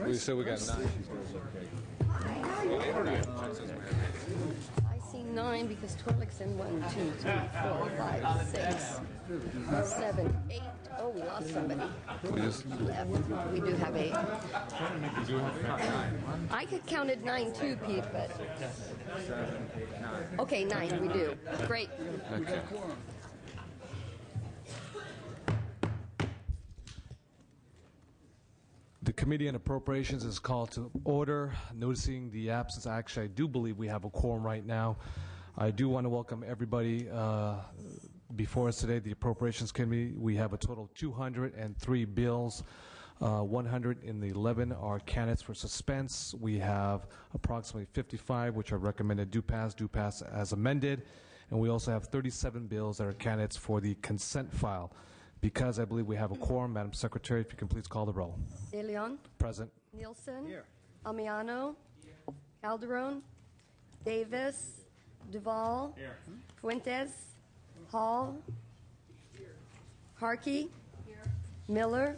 We said we got 9. I see 9 because Torlixon 1, 2, 3, 4, 5, 6, 7, 8. Oh, we lost somebody. Left. We do have 8. We do have 9. I had counted 9 too, Pete, but 7, 8, 9. okay, 9 we do. Great. Okay. The Committee on Appropriations is called to order. Noticing the absence, actually, I do believe we have a quorum right now. I do want to welcome everybody before us today, the Appropriations Committee. We have a total of 203 bills. 111 are candidates for suspense. We have approximately 55, which are recommended do pass as amended. And we also have 37 bills that are candidates for the consent file. Because I believe we have a quorum, Madam Secretary, if you can please call the roll. De Leon? Present. Nielsen? Here. Almiano? Calderon? Davis? Duval? Here. Fuentes? Hall? Here. Harkey? Here. Miller?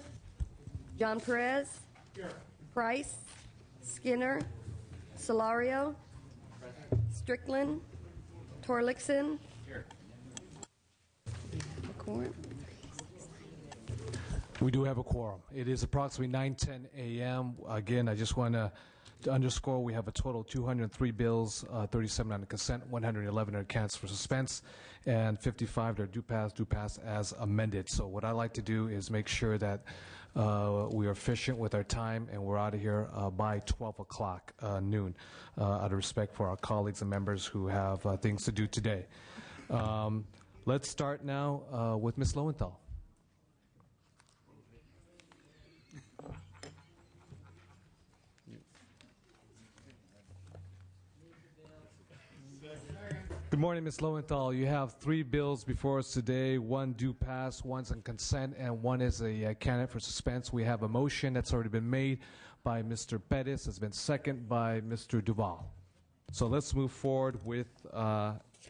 John Perez? Here. Price? Skinner? Solario? Present. Strickland? Torlixon? Here. A quorum. We do have a quorum. It is approximately 9:10 a.m. Again, I just want to underscore we have a total of 203 bills, 37 on the consent, 111 are candidates for suspense, and 55 are do pass as amended. So what I like to do is make sure that we are efficient with our time and we're out of here by 12 o'clock noon, out of respect for our colleagues and members who have things to do today. Let's start now with Ms. Lowenthal. Good morning, Ms. Lowenthal. You have 3 bills before us today. 1 do pass, 1's on consent, and 1 is a candidate for suspense. We have a motion that's already been made by Mr. Pettis, has been seconded by Mr. Duval. So let's move forward with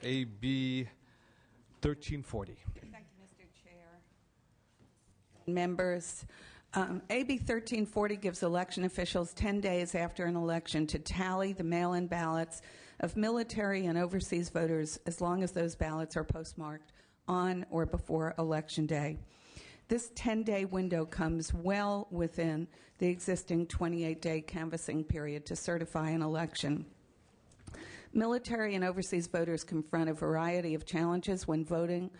AB 1340. Thank you, Mr. Chair. Members, AB 1340 gives election officials 10 days after an election to tally the mail-in ballots of military and overseas voters as long as those ballots are postmarked on or before Election Day. This 10-day window comes well within the existing 28-day canvassing period to certify an election. Military and overseas voters confront a variety of challenges when voting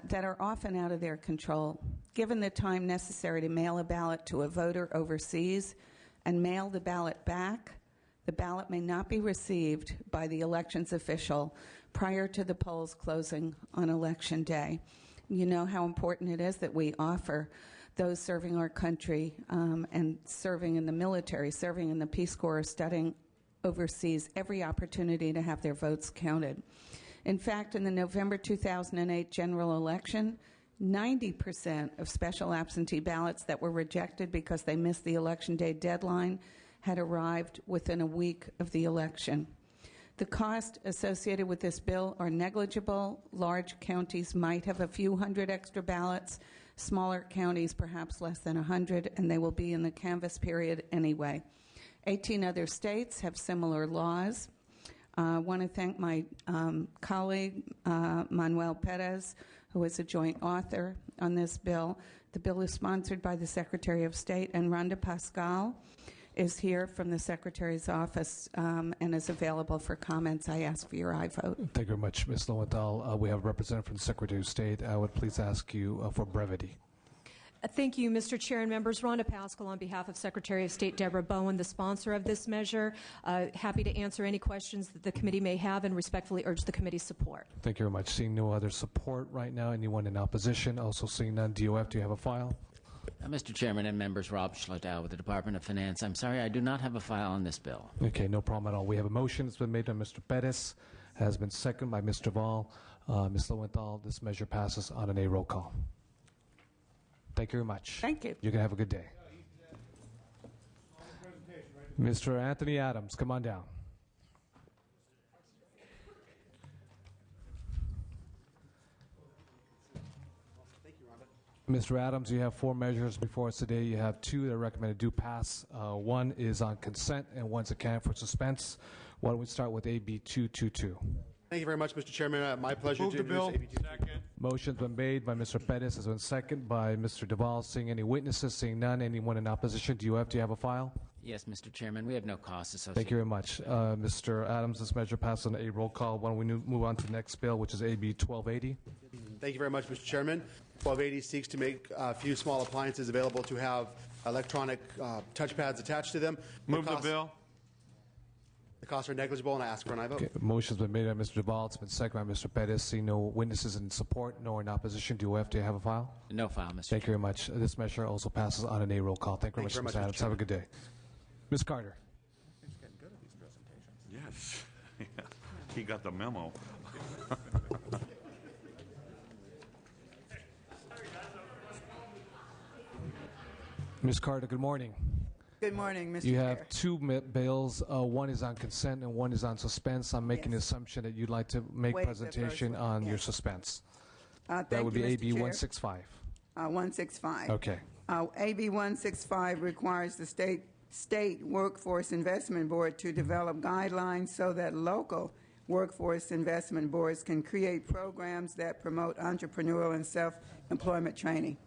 that are often out of their control. Given the time necessary to mail a ballot to a voter overseas and mail the ballot back, the ballot may not be received by the elections official prior to the polls closing on Election Day. You know how important it is that we offer those serving our country and serving in the military, serving in the Peace Corps, studying overseas, every opportunity to have their votes counted. In fact, in the November 2008 general election, 90% of special absentee ballots that were rejected because they missed the Election Day deadline had arrived within a week of the election. The costs associated with this bill are negligible. Large counties might have a few hundred extra ballots, smaller counties perhaps less than 100, and they will be in the canvass period anyway. 18 other states have similar laws. I want to thank my colleague, Manuel Perez, who is a joint author on this bill. The bill is sponsored by the Secretary of State, and Rhonda Pascal is here from the Secretary's office and is available for comments. I ask for your aye vote. Thank you very much, Ms. Lowenthal. We have a representative from the Secretary of State. I would please ask you for brevity. Thank you, Mr. Chair and members. Rhonda Pascal on behalf of Secretary of State Deborah Bowen, the sponsor of this measure. Happy to answer any questions that the committee may have and respectfully urge the committee's support. Thank you very much. Seeing no other support right now, anyone in opposition? Also seeing none. DOF, do you have a file? Mr. Chairman and members, Rob Schlottow with the Department of Finance. I'm sorry, I do not have a file on this bill. Okay, no problem at all. We have a motion that's been made by Mr. Pettis, has been seconded by Mr. Duval. Ms. Lowenthal, this measure passes on an A roll call. Thank you very much. Thank you. You can have a good day. Mr. Anthony Adams, come on down. Thank you, Rhonda. Mr. Adams, you have 4 measures before us today. You have 2 that are recommended do pass. 1 is on consent, and 1's a can for suspense. Why don't we start with AB 222? Thank you very much, Mr. Chairman. My pleasure Move to the bill. introduce AB 222. Second. Motion's been made by Mr. Pettis, has been seconded by Mr. Duvall. Seeing any witnesses, seeing none, anyone in opposition, do you have a file? Yes, Mr. Chairman, we have no costs associated. Thank you very much. Mr. Adams, this measure passes on a roll call. Why don't we move on to the next bill, which is AB 1280? Thank you very much, Mr. Chairman. 1280 seeks to make a few small appliances available to have electronic touchpads attached to them. Move the bill. The costs are negligible, and I ask for an aye vote. Okay. Motion's been made by Mr. Duvall. It's been seconded by Mr. Pettis. Seeing no witnesses in support nor in opposition, do you have a file? No file, Mr. Thank you very much. This measure also passes on an A roll call. Thank you very much, Mr. Adams. Have a good day. Ms. Carter. Yes. He got the memo. Ms. Carter, good morning. Good morning, Mr. You Chair. have 2 bills. 1 is on consent and 1 is on suspense. I'm making the assumption that you'd like to make Waive the first presentation one, on your yes. suspense. Thank That would you, be Mr. AB Chair. 165. 165. Okay. AB 165 requires the state workforce investment board to develop guidelines so that local workforce investment boards can create programs that promote entrepreneurial and self-employment training.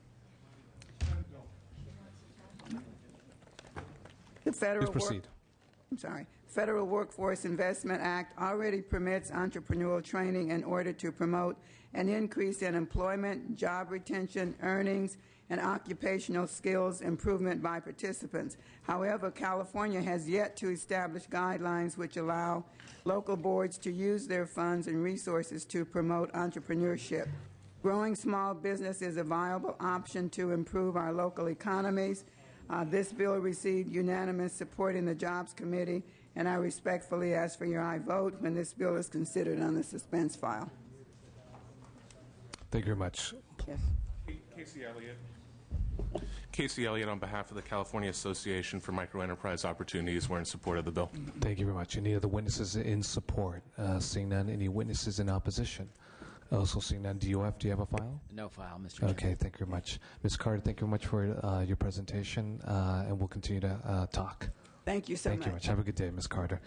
The Please proceed. Federal Workforce Investment Act already permits entrepreneurial training in order to promote an increase in employment, job retention, earnings, and occupational skills improvement by participants. However, California has yet to establish guidelines which allow local boards to use their funds and resources to promote entrepreneurship. Growing small business is a viable option to improve our local economies. This bill received unanimous support in the Jobs Committee, and I respectfully ask for your aye vote when this bill is considered on the suspense file. Thank you very much. Yes. Casey Elliott on behalf of the California Association for Microenterprise Opportunities. We're in support of the bill. Thank you very much. Any other witnesses in support? Seeing none, any witnesses in opposition? Also seeing none, do you have a file? No file, Mr. Chairman. Okay, thank you very much. Ms. Carter, thank you very much for your presentation, and we'll continue to talk. Thank you so much. Thank you much. Have a good day, Ms. Carter.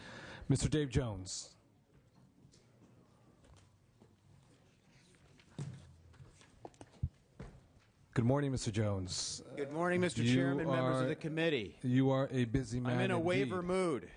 Mr. Dave Jones. Good morning, Mr. Jones. Good morning, Mr. You Chairman, members of are- the committee. You are a busy man. I'm in a indeed. waiver mood.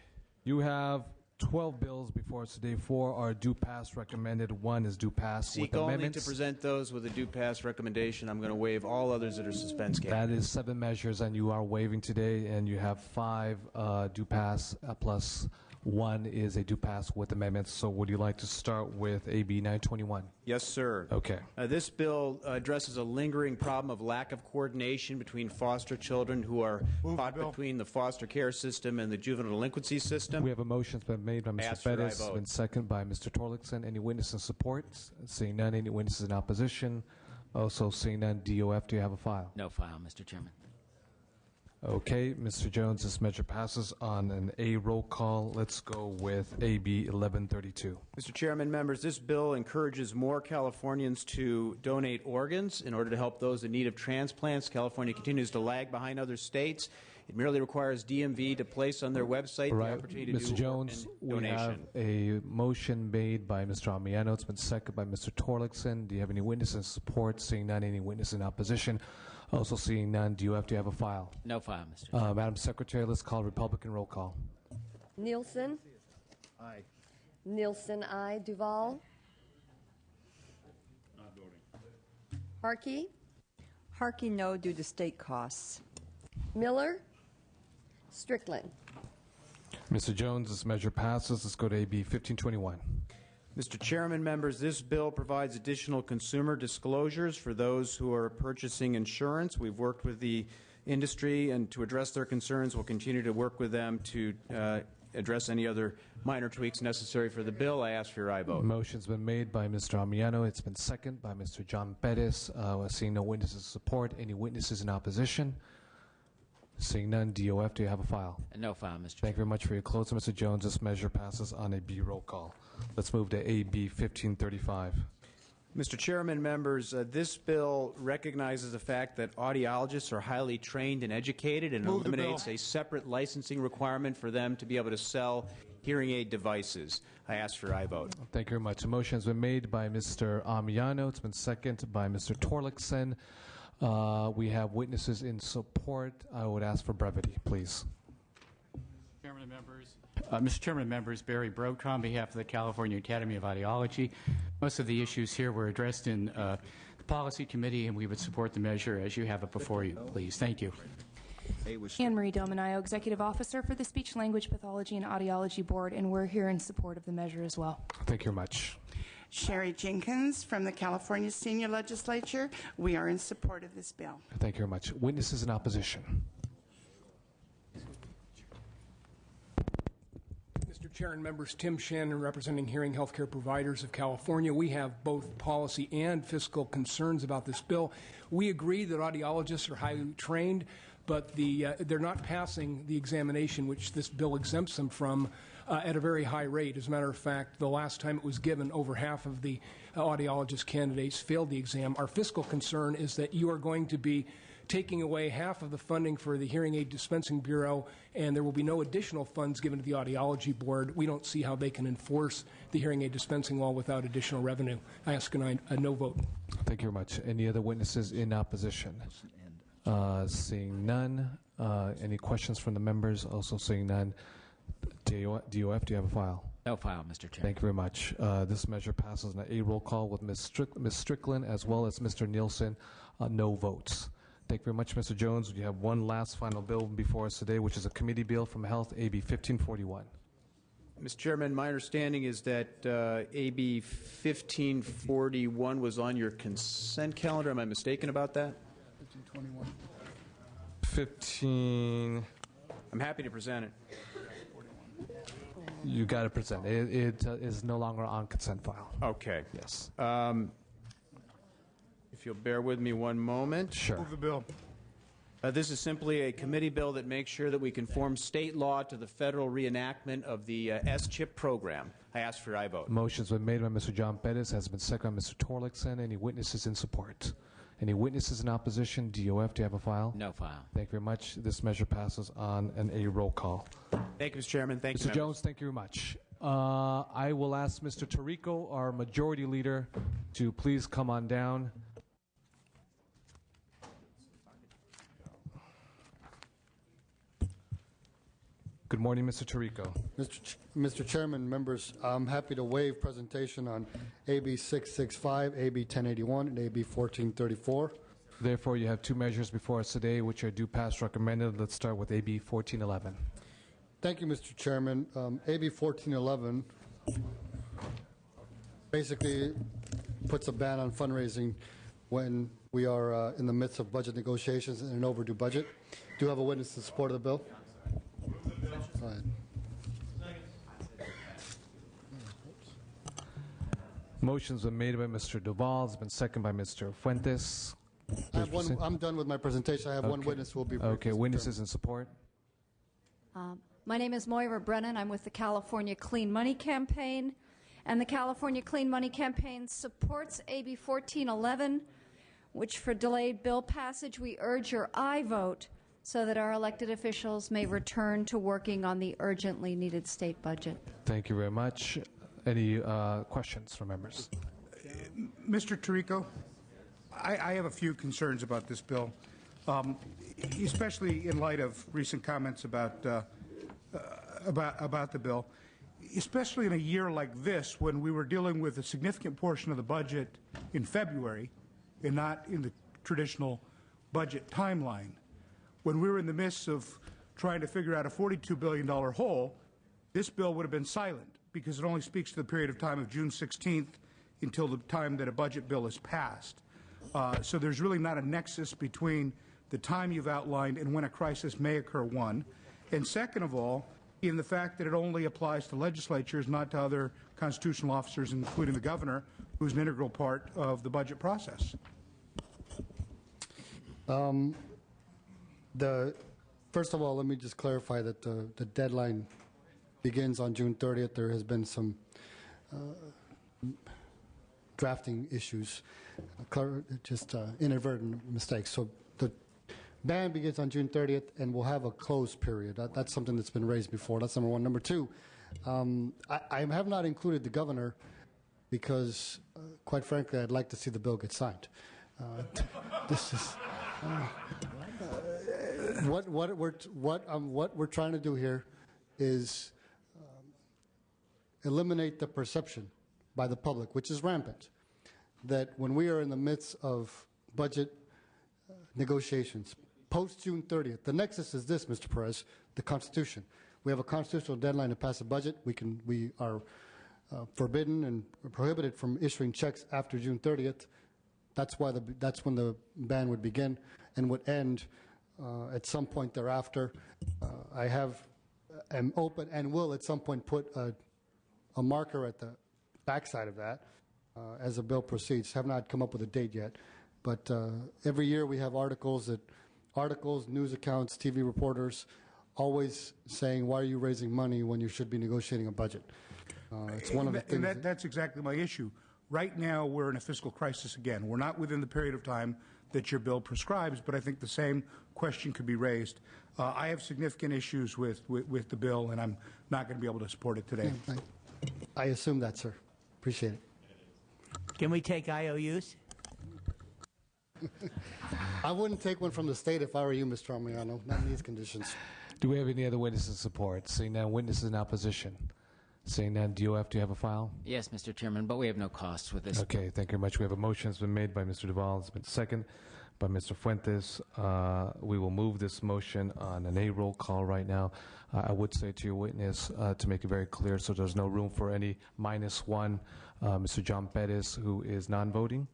You have 12 bills before us today. 4 are due pass recommended. 1 is due pass Seek with only amendments. to present those with a due pass recommendation. I'm going to waive all others that are suspense That candidates. is 7 measures, and you are waiving today, and you have 5 due pass plus 1 is a due pass with amendments. So would you like to start with AB 921? Yes, sir. Okay. This bill addresses a lingering problem of lack of coordination between foster children who are caught between the foster care system and the juvenile delinquency system. We have a motion that's been made by Mr. Ask for aye Bettis, vote. been seconded by Mr. Torlakson. Any witness in support? Seeing none, any witnesses in opposition? Also seeing none, DOF, do you have a file? No file, Mr. Chairman. Okay, Mr. Jones, this measure passes on an A roll call. Let's go with AB 1132. Mr. Chairman, members, this bill encourages more Californians to donate organs in order to help those in need of transplants. California continues to lag behind other states. It merely requires DMV to place on their website the opportunity to Mr. do Jones, organ we have donation. a motion made by Mr. Amiano. It's been seconded by Mr. Torlakson. Do you have any witnesses in support? Seeing none, any witnesses in opposition? Also seeing none, do you have a file? No file, Mr. Chairman. Madam Secretary, let's call Republican roll call. Nielsen? Aye. Nielsen, aye. Duval? Not voting. Harkey? Harkey, no, due to state costs. Miller? Strickland? Mr. Jones, this measure passes. Let's go to AB 1521. Mr. Chairman, members, this bill provides additional consumer disclosures for those who are purchasing insurance. We've worked with the industry, and to address their concerns, we'll continue to work with them to address any other minor tweaks necessary for the bill. I ask for your aye vote. Motion's been made by Mr. Amiano. It's been seconded by Mr. John Bettis. Seeing no witnesses in support, any witnesses in opposition? Seeing none, DOF, do you have a file? No file, Mr. Thank you very much for your closing, Mr. Jones. This measure passes on a B roll call. Let's move to AB 1535. Mr. Chairman, members, this bill recognizes the fact that audiologists are highly trained and educated and eliminates a separate licensing requirement for them to be able to sell hearing aid devices. I ask for aye vote. Thank you very much. The motion has been made by Mr. Amiano. It's been seconded by Mr. Torlakson. We have witnesses in support. I would ask for brevity, please. Chairman and members. Mr. Chairman and members, Barry Brokaw on behalf of the California Academy of Audiology. Most of the issues here were addressed in the Policy Committee, and we would support the measure as you have it before you, please. Thank you. Anne-Marie Dominayo, Executive Officer for the Speech Language Pathology and Audiology Board, and we're here in support of the measure as well. Thank you very much. Sherry Jenkins from the California Senior Legislature. We are in support of this bill. Thank you very much. Witnesses in opposition. Mr. Chair and members, Tim Shannon representing Hearing Healthcare Providers of California. We have both policy and fiscal concerns about this bill. We agree that audiologists are highly trained, but they're not passing the examination, which this bill exempts them from, at a very high rate. As a matter of fact, the last time it was given, over half of the audiologist candidates failed the exam. Our fiscal concern is that you are going to be taking away half of the funding for the Hearing Aid Dispensing Bureau, and there will be no additional funds given to the Audiology Board. We don't see how they can enforce the hearing aid dispensing law without additional revenue. I ask a no vote. Thank you very much. Any other witnesses in opposition? Seeing none. Any questions from the members? Also seeing none. DOF, do you have a file? No file, Mr. Chair. Thank you very much. This measure passes on a roll call with Ms. Strickland as well as Mr. Nielsen. No votes. Thank you very much, Mr. Jones. We have one last final bill before us today, which is a committee bill from Health, AB 1541. Mr. Chairman, my understanding is that AB 1541 was on your consent calendar. Am I mistaken about that? 1521. 15. I'm happy to present it. You got to present it. It is no longer on consent file. Okay. Yes. If you'll bear with me one moment. Sure. Move the bill. This is simply a committee bill that makes sure that we conform state law to the federal reenactment of the S-CHIP program. I ask for aye vote. Motion's been made by Mr. John Pettis, has been seconded by Mr. Torlakson. Any witnesses in support? Any witnesses in opposition? DOF, do you have a file? No file. Thank you very much. This measure passes on a roll call. Thank you, Mr. Chairman. Thank you, Mr. Jones, thank you very much. I will ask Mr. Tarico, our majority leader, to please come on down. Good morning, Mr. Tarico. Mr. Chairman, members, I'm happy to waive presentation on AB 665, AB 1081, and AB 1434. Therefore, you have two measures before us today, which are due pass recommended. Let's start with AB 1411. Thank you, Mr. Chairman. AB 1411 basically puts a ban on fundraising when we are in the midst of budget negotiations and an overdue budget. Do you have a witness in support of the bill? Go ahead. Motion's been made by Mr. Duval. It's been seconded by Mr. Fuentes. I'm done with my presentation. I have one witness who will be brief. Okay, witnesses in support. My name is Moira Brennan. I'm with the California Clean Money Campaign, and the California Clean Money Campaign supports AB 1411, which for delayed bill passage we urge your aye vote so that our elected officials may return to working on the urgently needed state budget. Thank you very much. Any questions from members? Mr. Tarico, I have a few concerns about this bill, especially in light of recent comments about the bill, especially in a year like this when we were dealing with a significant portion of the budget in February and not in the traditional budget timeline. When we were in the midst of trying to figure out a $42 billion hole, this bill would have been silent because it only speaks to the period of time of June 16th until the time that a budget bill is passed. So there's really not a nexus between the time you've outlined and when a crisis may occur, one. And second of all, in the fact that it only applies to legislatures, not to other constitutional officers, including the governor, who's an integral part of the budget process. First of all, let me just clarify that the deadline begins on June 30th. There has been some drafting issues, just inadvertent mistakes. So the ban begins on June 30th, and we'll have a closed period. That's something that's been raised before. That's number one. Number two, I have not included the governor because, quite frankly, I'd like to see the bill get signed. This is what we're trying to do here is eliminate the perception by the public, which is rampant, that when we are in the midst of budget negotiations, post-June 30th, the nexus is this, Mr. Perez, the Constitution. We have a constitutional deadline to pass a budget. We are forbidden and prohibited from issuing checks after June 30th. That's when the ban would begin and would end at some point thereafter. I am open and will at some point put a marker at the backside of that as the bill proceeds. Have not come up with a date yet, but every year we have articles, news accounts, TV reporters, always saying, "Why are you raising money when you should be negotiating a budget?" It's one of the things. That's exactly my issue. Right now, we're in a fiscal crisis again. We're not within the period of time that your bill prescribes, but I think the same question could be raised. I have significant issues with the bill, and I'm not going to be able to support it today. I assume that, sir. Appreciate it. Can we take IOUs? I wouldn't take one from the state if I were you, Mr. Armiano, not in these conditions. Do we have any other witnesses in support? Seeing none, witnesses in opposition. Seeing none, DOF, do you have a file? Yes, Mr. Chairman, but we have no costs with this. Okay, thank you very much. We have a motion that's been made by Mr. Duval. It's been seconded by Mr. Fuentes. We will move this motion on an A roll call right now. I would say to your witness, to make it very clear, so there's no room for any -1, Mr. John Pettis, who is non-voting.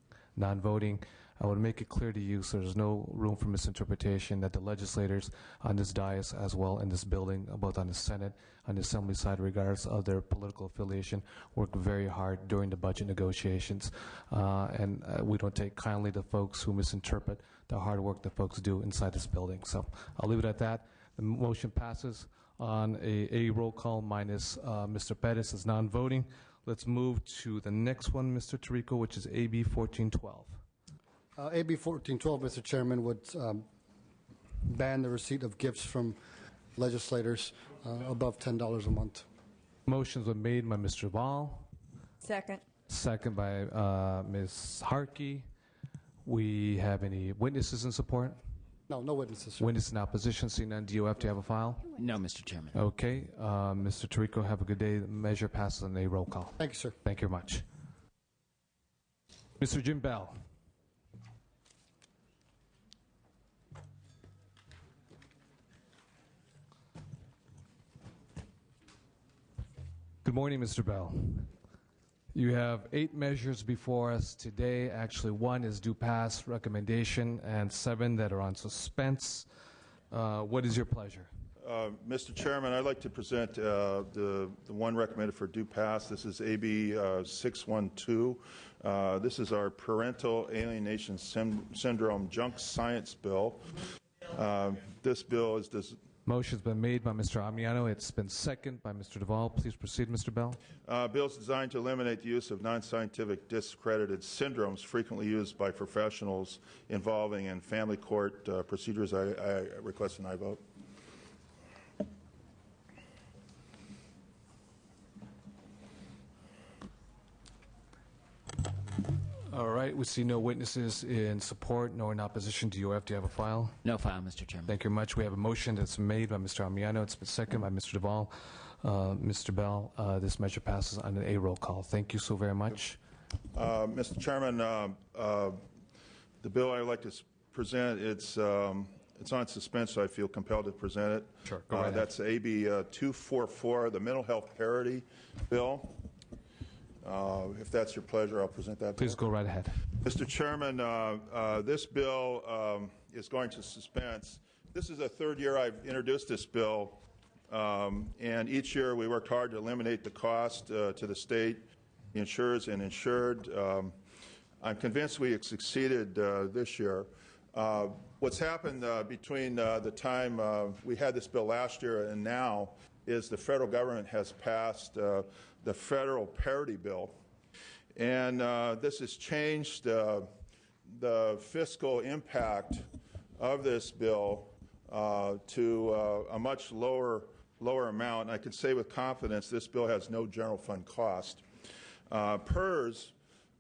I would make it clear to you, so there's no room for misinterpretation, that the legislators on this dais, as well in this building, both on the Senate, on the Assembly side, regardless of their political affiliation, work very hard during the budget negotiations. And we don't take kindly to folks who misinterpret the hard work that folks do inside this building. So I'll leave it at that. The motion passes on a roll call minus Mr. Pettis as non-voting. Let's move to the next one, Mr. Tirico, which is AB 1412. AB 1412, Mr. Chairman, would ban the receipt of gifts from legislators above $10 a month. Motions were made by Mr. Duval. Second. Second by Ms. Harkey. We have any witnesses in support? No witnesses, sir. Witness in opposition. Seeing none, DOF, do you have a file? No, Mr. Chairman. Okay. Mr. Tirico, have a good day. The measure passes on a roll call. Thank you, sir. Thank you very much. Mr. Jim Bell. Good morning, Mr. Bell. You have 8 measures before us today. Actually, 1 is due pass recommendation and 7 that are on suspense. What is your pleasure? Mr. Chairman, I'd like to present the one recommended for due pass. This is AB 612. This is our parental alienation syndrome junk science bill. This bill is Motion's been made by Mr. Amiano. It's been seconded by Mr. Duval. Please proceed, Mr. Bell. Bill is designed to eliminate the use of non-scientific discredited syndromes frequently used by professionals involving in family court procedures. I request an aye vote. All right. We see no witnesses in support nor in opposition. Do you have a file? No file, Mr. Chairman. Thank you very much. We have a motion that's made by Mr. Amiano. It's been seconded by Mr. Duval. Mr. Bell, this measure passes on an A roll call. Thank you so very much. Mr. Chairman, the bill I would like to present, it's on suspense, so I feel compelled to present it. Sure. Go right ahead. That's AB 244, the mental health parity bill. If that's your pleasure, I'll present that. Please go right ahead. Mr. Chairman, this bill is going to suspense. This is the 3rd year I've introduced this bill, and each year we worked hard to eliminate the cost to the state, the insurers, and insured. I'm convinced we have succeeded this year. What's happened between the time we had this bill last year and now is the federal government has passed the federal parity bill. And this has changed the fiscal impact of this bill to a much lower amount. And I can say with confidence this bill has no general fund cost. PERS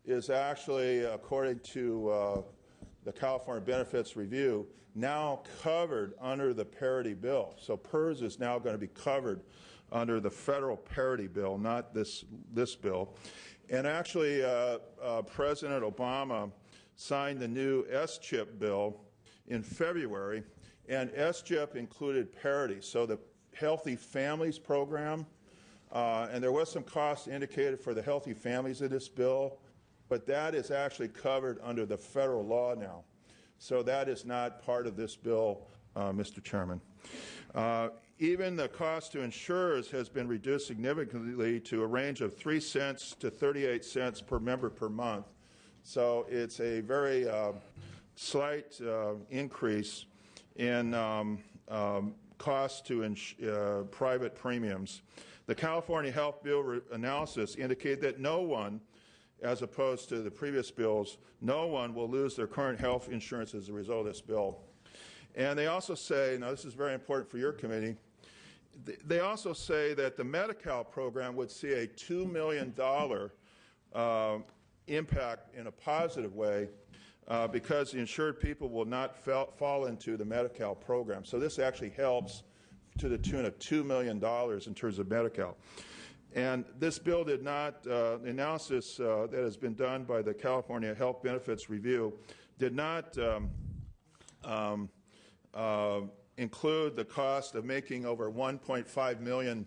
is actually, according to the California Benefits Review, now covered under the parity bill. So PERS is now going to be covered under the federal parity bill, not this bill. And actually, President Obama signed the new S-CHIP bill in February, and S-CHIP included parity. So the Healthy Families Program, and there was some cost indicated for the Healthy Families in this bill, but that is actually covered under the federal law now. So that is not part of this bill, Mr. Chairman. Even the cost to insurers has been reduced significantly to a range of 3 cents to 38 cents per member per month. So it's a very slight increase in cost to private premiums. The California Health Bill analysis indicated that no one, as opposed to the previous bills, no one will lose their current health insurance as a result of this bill. And they also say, now this is very important for your committee, they also say that the Medi-Cal program would see a $2 million impact in a positive way because the insured people will not fall into the Medi-Cal program. So this actually helps to the tune of $2 million in terms of Medi-Cal. And this bill did not, the analysis that has been done by the California Health Benefits Review did not include the cost of making over 1.5 million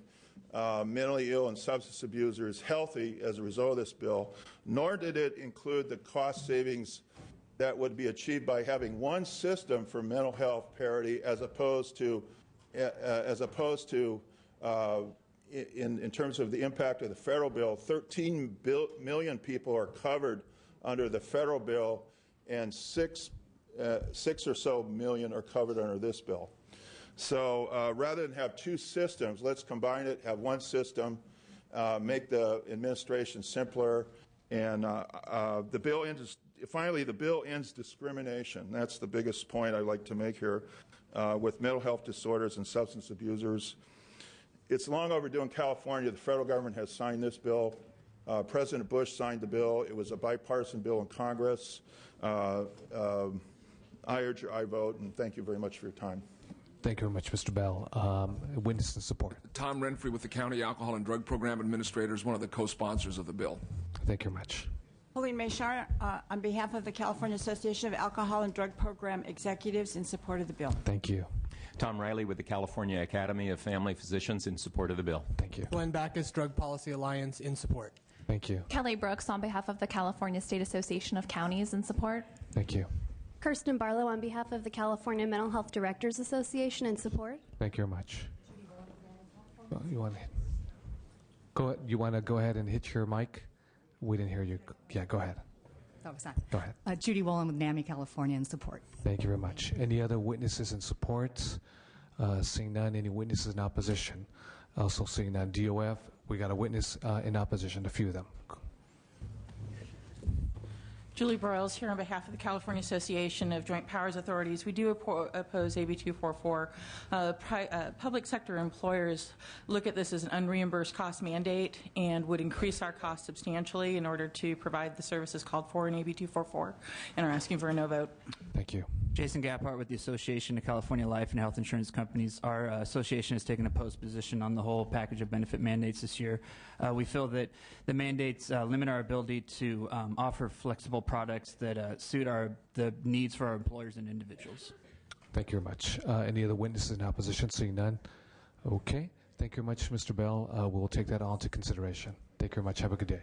mentally ill and substance abusers healthy as a result of this bill, nor did it include the cost savings that would be achieved by having one system for mental health parity as opposed to in terms of the impact of the federal bill. 13 million people are covered under the federal bill, and 6 or so million are covered under this bill. So rather than have two systems, let's combine it, have one system, make the administration simpler, and the bill ends. Finally, the bill ends discrimination. That's the biggest point I'd like to make here with mental health disorders and substance abusers. It's long overdue in California. The federal government has signed this bill. President Bush signed the bill. It was a bipartisan bill in Congress. I urge your aye vote, and thank you very much for your time. Thank you very much, Mr. Bell. Witness and support. Tom Renfrey with the County Alcohol and Drug Program Administrators, one of the co-sponsors of the bill. Thank you very much. Pauline Meshar, on behalf of the California Association of Alcohol and Drug Program Executives, in support of the bill. Thank you. Tom Riley with the California Academy of Family Physicians, in support of the bill. Thank you. Glenn Backus, Drug Policy Alliance, in support. Thank you. Kelly Brooks on behalf of the California State Association of Counties, in support. Thank you. Kirsten Barlow on behalf of the California Mental Health Directors Association, in support. Thank you very much. You want to go ahead and hit your mic? We didn't hear you. Yeah, go ahead. That was not. Go ahead. Judy Wolin with NAMI California, in support. Thank you very much. Any other witnesses in support? Seeing none. Any witnesses in opposition? Also seeing none. DOF, we got a witness in opposition, a few of them. Julie Broyles here on behalf of the California Association of Joint Powers Authorities. We do oppose AB 244. Public sector employers look at this as an unreimbursed cost mandate and would increase our cost substantially in order to provide the services called for in AB 244, and are asking for a no vote. Thank you. Jason Gaphardt with the Association of California Life and Health Insurance Companies. Our association has taken a post position on the whole package of benefit mandates this year. We feel that the mandates limit our ability to offer flexible products that suit the needs for our employers and individuals. Thank you very much. Any other witnesses in opposition? Seeing none. Okay. Thank you very much, Mr. Bell. We will take that on to consideration. Thank you very much. Have a good day.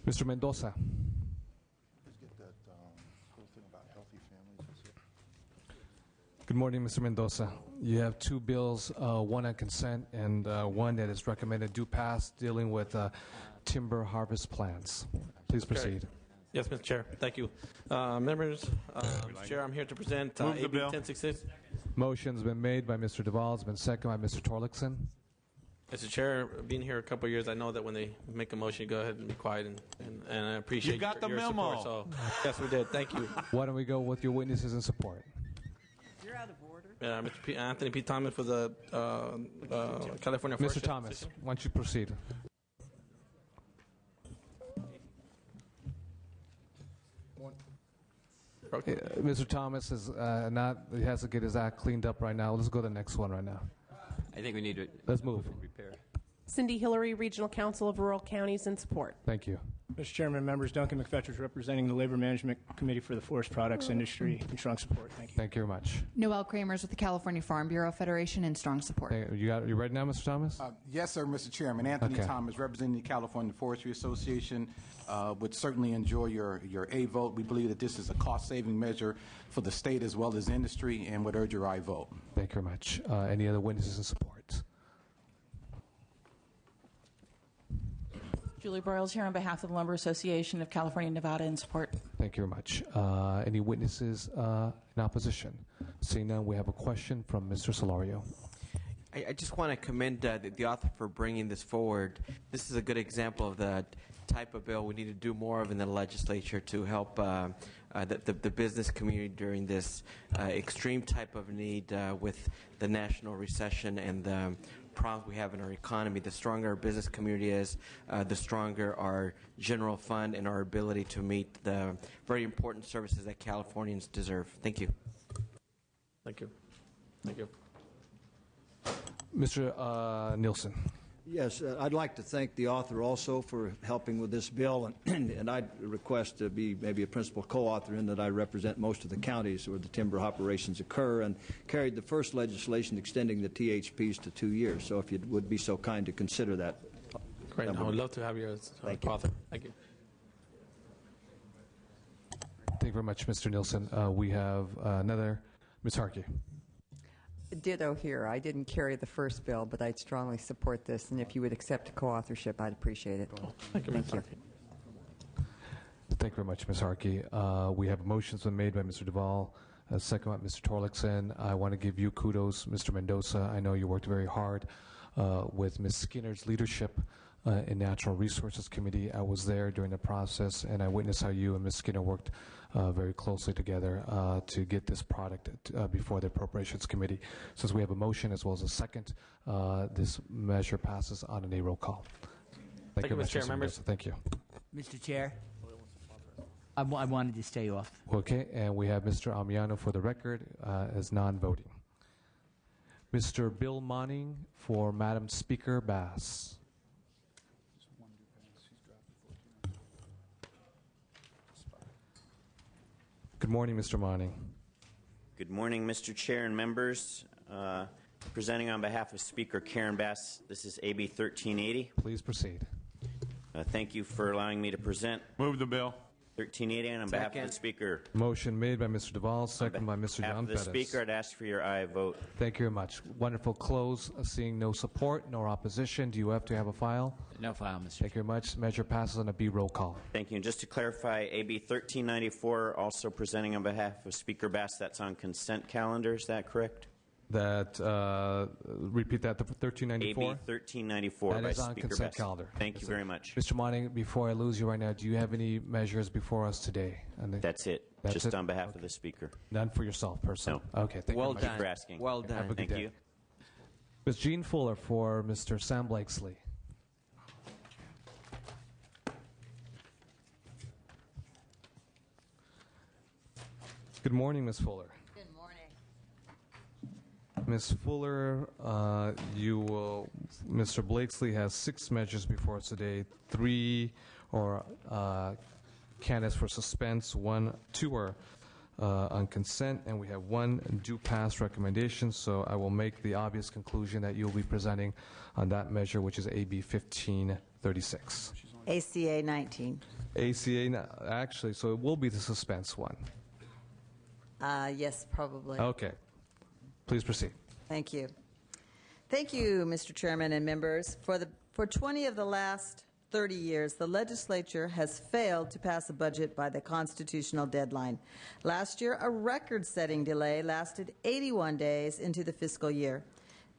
Mr. Mendoza. Good morning, Mr. Mendoza. You have two bills, one on consent and one that is recommended do pass, dealing with timber harvest plans. Please proceed. Yes, Mr. Chair. Thank you. Members, Mr. Chair, I'm here to present AB 1066. Motion's been made by Mr. Duvall. It's been seconded by Mr. Torlakson. Mr. Chair, being here a couple of years, I know that when they make a motion, you go ahead and be quiet, and I appreciate You got the your memo. support. So, yes, we did. Thank you. Why don't we go with your witnesses in support? You're out of order. Mr. Anthony P. Thomas for the California Forest Mr. Thomas, Association. why don't you proceed? Okay. Mr. Thomas is he has to get his act cleaned up right now. Let's go to the next one right now. I think we need to. Let's move. Repair. Cindy Hillary, Regional Council of Rural Counties, in support. Thank you. Mr. Chairman, members, Duncan McFetridge representing the Labor Management Committee for the Forest Products Industry in strong support. Thank you. Thank you very much. Noel Kramers with the California Farm Bureau Federation in strong support. You ready now, Mr. Thomas? Yes, sir, Mr. Chairman. Anthony Okay. Thomas, representing the California Forestry Association, would certainly enjoy your A vote. We believe that this is a cost-saving measure for the state as well as industry, and would urge your I vote. Thank you very much. Any other witnesses in support? Julie Broyles here on behalf of the Lumber Association of California and Nevada in support. Thank you very much. Any witnesses in opposition? Seeing none, we have a question from Mr. Solario. I just want to commend the author for bringing this forward. This is a good example of the type of bill we need to do more of in the legislature to help the business community during this extreme type of need with the national recession and the problems we have in our economy. The stronger our business community is, the stronger our general fund and our ability to meet the very important services that Californians deserve. Thank you. Thank you. Thank you. Mr. Nielsen. Yes, I'd like to thank the author also for helping with this bill, and I'd request to be maybe a principal co-author in that I represent most of the counties where the timber operations occur and carried the first legislation extending the THPs to 2 years. So if you would be so kind to consider that. Great. I would love to have you as author. Thank you. Thank you very much, Mr. Nielsen. We have another, Ms. Harkey. Ditto here. I didn't carry the first bill, but I'd strongly support this, and if you would accept co-authorship, I'd appreciate it. Thank you, Ms. Harkey. Thank you very much, Ms. Harkey. We have motions been made by Mr. Duvall, second by Mr. Torlakson. I want to give you kudos, Mr. Mendoza. I know you worked very hard with Ms. Skinner's leadership in Natural Resources Committee. I was there during the process, and I witnessed how you and Ms. Skinner worked very closely together to get this product before the Appropriations Committee. Since we have a motion as well as a second, this measure passes on an A roll call. Thank you, very Mr. much, Chair. Mr. Members. Mendoza. Thank you. Mr. Chair, I wanted to stay off. Okay, and we have Mr. Amiano for the record as non-voting. Mr. Bill Monning for Madam Speaker Bass. Good morning, Mr. Monning. Good morning, Mr. Chair and members. Presenting on behalf of Speaker Karen Bass, this is AB 1380. Please proceed. Thank you for allowing me to present. Move the bill. 1380 and on behalf of the Speaker. Motion made by Mr. Duvall, second by Mr. On behalf John of the Pettis. Speaker, I'd ask for your aye vote. Thank you very much. Wonderful close. Seeing no support, no opposition. Do you have to have a file? No file, Mr. Thank you very much. Measure passes on a B roll call. Thank you. And just to clarify, AB 1394, also presenting on behalf of Speaker Bass, that's on consent calendar. Is that correct? That, repeat that, the 1394? AB 1394 That by is on Speaker consent Bass. calendar. Thank you very much. Mr. Monning, before I lose you right now, do you have any measures before us today? That's it. That's Just it? on behalf of the Speaker. None for yourself, personally? No. Okay, thank Well you very done. much. For asking. Well done. Have a good Thank day. you. Ms. Jean Fuller for Mr. Sam Blakesley. Good morning, Ms. Fuller. Good morning. Ms. Fuller, Mr. Blakesley has 6 measures before us today. 3 are candidates for suspense, 2 are on consent, and we have 1 due pass recommendation. So I will make the obvious conclusion that you'll be presenting on that measure, which is AB 1536. ACA 19. ACA, actually, so it will be the suspense one. Yes, probably. Okay. Please proceed. Thank you. Thank you, Mr. Chairman and members. For 20 of the last 30 years, the legislature has failed to pass a budget by the constitutional deadline. Last year, a record-setting delay lasted 81 days into the fiscal year.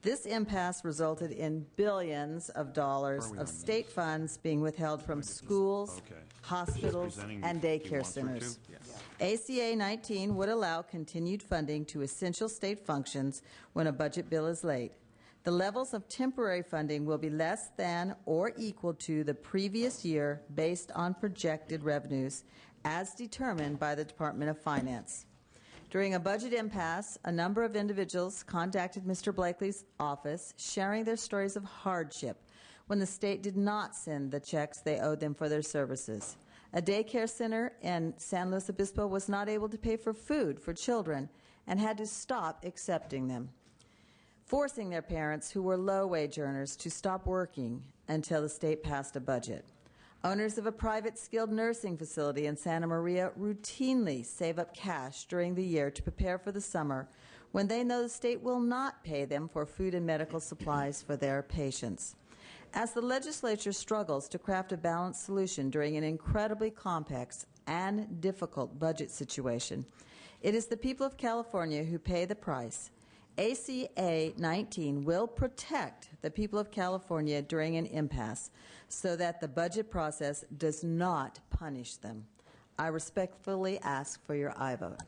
This impasse resulted in billions of dollars of state funds being withheld from schools, hospitals, and daycare centers. ACA 19 would allow continued funding to essential state functions when a budget bill is late. The levels of temporary funding will be less than or equal to the previous year based on projected revenues as determined by the Department of Finance. During a budget impasse, a number of individuals contacted Mr. Blakely's office sharing their stories of hardship when the state did not send the checks they owed them for their services. A daycare center in San Luis Obispo was not able to pay for food for children and had to stop accepting them, forcing their parents, who were low-wage earners, to stop working until the state passed a budget. Owners of a private skilled nursing facility in Santa Maria routinely save up cash during the year to prepare for the summer when they know the state will not pay them for food and medical supplies for their patients. As the legislature struggles to craft a balanced solution during an incredibly complex and difficult budget situation, it is the people of California who pay the price. ACA 19 will protect the people of California during an impasse so that the budget process does not punish them. I respectfully ask for your aye vote.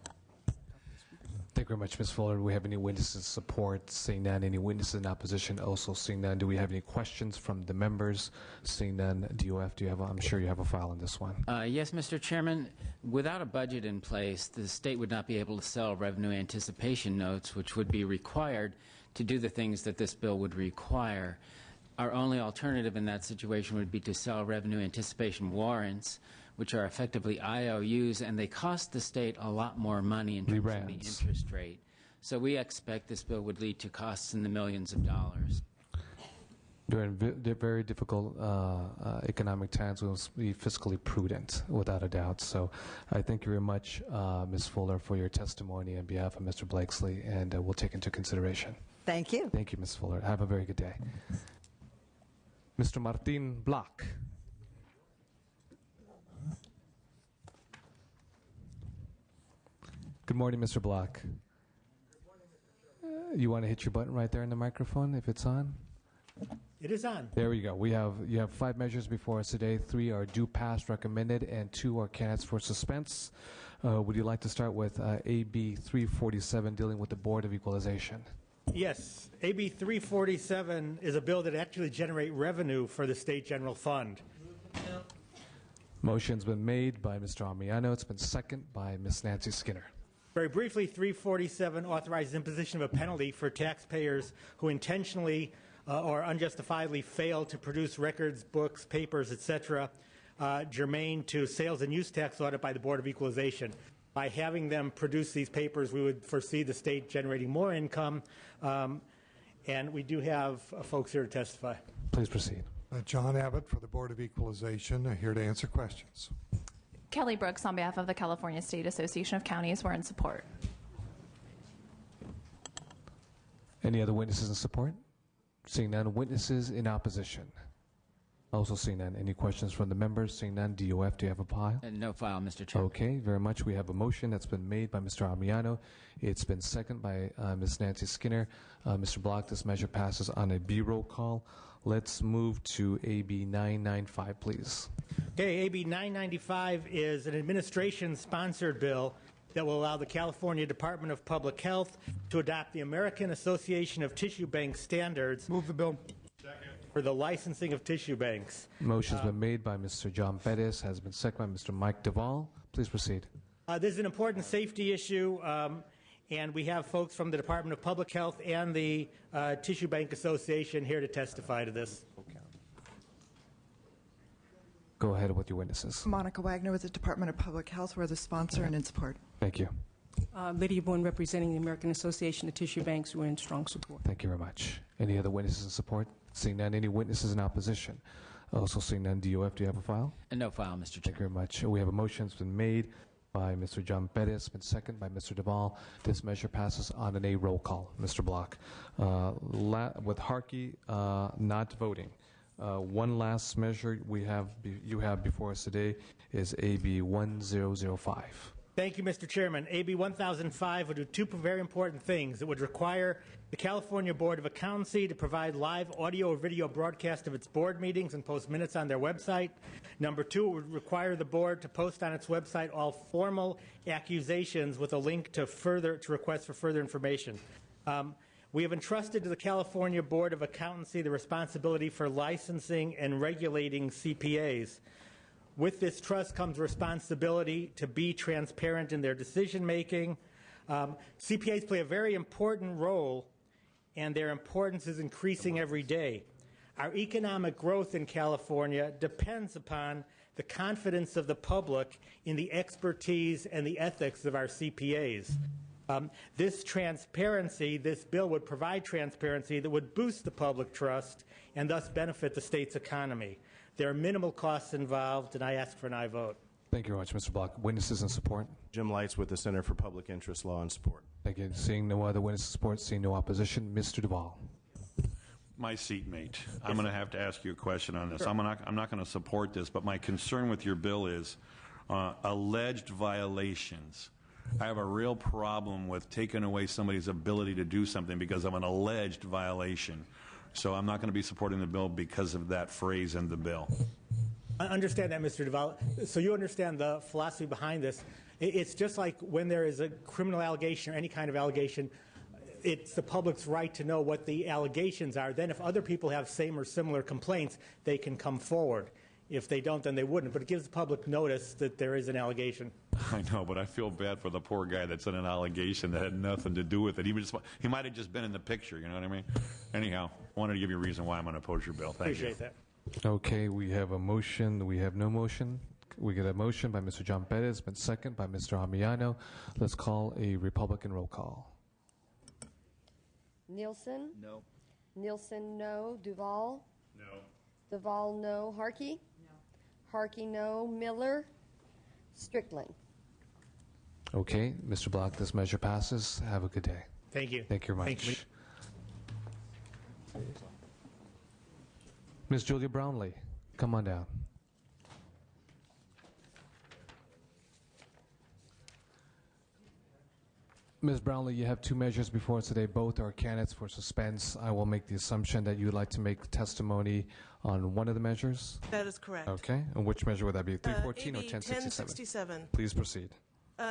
Thank you very much, Ms. Fuller. Do we have any witnesses in support? Seeing none. Any witnesses in opposition? Also seeing none. Do we have any questions from the members? Seeing none. DOF, do you have I'm sure you have a file on this one. Yes, Mr. Chairman. Without a budget in place, the state would not be able to sell revenue anticipation notes, which would be required to do the things that this bill would require. Our only alternative in that situation would be to sell revenue anticipation warrants, which are effectively IOUs, and they cost the state a lot more money in terms of the interest rate. So we expect this bill would lead to costs in the millions of dollars. During very difficult economic times, we must be fiscally prudent, without a doubt. So I thank you very much, Ms. Fuller, for your testimony on behalf of Mr. Blakesley, and we'll take into consideration. Thank you. Thank you, Ms. Fuller. Have a very good day. Mr. Martin Block. Good morning, Mr. Block. You want to hit your button right there in the microphone if it's on? It is on. There we go. You have 5 measures before us today. 3 are due pass recommended, and 2 are candidates for suspense. Would you like to start with AB 347 dealing with the Board of Equalization? Yes. AB 347 is a bill that actually generates revenue for the State General Fund. Motion's been made by Mr. Amiano. It's been seconded by Ms. Nancy Skinner. Very briefly, 347 authorizes imposition of a penalty for taxpayers who intentionally or unjustifiably fail to produce records, books, papers, etc., germane to sales and use tax audit by the Board of Equalization. By having them produce these papers, we would foresee the state generating more income, and we do have folks here to testify. Please proceed. John Abbott for the Board of Equalization, here to answer questions. Kelly Brooks on behalf of the California State Association of Counties. We're in support. Any other witnesses in support? Seeing none. Witnesses in opposition? Also seeing none. Any questions from the members? Seeing none. DOF, do you have a file? No file, Mr. Chairman. Okay, very much. We have a motion that's been made by Mr. Amiano. It's been seconded by Ms. Nancy Skinner. Mr. Block, this measure passes on a B roll call. Let's move to AB 995, please. Okay, AB 995 is an administration-sponsored bill that will allow the California Department of Public Health to adopt the American Association of Tissue Bank standards. Move the bill. For the licensing of tissue banks. Motion's been made by Mr. John Pettis, has been seconded by Mr. Mike Duvall. Please proceed. This is an important safety issue, and we have folks from the Department of Public Health and the Tissue Bank Association here to testify to this. Go ahead with your witnesses. Monica Wagner with the Department of Public Health. We're the sponsor and in support. Thank you. Lydia Bourne representing the American Association of Tissue Banks. We're in strong support. Thank you very much. Any other witnesses in support? Seeing none. Any witnesses in opposition? Also seeing none. DOF, do you have a file? No file, Mr. Chairman. Thank you very much. We have a motion that's been made by Mr. John Pettis, been seconded by Mr. Duvall. This measure passes on an A roll call. Mr. Block. With Harkey not voting, one last measure you have before us today is AB 1005. Thank you, Mr. Chairman. AB 1005 would do two very important things. It would require the California Board of Accountancy to provide live audio or video broadcast of its board meetings and post minutes on their website. Number two, it would require the board to post on its website all formal accusations with a link to request for further information. We have entrusted to the California Board of Accountancy the responsibility for licensing and regulating CPAs. With this trust comes responsibility to be transparent in their decision-making. CPAs play a very important role, and their importance is increasing every day. Our economic growth in California depends upon the confidence of the public in the expertise and the ethics of our CPAs. This transparency, this bill would provide transparency that would boost the public trust and thus benefit the state's economy. There are minimal costs involved, and I ask for an aye vote. Thank you very much, Mr. Block. Witnesses in support? Jim Lights with the Center for Public Interest Law and Support. Thank you. Seeing no other witnesses in support, seeing no opposition, Mr. Duvall. My seatmate, I'm going to have to ask you a question on this. Sure. I'm not going to support this, but my concern with your bill is alleged violations. I have a real problem with taking away somebody's ability to do something because of an alleged violation. So I'm not going to be supporting the bill because of that phrase in the bill. I understand that, Mr. Duvall. So you understand the philosophy behind this. It's just like when there is a criminal allegation or any kind of allegation, it's the public's right to know what the allegations are. Then if other people have same or similar complaints, they can come forward. If they don't, then they wouldn't. But it gives the public notice that there is an allegation. I know, but I feel bad for the poor guy that's in an allegation that had nothing to do with it. He might have just been in the picture, you know what I mean? Anyhow, I wanted to give you a reason why I'm going to oppose your bill. Thank you. Appreciate that. Okay, we have a motion. We have no motion. We get a motion by Mr. John Perez, been second by Mr. Amiano. Let's call a Republican roll call. Nielsen? No. Nielsen, no. Duval? No. Duval, no. Harkey? No. Harkey, no. Miller? Strickland? Okay, Mr. Block, this measure passes. Have a good day. Thank you. Thank you very much. Thank you. Ms. Julia Brownlee, come on down. Ms. Brownlee, you have two measures before us today. Both are candidates for suspense. I will make the assumption that you would like to make testimony on one of the measures. That is correct. Okay. And which measure would that be, 314 or AB 1067? 1067. Please proceed.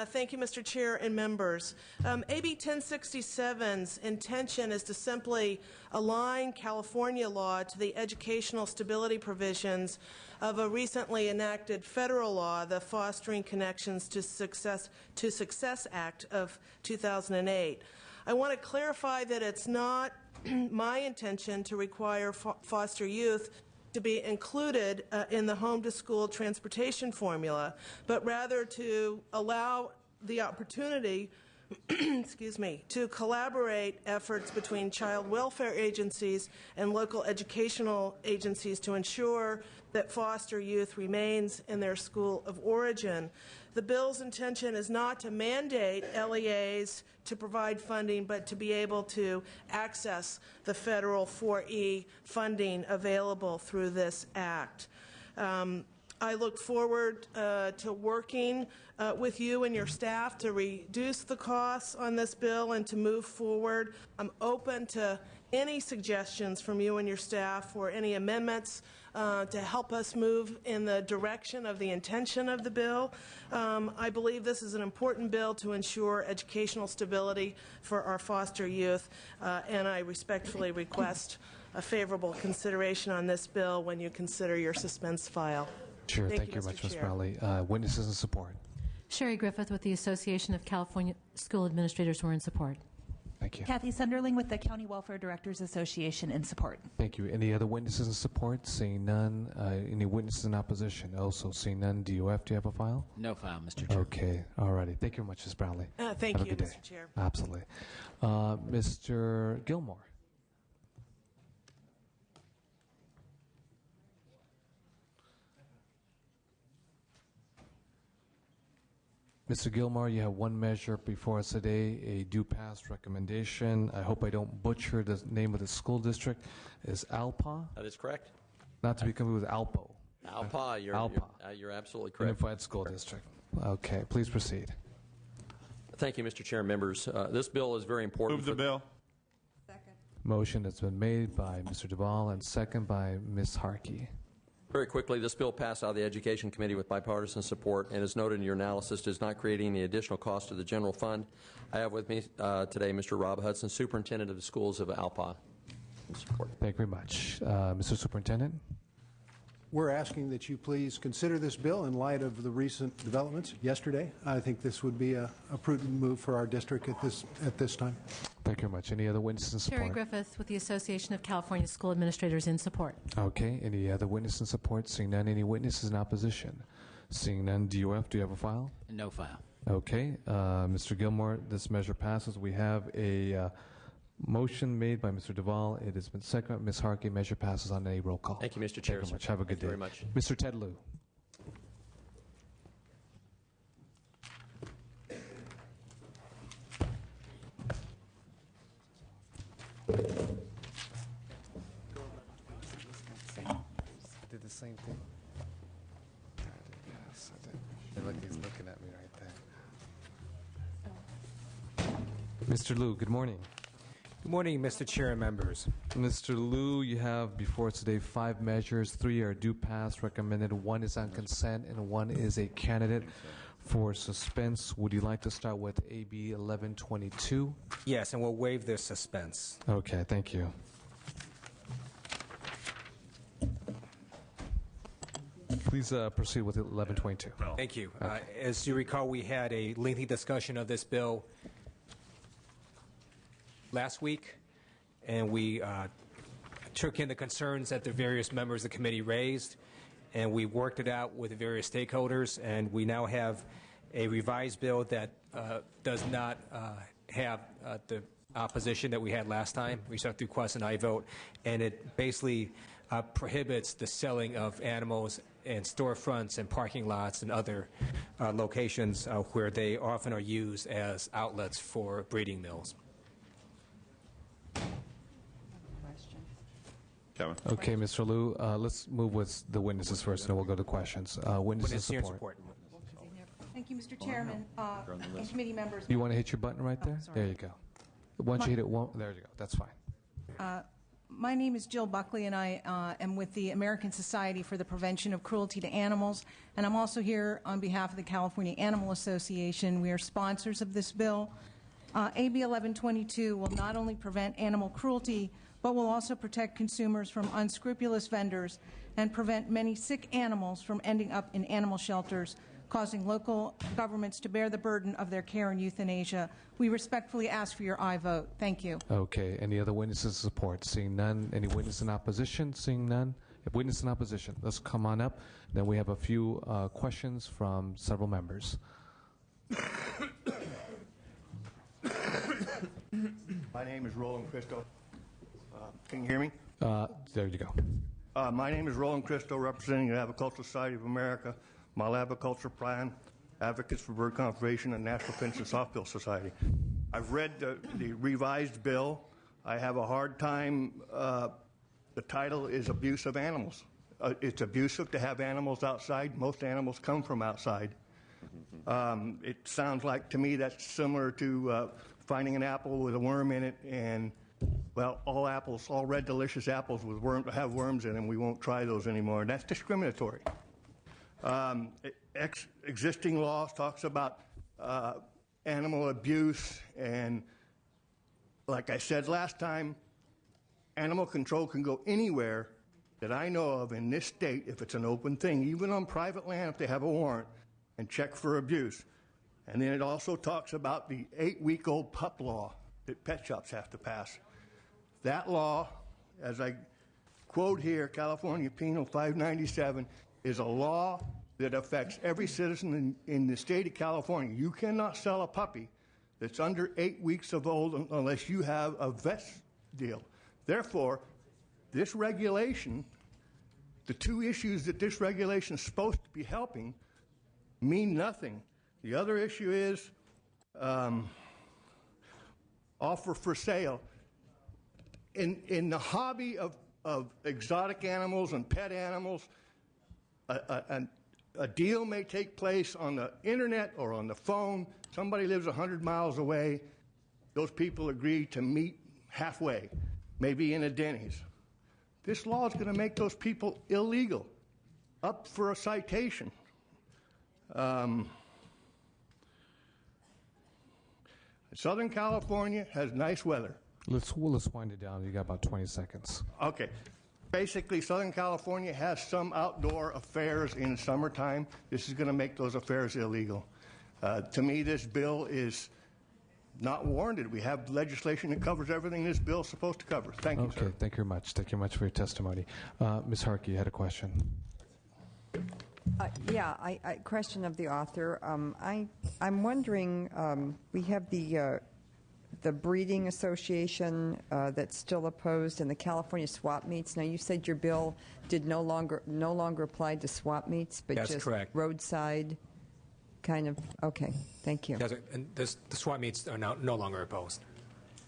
Thank you, Mr. Chair and members. AB 1067's intention is to simply align California law to the educational stability provisions of a recently enacted federal law, the Fostering Connections to Success Act of 2008. I want to clarify that it's not my intention to require foster youth to be included in the home-to-school transportation formula, but rather to allow the opportunity excuse me, to collaborate efforts between child welfare agencies and local educational agencies to ensure that foster youth remains in their school of origin. The bill's intention is not to mandate LEAs to provide funding, but to be able to access the federal 4E funding available through this act. I look forward to working with you and your staff to reduce the costs on this bill and to move forward. I'm open to any suggestions from you and your staff or any amendments to help us move in the direction of the intention of the bill. I believe this is an important bill to ensure educational stability for our foster youth, and I respectfully request a favorable consideration on this bill when you consider your suspense file. Sure. Thank you very much, Ms. Brownlee. Witnesses in support. Sherry Griffith with the Association of California School Administrators who are in support. Thank you. Kathy Sunderling with the County Welfare Directors Association in support. Thank you. Any other witnesses in support? Seeing none. Any witnesses in opposition? Also seeing none. DOF, do you have a file? No file, Mr. Chair. Okay. All righty. Thank you very much, Ms. Brownlee. Thank Have you, a good Mr. day. Chair. Absolutely. Mr. Gilmore. Mr. Gilmore, you have one measure before us today, a due pass recommendation. I hope I don't butcher the name of the school district. Is ALPA? That is correct. Not to be confused with ALPO. ALPA, you're absolutely correct. Unified School District. Okay, please proceed. Thank you, Mr. Chair and members. This bill is very important. Move the bill. Motion has been made by Mr. Duvall and second by Ms. Harkey. Very quickly, this bill passed out of the Education Committee with bipartisan support and, as noted in your analysis, does not create any additional cost to the general fund. I have with me today Mr. Rob Hudson, Superintendent of the Schools of Alpha. Support. Thank you very much. Mr. Superintendent? We're asking that you please consider this bill in light of the recent developments yesterday. I think this would be a prudent move for our district at this time. Thank you very much. Any other witnesses in support? Sherry Griffith with the Association of California School Administrators in support. Okay. Any other witnesses in support? Seeing none. Any witnesses in opposition? Seeing none. DOF, do you have a file? No file. Okay. Mr. Gilmore, this measure passes. We have a motion made by Mr. Duvall. It has been seconded. Ms. Harkey, measure passes on a roll call. Thank you, Mr. Chair. Thank you very much. Have a good day. Very much. Mr. Ted Lieu. Did the same thing. Yes, I did. Look, he's looking at me right there. Mr. Lieu, good morning. Good morning, Mr. Chair and members. Mr. Lieu, you have before us today 5 measures. 3 are due pass recommended. 1 is on consent, and 1 is a candidate for suspense. Would you like to start with AB 1122? Yes, and we'll waive the suspense. Okay, thank you. Please proceed with 1122. Thank you. As you recall, we had a lengthy discussion of this bill last week, and we took in the concerns that the various members of the committee raised, and we worked it out with the various stakeholders, and we now have a revised bill that does not have the opposition that we had last time. We sent through question and I vote, and it basically prohibits the selling of animals in storefronts and parking lots and other locations where they often are used as outlets for breeding mills. Kevin. Okay, Mr. Lieu, let's move with the witnesses first, and then we'll go to questions. Witnesses Here in support. Thank you, Mr. Chairman and committee members. You want to hit your button right there? sorry. There you go. Once you hit it, there you go. That's fine. My name is Jill Buckley, and I am with the American Society for the Prevention of Cruelty to Animals, and I'm also here on behalf of the California Animal Association. We are sponsors of this bill. AB 1122 will not only prevent animal cruelty, but will also protect consumers from unscrupulous vendors and prevent many sick animals from ending up in animal shelters, causing local governments to bear the burden of their care and euthanasia. We respectfully ask for your aye vote. Thank you. Okay. Any other witnesses support? Seeing none. Any witness in opposition? Seeing none. If witness in opposition, let's come on up. Then we have a few questions from several members. My name is Roland Christo. Can you hear me? There you go. My name is Roland Christo, representing the Avicultural Society of America, Malaviculture Plan, Advocates for Bird Conservation, and National Finch and Softbill Society. I've read the revised bill. I have a hard time. The title is Abuse of Animals. It's abusive to have animals outside. Most animals come from outside. It sounds like to me that's similar to finding an apple with a worm in it, and well, all red delicious apples with have worms in them, we won't try those anymore. That's discriminatory. Existing laws talks about animal abuse, and like I said last time, animal control can go anywhere that I know of in this state if it's an open thing, even on private land if they have a warrant, and check for abuse. And then it also talks about the 8-week-old pup law that pet shops have to pass. That law, as I quote here, California Penal 597, is a law that affects every citizen in the state of California. You cannot sell a puppy that's under 8 weeks of old unless you have a vet deal. Therefore, this regulation, the 2 issues that this regulation is supposed to be helping, mean nothing. The other issue is offer for sale. In the hobby of exotic animals and pet animals, A deal may take place on the internet or on the phone. Somebody lives 100 miles away. Those people agree to meet halfway, maybe in a Denny's. This law is going to make those people illegal, up for a citation. Southern California has nice weather. Let's wind it down. You got about 20 seconds. Okay. Basically, Southern California has some outdoor affairs in summertime. This is going to make those affairs illegal. To me, this bill is not warranted. We have legislation that covers everything this bill is supposed to cover. Thank you, sir. Okay, thank you very much. Thank you very much for your testimony. Ms. Harkey, you had a question. Yeah, I question of the author. I'm wondering, we have the Breeding Association that's still opposed, and the California swap meets. Now, you said your bill did no longer apply to swap meets, but That's just correct. roadside kind of. Okay, thank you. And the swap meets are now no longer opposed.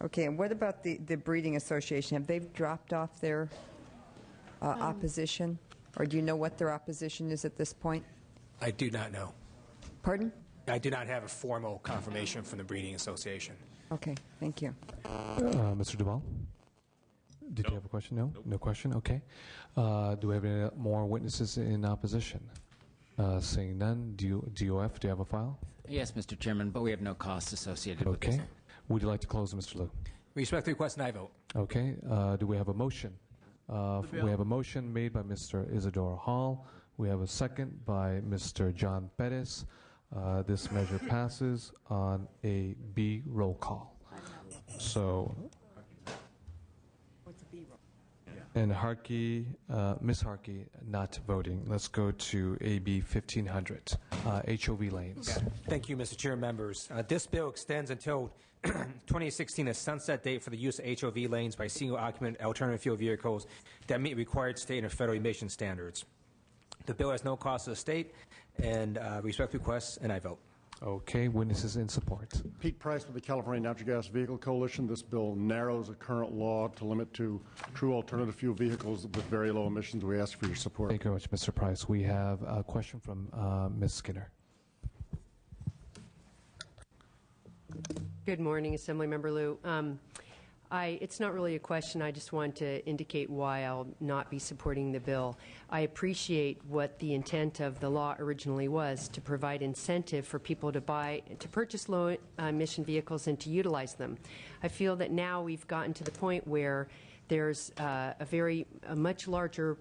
Okay, and what about the Breeding Association? Have they dropped off their opposition? Or do you know what their opposition is at this point? I do not know. Pardon? I do not have a formal confirmation from the Breeding Association. Okay, thank you. Mr. Duval? Did you have a question? No? No question? Okay. Do we have any more witnesses in opposition? Seeing none, DOF, do you have a file? Yes, Mr. Chairman, but we have no costs associated with Okay. this. Would you like to close, Mr. Liu? Respect the request, and I vote. Okay. Do we have a motion? We have a motion made by Mr. Isidore Hall. We have a second by Mr. John Pettis. This measure passes on a B roll call. So, and Harkey, Ms. Harkey, not voting. Let's go to AB 1500, HOV lanes. Thank you, Mr. Chair, members. This bill extends until 2016 a sunset date for the use of HOV lanes by single-occupant alternative fuel vehicles that meet required state and federal emission standards. The bill has no cost to the state, and respect requests, and I vote. Okay, witnesses in support. Pete Price with the California Natural Gas Vehicle Coalition. This bill narrows the current law to limit to true alternative fuel vehicles with very low emissions. We ask for your support. Thank you very much, Mr. Price. We have a question from Ms. Skinner. Good morning, Assemblymember Liu. It's not really a question. I just want to indicate why I'll not be supporting the bill. I appreciate what the intent of the law originally was, to provide incentive for people to purchase low-emission vehicles and to utilize them. I feel that now we've gotten to the point where there's a much larger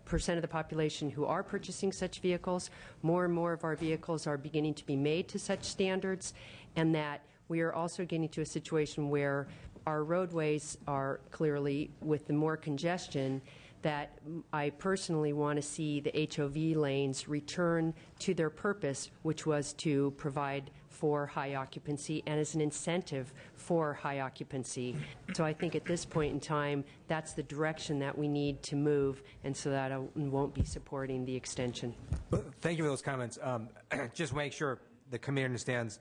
percent of the population who are purchasing such vehicles. More and more of our vehicles are beginning to be made to such standards, and that we are also getting to a situation where our roadways are clearly with the more congestion, that I personally want to see the HOV lanes return to their purpose, which was to provide for high occupancy and as an incentive for high occupancy. So I think at this point in time, that's the direction that we need to move, and so that I won't be supporting the extension. Thank you for those comments. Just make sure the committee understands.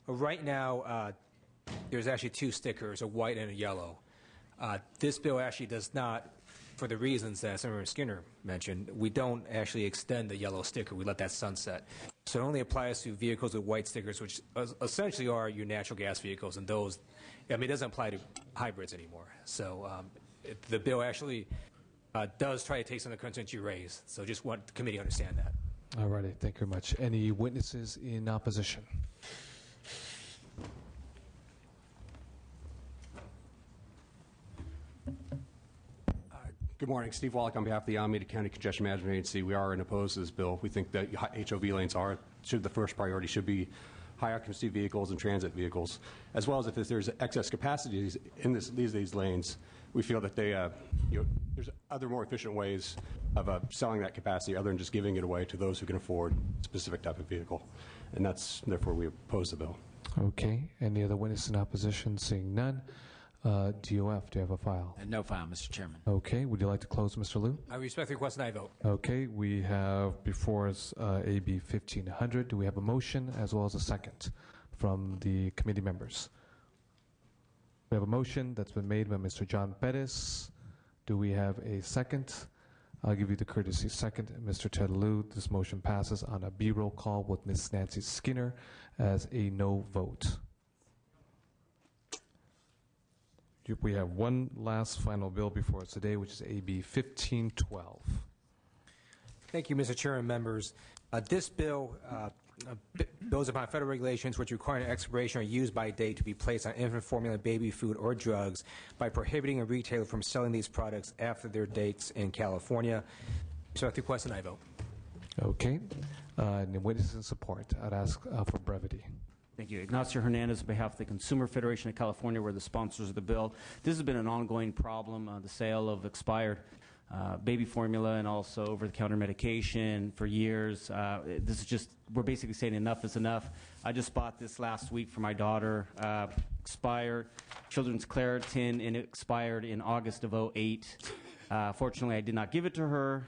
Right now, there's actually two stickers, a white and a yellow. This bill actually does not, for the reasons that Senator Skinner mentioned, we don't actually extend the yellow sticker. We let that sunset. So it only applies to vehicles with white stickers, which essentially are your natural gas vehicles, and those, it doesn't apply to hybrids anymore. So the bill actually does try to take some of the concerns you raised. So just want the committee to understand that. All righty, thank you very much. Any witnesses in opposition? Good morning. Steve Wallach on behalf of the Alameda County Congestion Management Agency. We are opposed to this bill. We think that HOV lanes the first priority should be high occupancy vehicles and transit vehicles, as well as if there's excess capacity in these lanes. We feel that there's other more efficient ways of selling that capacity other than just giving it away to those who can afford a specific type of vehicle, and therefore we oppose the bill. Okay. Any other witnesses in opposition? Seeing none. DOF, do you have a file? No file, Mr. Chairman. Okay. Would you like to close, Mr. Liu? I respect the request, and I vote. Okay. We have before us AB 1500. Do we have a motion as well as a second from the committee members? We have a motion that's been made by Mr. John Pettis. Do we have a second? I'll give you the courtesy second. Mr. Ted Lieu. This motion passes on a B roll call with Ms. Nancy Skinner as a no vote. We have one last final bill before us today, which is AB 1512. Thank you, Mr. Chair and members. This bill builds upon federal regulations which require an expiration or use-by date to be placed on infant formula, baby food, or drugs by prohibiting a retailer from selling these products after their dates in California. So I request an aye vote. Okay. And witnesses in support. I'd ask for brevity. Thank you. Ignacio Hernandez on behalf of the Consumer Federation of California. We're the sponsors of the bill. This has been an ongoing problem, the sale of expired baby formula and also over-the-counter medication for years. This is just, we're basically saying enough is enough. I just bought this last week for my daughter, expired, Children's Claritin, and it expired in August of 2008. Fortunately, I did not give it to her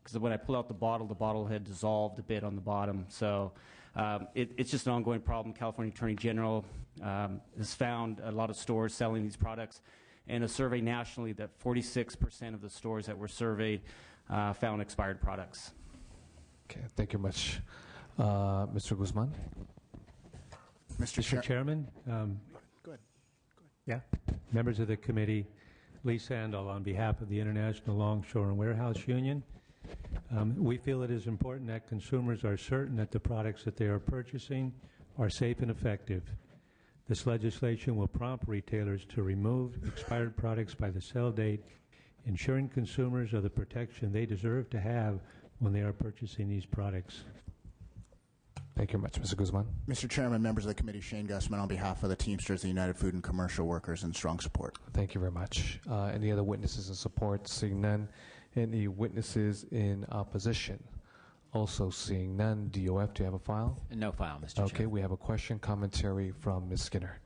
because when I pulled out the bottle had dissolved a bit on the bottom. So it's just an ongoing problem. California Attorney General has found a lot of stores selling these products. And a survey nationally that 46% of the stores that were surveyed found expired products. Okay, thank you much. Mr. Guzman? Mr. Chairman, Go ahead. yeah, members of the committee, Lee Sandel on behalf of the International Longshore and Warehouse Union. We feel it is important that consumers are certain that the products that they are purchasing are safe and effective. This legislation will prompt retailers to remove expired products by the sell date, ensuring consumers of the protection they deserve to have when they are purchasing these products. Thank you very much. Mr. Guzman. Mr. Chairman, members of the committee, Shane Gussman on behalf of the Teamsters, the United Food and Commercial Workers, in strong support. Thank you very much. Any other witnesses in support? Seeing none. Any witnesses in opposition? Also seeing none. DOF, do you have a file? No file, Mr. Chair. Okay, we have a question, commentary from Ms. Skinner.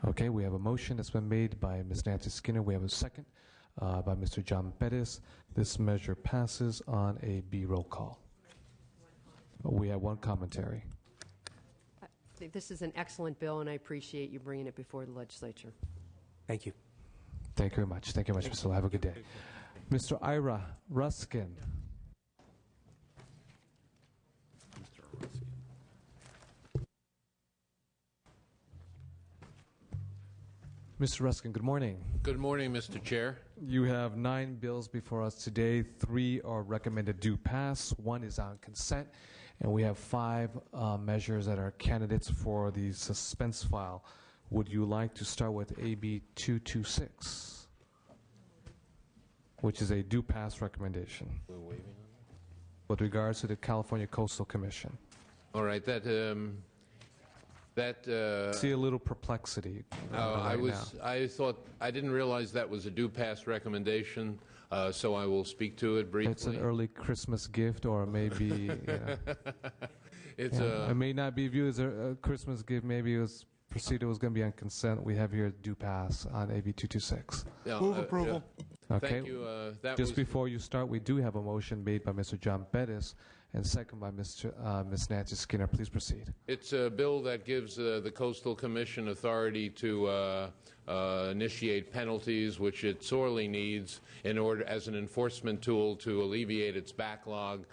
Okay, we have a motion that's been made by Ms. Nancy Skinner. We have a second by Mr. John Pettis. This measure passes on a B roll call. We have one commentary. This is an excellent bill, and I appreciate you bringing it before the legislature. Thank you. Thank you very much. Thank you very much, Mr. Lowe. Have a good day. Mr. Ira Ruskin. Mr. Ruskin, good morning. Good morning, Mr. Chair. You have 9 bills before us today. 3 are recommended do pass. 1 is on consent. And we have 5 measures that are candidates for the suspense file. Would you like to start with AB 226, which is a do pass recommendation with regards to the California Coastal Commission? All right, See a little perplexity. I thought I didn't realize that was a do pass recommendation, so I will speak to it briefly. It's an early Christmas gift, or maybe it may not be viewed as a Christmas gift. Maybe it was procedure was going to be on consent. We have here do pass on AB 226. Move approval. Okay. Thank you. Just before you start, we do have a motion made by Mr. John Bettis and second by Ms. Nancy Skinner. Please proceed. It's a bill that gives the Coastal Commission authority to initiate penalties, which it sorely needs in order as an enforcement tool to alleviate its backlog.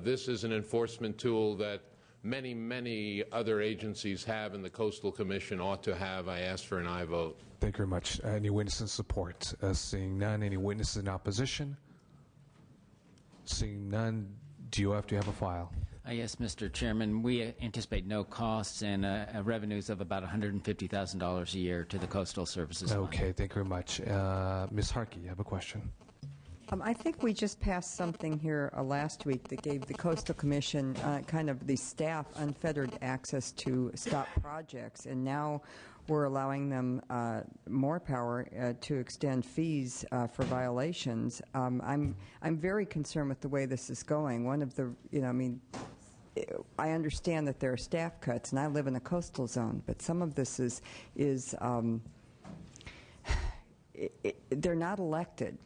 This is an enforcement tool that many other agencies have, and the Coastal Commission ought to have. I ask for an aye vote. Thank you very much. Any witnesses in support? Seeing none. Any witnesses in opposition? Seeing none. Do you have a file? Yes, Mr. Chairman. We anticipate no costs and revenues of about $150,000 a year to the Coastal Services Fund. Okay, thank you very much. Ms. Harkey, you have a question. I think we just passed something here last week that gave the Coastal Commission kind of the staff unfettered access to stop projects, and now we're allowing them more power to extend fees for violations. I'm very concerned with the way this is going. One of the, I understand that there are staff cuts, and I live in a coastal zone, but some of this is they're not elected.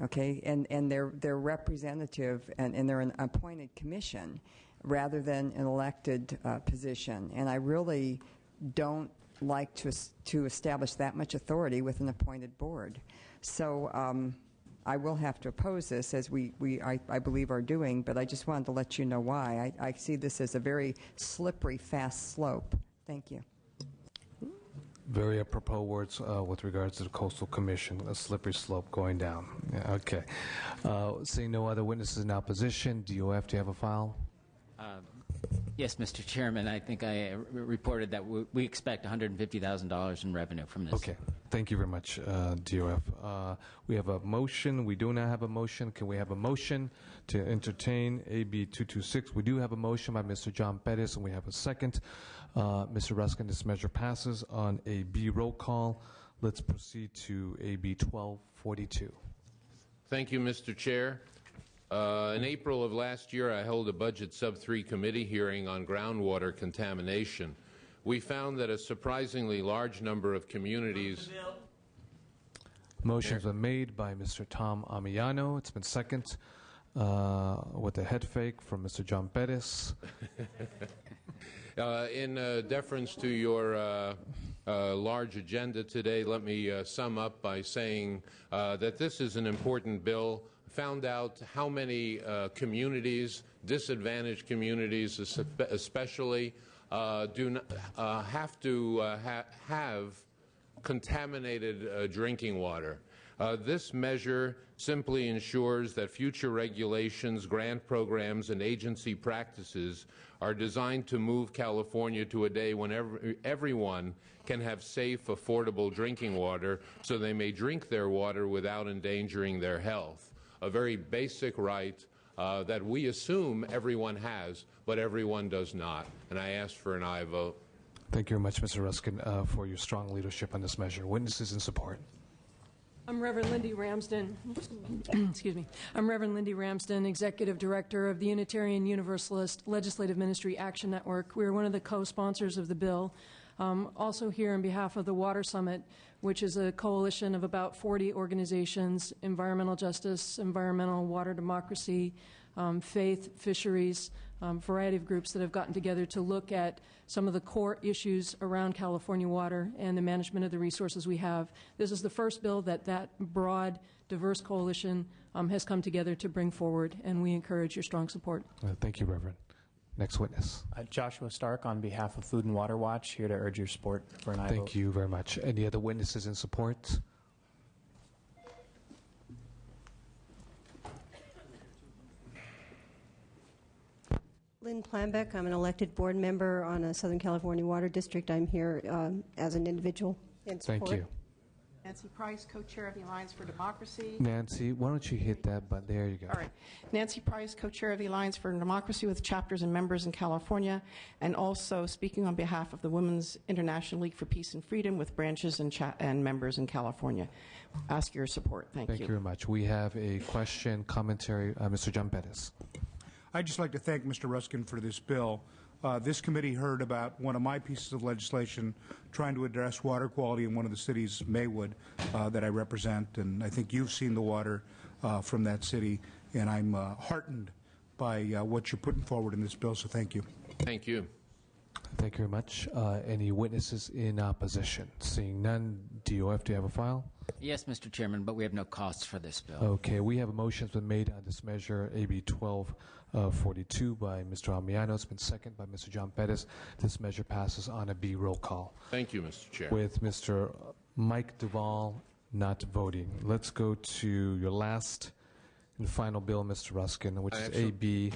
Okay, and they're representative, and they're an appointed commission rather than an elected position. And I really don't like to establish that much authority with an appointed board. So I will have to oppose this, as I believe are doing, but I just wanted to let you know why. I see this as a very slippery, fast slope. Thank you. Very apropos words with regards to the Coastal Commission, a slippery slope going down. Yeah, okay. Seeing no other witnesses in opposition, DOF, do you have a file? Yes, Mr. Chairman. I think I reported that we expect $150,000 in revenue from this. Okay. Thank you very much, DOF. We have a motion. We do not have a motion. Can we have a motion to entertain AB 226? We do have a motion by Mr. John Pettis, and we have a second. Mr. Ruskin, this measure passes on a B roll call. Let's proceed to AB 1242. Thank you, Mr. Chair. In April of last year, I held a Budget Sub-3 committee hearing on groundwater contamination. We found that a surprisingly large number of communities... Motion's been made by Mr. Tom Amiano. It's been second with a head fake from Mr. John Pettis. In deference to your large agenda today, let me sum up by saying that this is an important bill. Found out how many communities, disadvantaged communities especially, do have to have contaminated drinking water. This measure simply ensures that future regulations, grant programs, and agency practices are designed to move California to a day when everyone can have safe, affordable drinking water so they may drink their water without endangering their health. A very basic right that we assume everyone has, but everyone does not. And I ask for an aye vote. Thank you very much, Mr. Ruskin, for your strong leadership on this measure. Witnesses in support. I'm Reverend Lindy Ramsden. Excuse me. I'm Reverend Lindy Ramsden, Executive Director of the Unitarian Universalist Legislative Ministry Action Network. We are one of the co-sponsors of the bill. Also here on behalf of the Water Summit, which is a coalition of about 40 organizations: environmental justice, environmental water democracy, faith, fisheries, variety of groups that have gotten together to look at some of the core issues around California water and the management of the resources we have. This is the first bill that broad, diverse coalition has come together to bring forward, and we encourage your strong support. Thank you, Reverend. Next witness. Joshua Stark on behalf of Food and Water Watch, here to urge your support for an aye vote. Thank you very much. Any other witnesses in support? Lynn Planbeck. I'm an elected board member on a Southern California Water District. I'm here as an individual in support. Thank you. Nancy Price, co-chair of the Alliance for Democracy. Nancy, why don't you hit that button? There you go. All right. Nancy Price, co-chair of the Alliance for Democracy with chapters and members in California, and also speaking on behalf of the Women's International League for Peace and Freedom with branches and members in California. Ask your support. Thank you. Thank you very much. We have a question, commentary. Mr. John Pettis. I'd just like to thank Mr. Ruskin for this bill. This committee heard about one of my pieces of legislation trying to address water quality in one of the cities, Maywood, that I represent, and I think you've seen the water from that city, and I'm heartened by what you're putting forward in this bill, so thank you. Thank you. Thank you very much. Any witnesses in opposition? Seeing none, DOF, do you have a file? Yes, Mr. Chairman, but we have no costs for this bill. Okay, we have a motion that's been made on this measure, AB 1242 by Mr. Amiano. It's been seconded by Mr. John Pettis. This measure passes on a B roll call. Thank you, Mr. Chair. With Mr. Mike Duvall not voting. Let's go to your last and final bill, Mr. Ruskin, which is AB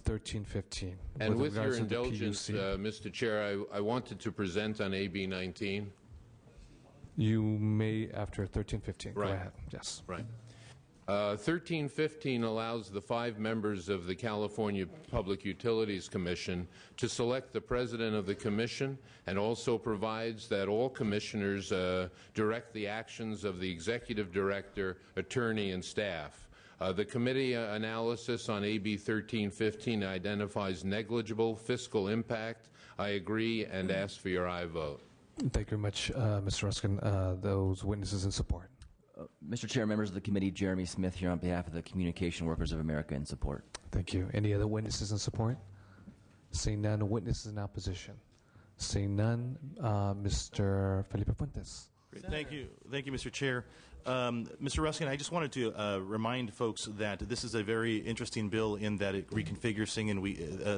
1315. And with your indulgence, Mr. Chair, I wanted to present on AB 19. You may after 1315. Right. Go ahead. Yes. Right. 1315 allows the 5 members of the California Public Utilities Commission to select the president of the commission, and also provides that all commissioners direct the actions of the executive director, attorney, and staff. The committee analysis on AB 1315 identifies negligible fiscal impact. I agree and ask for your aye vote. Thank you very much, Mr. Ruskin. Those witnesses in support. Mr. Chair, members of the committee, Jeremy Smith here on behalf of the Communication Workers of America in support. Thank you. Any other witnesses in support? Seeing none, witnesses in opposition. Seeing none, Mr. Felipe Fuentes. Great. Thank you, Mr. Chair. Mr. Ruskin, I just wanted to remind folks that this is a very interesting bill in that it reconfigures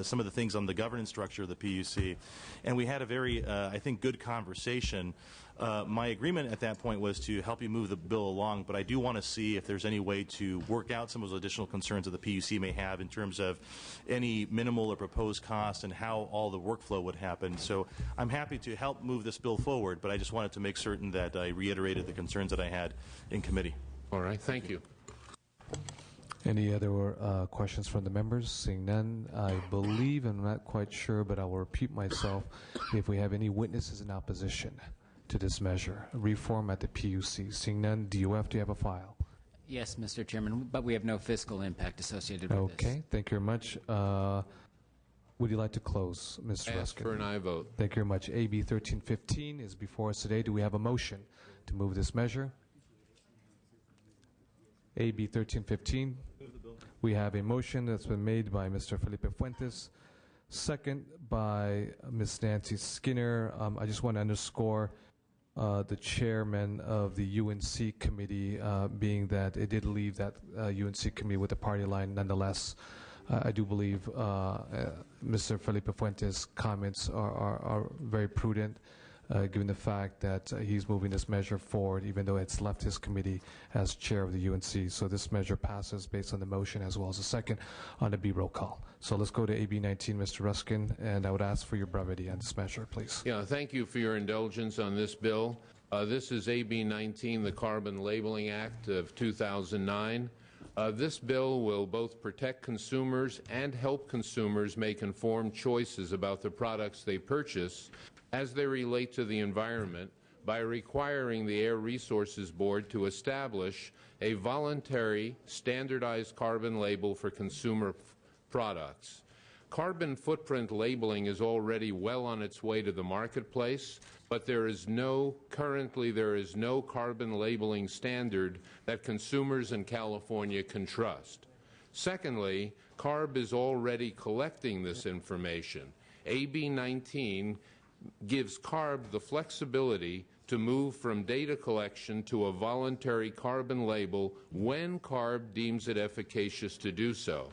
some of the things on the governance structure of the PUC. And we had a very, I think, good conversation. My agreement at that point was to help you move the bill along, but I do want to see if there's any way to work out some of those additional concerns that the PUC may have in terms of any minimal or proposed cost and how all the workflow would happen. So I'm happy to help move this bill forward, but I just wanted to make certain that I reiterated the concerns that I had in committee. All right, thank you. Any other questions from the members? Seeing none, I believe, I'm not quite sure, but I will repeat myself, if we have any witnesses in opposition to this measure, reform at the PUC. Seeing none, DOF, do you have a file? Yes, Mr. Chairman, but we have no fiscal impact associated with this. Okay, thank you very much. Would you like to close, Mr. Ruskin? Ask for an aye vote. Thank you very much. AB 1315 is before us today. Do we have a motion to move this measure? AB 1315. We have a motion that's been made by Mr. Felipe Fuentes, second by Ms. Nancy Skinner. I just want to underscore the chairman of the UNC committee, being that it did leave that UNC committee with a party line. Nonetheless, I do believe Mr. Felipe Fuentes' comments are very prudent, given the fact that he's moving this measure forward, even though it's left his committee as chair of the UNC. So this measure passes based on the motion as well as the second on the B roll call. So let's go to AB 19, Mr. Ruskin, and I would ask for your brevity on this measure, please. Yeah, thank you for your indulgence on this bill. This is AB 19, the Carbon Labeling Act of 2009. This bill will both protect consumers and help consumers make informed choices about the products they purchase as they relate to the environment by requiring the Air Resources Board to establish a voluntary standardized carbon label for consumer products. Carbon footprint labeling is already well on its way to the marketplace, but currently there is no carbon labeling standard that consumers in California can trust. Secondly, CARB is already collecting this information. AB 19 gives CARB the flexibility to move from data collection to a voluntary carbon label when CARB deems it efficacious to do so.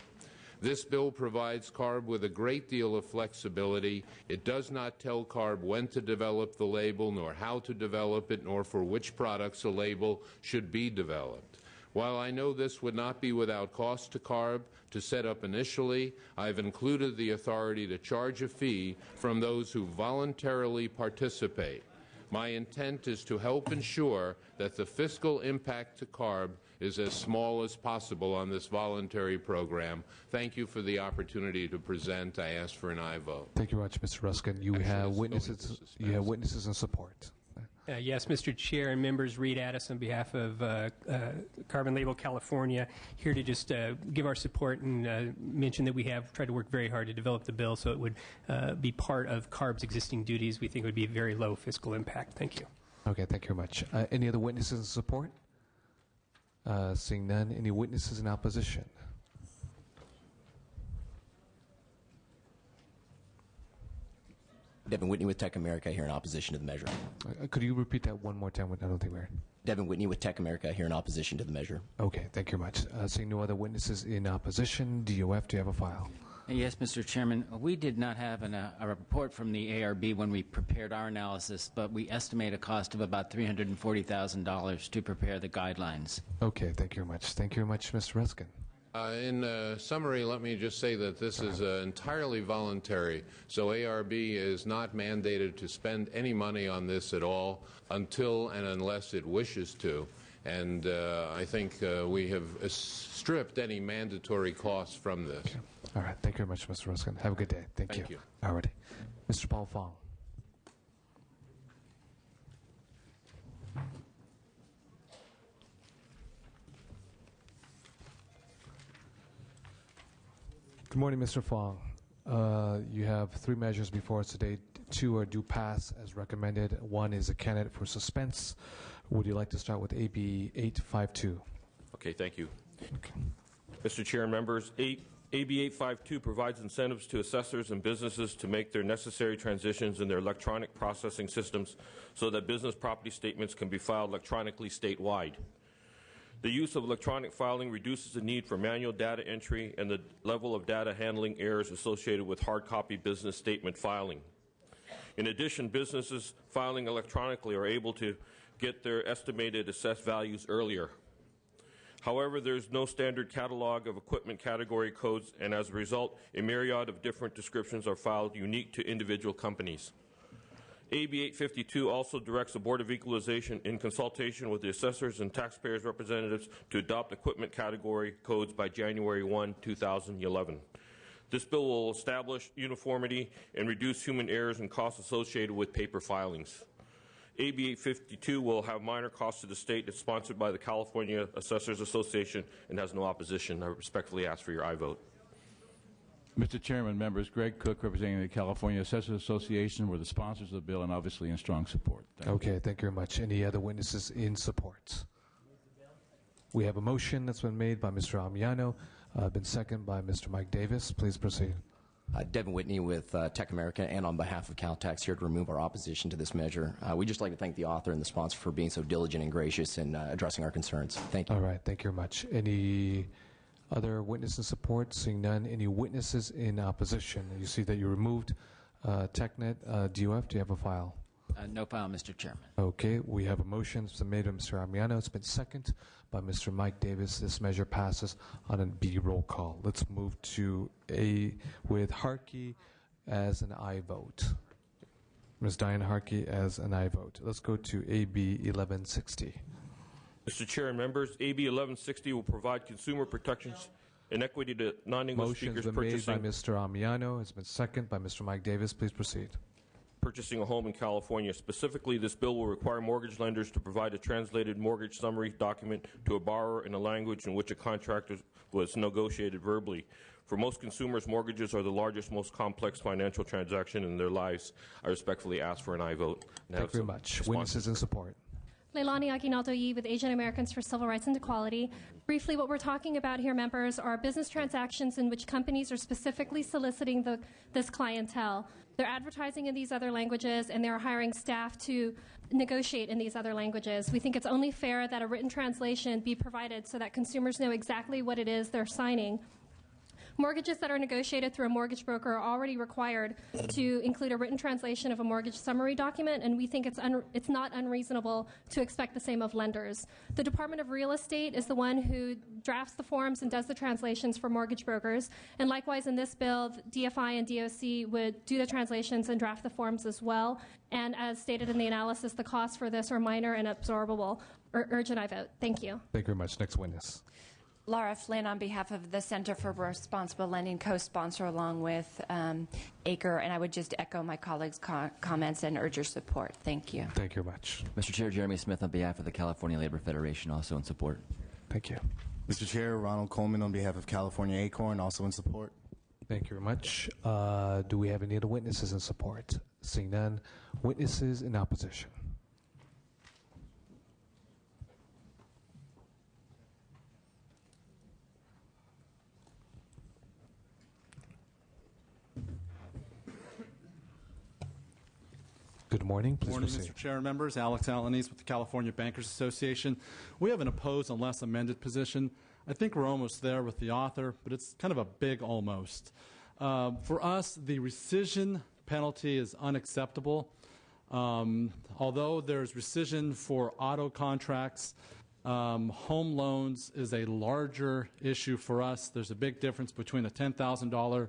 This bill provides CARB with a great deal of flexibility. It does not tell CARB when to develop the label, nor how to develop it, nor for which products a label should be developed. While I know this would not be without cost to CARB to set up initially, I've included the authority to charge a fee from those who voluntarily participate. My intent is to help ensure that the fiscal impact to CARB is as small as possible on this voluntary program. Thank you for the opportunity to present. I ask for an aye vote. Thank you very much, Mr. Ruskin. You have witnesses in support. Yes, Mr. Chair and members, Reed Addis on behalf of Carbon Label California, here to just give our support and mention that we have tried to work very hard to develop the bill so it would be part of CARB's existing duties. We think it would be a very low fiscal impact. Thank you. Okay, thank you very much. Any other witnesses in support? Seeing none, any witnesses in opposition? Devin Whitney with Tech America here in opposition to the measure. Could you repeat that one more time? I don't think we're... Devin Whitney with Tech America here in opposition to the measure. Okay, thank you very much. Seeing no other witnesses in opposition, DOF, do you have a file? Yes, Mr. Chairman. We did not have a report from the ARB when we prepared our analysis, but we estimate a cost of about $340,000 to prepare the guidelines. Okay, thank you very much. Thank you very much, Mr. Ruskin. In summary, let me just say that this is entirely voluntary, so ARB is not mandated to spend any money on this at all until and unless it wishes to. And I think we have stripped any mandatory costs from this. Okay. All right. Thank you very much, Mr. Ruskin. Have a good day. Thank you. All righty. Mr. Paul Fong. Good morning, Mr. Fong. You have three measures before us today. Two are due pass as recommended. One is a candidate for suspense. Would you like to start with AB 852? Okay, thank you. Okay. Mr. Chair and members, AB 852 provides incentives to assessors and businesses to make their necessary transitions in their electronic processing systems so that business property statements can be filed electronically statewide. The use of electronic filing reduces the need for manual data entry and the level of data handling errors associated with hard copy business statement filing. In addition, businesses filing electronically are able to get their estimated assessed values earlier. However, there is no standard catalog of equipment category codes, and as a result, a myriad of different descriptions are filed unique to individual companies. AB 852 also directs the Board of Equalization, in consultation with the assessors and taxpayers' representatives, to adopt equipment category codes by January 1, 2011. This bill will establish uniformity and reduce human errors and costs associated with paper filings. AB 852 will have minor costs to the state. It's sponsored by the California Assessors Association and has no opposition. I respectfully ask for your aye vote. Mr. Chairman, members, Greg Cook, representing the California Assessors Association, were the sponsors of the bill and obviously in strong support. Thank you. Thank you very much. Any other witnesses in support? We have a motion that's been made by Mr. Amiano, been seconded by Mr. Mike Davis. Please proceed. Devin Whitney with Tech America, and on behalf of Caltax, here to remove our opposition to this measure. We'd just like to thank the author and the sponsor for being so diligent and gracious in addressing our concerns. Thank you. All right. Thank you very much. Any other witnesses in support? Seeing none. Any witnesses in opposition? You see that you removed TechNet. DUF, do you have a file? No file, Mr. Chairman. Okay. We have a motion that's been made by Mr. Amiano. It's been seconded by Mr. Mike Davis. This measure passes on a B roll call. Let's move to A with Harkey as an aye vote. Ms. Diane Harkey as an aye vote. Let's go to AB 1160. Mr. Chair and members, AB 1160 will provide consumer protections and equity to non-English speakers Motion's been made by Mr. Amiano. It's been seconded by Mr. Mike Davis. Please proceed. Purchasing a home in California. Specifically, this bill will require mortgage lenders to provide a translated mortgage summary document to a borrower in a language in which a contract was negotiated verbally. For most consumers, mortgages are the largest, most complex financial transaction in their lives. I respectfully ask for an aye vote. Thank you very much. Witnesses in support. Leilani Aguinaldo-Yi with Asian Americans for Civil Rights and Equality. Briefly, what we're talking about here, members, are business transactions in which companies are specifically soliciting this clientele. They're advertising in these other languages, and they're hiring staff to negotiate in these other languages. We think it's only fair that a written translation be provided so that consumers know exactly what it is they're signing. Mortgages that are negotiated through a mortgage broker are already required to include a written translation of a mortgage summary document, and we think it's not unreasonable to expect the same of lenders. The Department of Real Estate is the one who drafts the forms and does the translations for mortgage brokers, and likewise in this bill, DFI and DOC would do the translations and draft the forms as well, and as stated in the analysis, the costs for this are minor and absorbable. Urge an aye vote. Thank you. Thank you very much. Next witness. Laura Flynn on behalf of the Center for Responsible Lending, co-sponsor along with ACRE, and I would just echo my colleagues' comments and urge your support. Thank you. Thank you very much. Mr. Chair, Jeremy Smith on behalf of the California Labor Federation, also in support. Thank you. Mr. Chair, Ronald Coleman on behalf of California ACORN, also in support. Thank you very much. Do we have any other witnesses in support? Seeing none. Witnesses in opposition. Good morning. Please Good morning, proceed. Mr. Chair and members. Alex Alanese with the California Bankers Association. We have an opposed unless amended position. I think we're almost there with the author, but it's kind of a big almost. For us, the rescission penalty is unacceptable. Although there's rescission for auto contracts, home loans is a larger issue for us. There's a big difference between a $10,000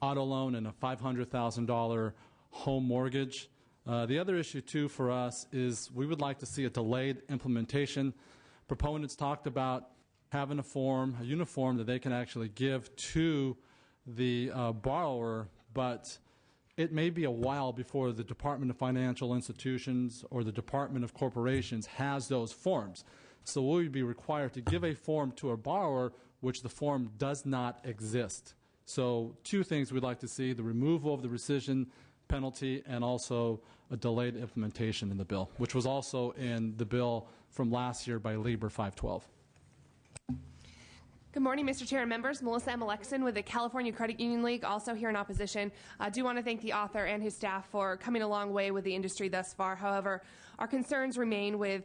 auto loan and a $500,000 home mortgage. The other issue, too, for us is we would like to see a delayed implementation. Proponents talked about having a uniform that they can actually give to the borrower, but it may be a while before the Department of Financial Institutions or the Department of Corporations has those forms. So we would be required to give a form to a borrower which the form does not exist. So two things we'd like to see: the removal of the rescission penalty and also a delayed implementation in the bill, which was also in the bill from last year by Lieber 512. Good morning, Mr. Chair and members. Melissa M. Alexson with the California Credit Union League, also here in opposition. I do want to thank the author and his staff for coming a long way with the industry thus far. However, our concerns remain with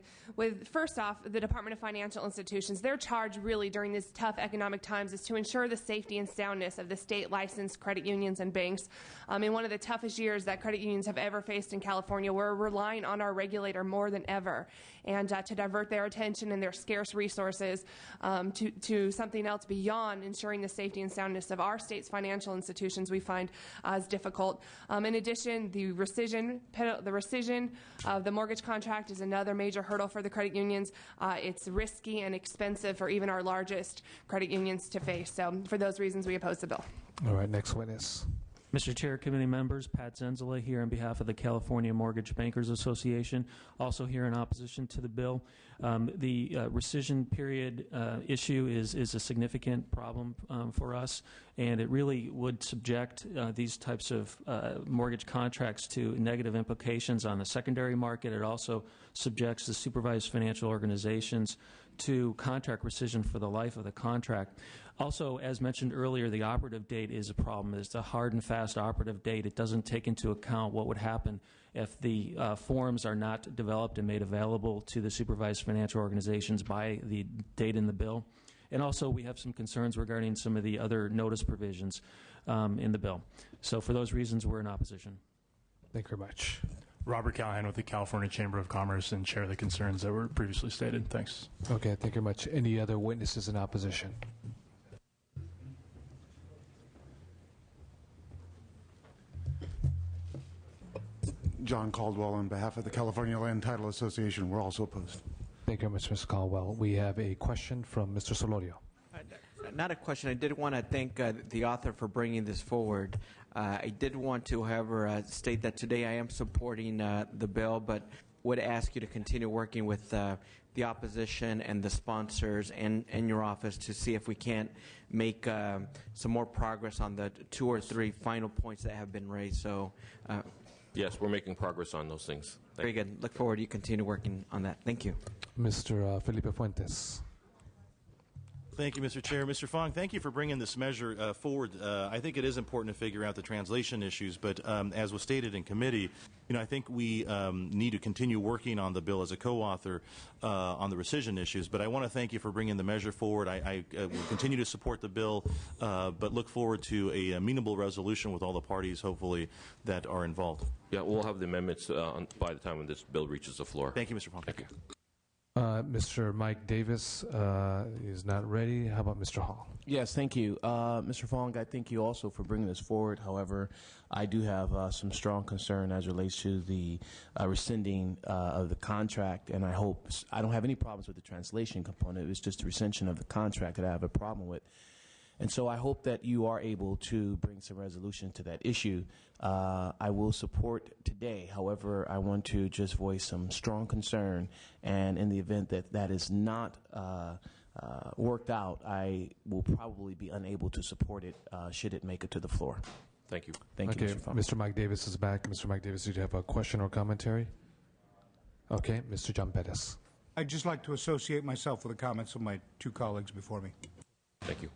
first off, the Department of Financial Institutions. Their charge really during these tough economic times is to ensure the safety and soundness of the state licensed credit unions and banks. In one of the toughest years that credit unions have ever faced in California, we're relying on our regulator more than ever, and to divert their attention and their scarce resources to something else beyond ensuring the safety and soundness of our state's financial institutions, we find is difficult. In addition, the rescission of the mortgage contract is another major hurdle for the credit unions. It's risky and expensive for even our largest credit unions to face. So for those reasons, we oppose the bill. All right, next witness. Mr. Chair, committee members, Pat Zenzele here on behalf of the California Mortgage Bankers Association, also here in opposition to the bill. The rescission period issue is a significant problem for us, and it really would subject these types of mortgage contracts to negative implications on the secondary market. It also subjects the supervised financial organizations to contract rescission for the life of the contract. Also, as mentioned earlier, the operative date is a problem. It's a hard and fast operative date. It doesn't take into account what would happen if the forms are not developed and made available to the supervised financial organizations by the date in the bill. And also, we have some concerns regarding some of the other notice provisions in the bill. So for those reasons, we're in opposition. Thank you very much. Robert Callahan with the California Chamber of Commerce, and share the concerns that were previously stated. Thanks. Okay, thank you very much. Any other witnesses in opposition? John Caldwell on behalf of the California Land Title Association. We're also opposed. Thank you very much, Mr. Caldwell. We have a question from Mr. Solorio. Not a question. I did want to thank the author for bringing this forward. I did want to, however, state that today I am supporting the bill, but would ask you to continue working with the opposition and the sponsors and your office to see if we can't make some more progress on the 2 or 3 final points that have been raised. So, yes, we're making progress on those things. Very good. Look forward to you continue working on that. Thank you. Mr. Felipe Fuentes. Thank you, Mr. Chair. Mr. Fong, thank you for bringing this measure forward. I think it is important to figure out the translation issues, but as was stated in committee, I think we need to continue working on the bill as a co-author on the rescission issues, but I want to thank you for bringing the measure forward. I will continue to support the bill, but look forward to a amenable resolution with all the parties, hopefully, that are involved. Yeah, we'll have the amendments by the time when this bill reaches the floor. Thank you, Mr. Fong. Thank you. Mr. Mike Davis is not ready. How about Mr. Hall? Yes, thank you. Mr. Fong, I thank you also for bringing this forward. However, I do have some strong concern as it relates to the rescinding of the contract, and I don't have any problems with the translation component. It's just the rescission of the contract that I have a problem with. And so I hope that you are able to bring some resolution to that issue. I will support today. However, I want to just voice some strong concern, and in the event that that is not worked out, I will probably be unable to support it should it make it to the floor. Thank you. Thank you, Mr. Fong. Mr. Mike Davis is back. Mr. Mike Davis, did you have a question or commentary? Okay, Mr. John Pettis. I'd just like to associate myself with the comments of my 2 colleagues before me. Thank you.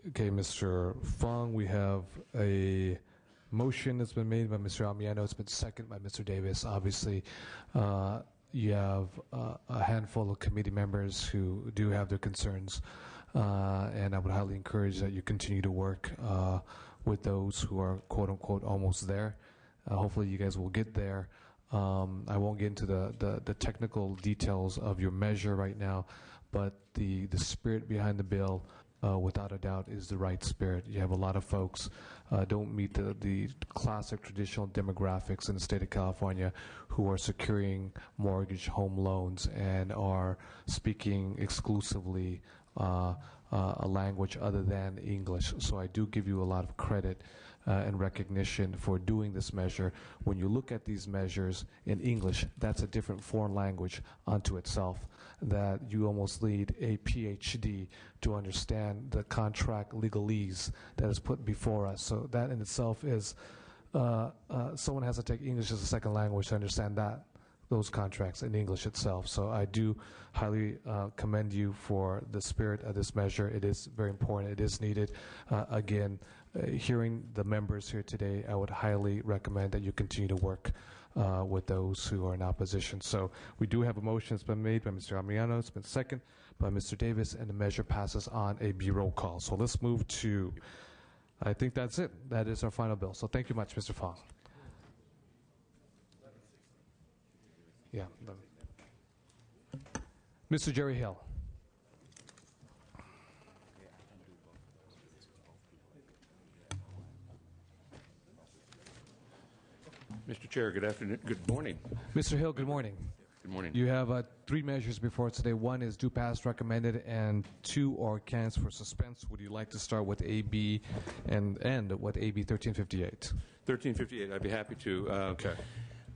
Okay, Mr. Fong, we have a motion that's been made by Mr. Almiano. It's been seconded by Mr. Davis. Obviously, you have a handful of committee members who do have their concerns, and I would highly encourage that you continue to work with those who are, quote-unquote, almost there. Hopefully you guys will get there. I won't get into the technical details of your measure right now, but the spirit behind the bill, without a doubt, is the right spirit. You have a lot of folks don't meet the classic traditional demographics in the state of California who are securing mortgage home loans and are speaking exclusively a language other than English. So I do give you a lot of credit and recognition for doing this measure. When you look at these measures in English, that's a different foreign language unto itself, that you almost need a PhD to understand the contract legalese that is put before us. So that in itself is, someone has to take English as a second language to understand those contracts in English itself. So I do highly commend you for the spirit of this measure. It is very important. It is needed. Again, hearing the members here today, I would highly recommend that you continue to work with those who are in opposition. So we do have a motion that's been made by Mr. Amiano. It's been seconded by Mr. Davis, and the measure passes on a B roll call. So let's move to, I think that's it. That is our final bill. So thank you much, Mr. Fong. Yeah. Mr. Jerry Hill. Mr. Chair, good afternoon. Good morning. Mr. Hill, good morning. Good morning. You have 3 measures before us today. 1 is do pass recommended, and 2 are candidates for suspense. Would you like to start with AB and end with AB 1358? 1358, I'd be happy to. Okay.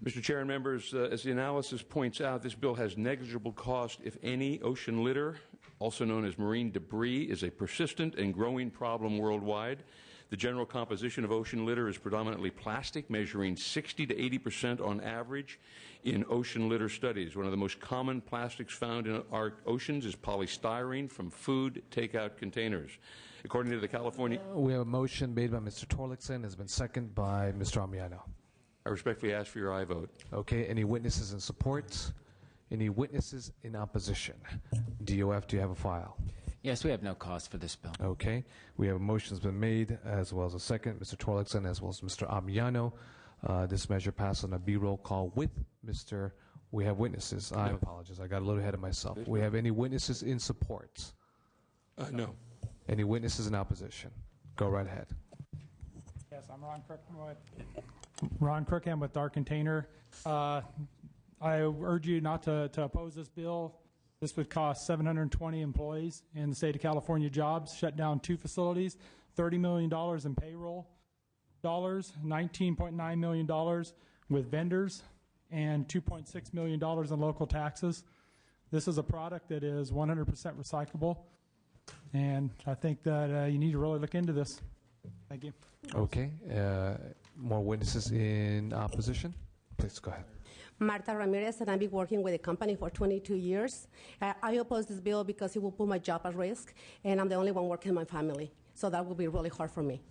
Mr. Chair and members, as the analysis points out, this bill has negligible cost, if any. Ocean litter, also known as marine debris, is a persistent and growing problem worldwide. The general composition of ocean litter is predominantly plastic, measuring 60 to 80% on average in ocean litter studies. One of the most common plastics found in our oceans is polystyrene from food takeout containers. According to the California... We have a motion made by Mr. Torlakson, has been seconded by Mr. Amiano. I respectfully ask for your aye vote. Okay, any witnesses in support? Any witnesses in opposition? DOF, do you have a file? Yes, we have no cost for this bill. Okay. We have a motion that's been made as well as a second. Mr. Torlakson as well as Mr. Amiano. This measure passed on a B roll call with Mr. We have witnesses. I apologize. I got a little ahead of myself. We have any witnesses in support? No. Any witnesses in opposition? Go right ahead. Yes, I'm Ron Crookham with Dark Container. I urge you not to oppose this bill. This would cost 720 employees in the state of California jobs, shut down 2 facilities, $30 million in payroll dollars, $19.9 million with vendors, and $2.6 million in local taxes. This is a product that is 100% recyclable, and I think that you need to really look into this. Thank you. Okay. More witnesses in opposition? Please go ahead. Marta Ramirez, and I've been working with the company for 22 years. I oppose this bill because it will put my job at risk, and I'm the only one working in my family. So that will be really hard for me.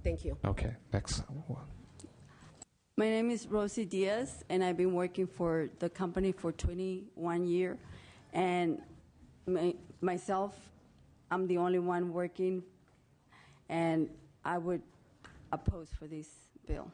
Thank you. Okay, next. My name is Rosie Diaz, and I've been working for the company for 21 years. And myself, I'm the only one working, and I would oppose for this bill.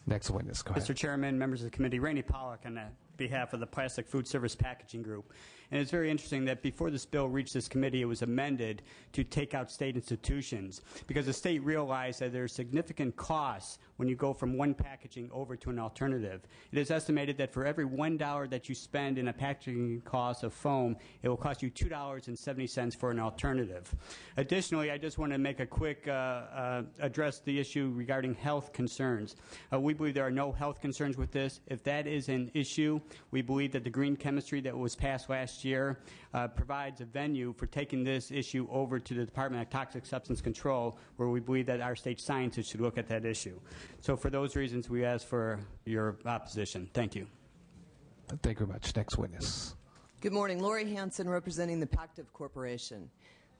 Next witness, go ahead. Mr. Chairman, members of the committee, Randy Pollack on behalf of the Plastic Food Service Packaging Group. And it's very interesting that before this bill reached this committee, it was amended to take out state institutions because the state realized that there are significant costs when you go from one packaging over to an alternative. It is estimated that for every $1 that you spend in a packaging cost of foam, it will cost you $2.70 for an alternative. Additionally, I just want to make a quick address the issue regarding health concerns. We believe there are no health concerns with this. If that is an issue, we believe that the green chemistry that was passed last year provides a venue for taking this issue over to the Department of Toxic Substance Control, where we believe that our state scientists should look at that issue. So for those reasons, we ask for your opposition. Thank you. Thank you very much. Next witness. Good morning. Lori Hansen representing the Pactiv Corporation.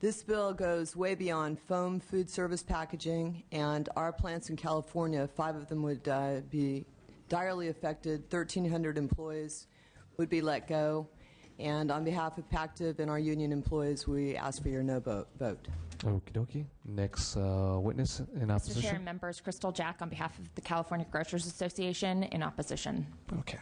This bill goes way beyond foam food service packaging, and our plants in California, 5 of them would be direly affected. 1,300 employees would be let go. And on behalf of Pactiv and our union employees, we ask for your no vote. Okie dokie. Next witness in opposition. Mr. Chair and members, Crystal Jack on behalf of the California Grocers Association in opposition. Okay.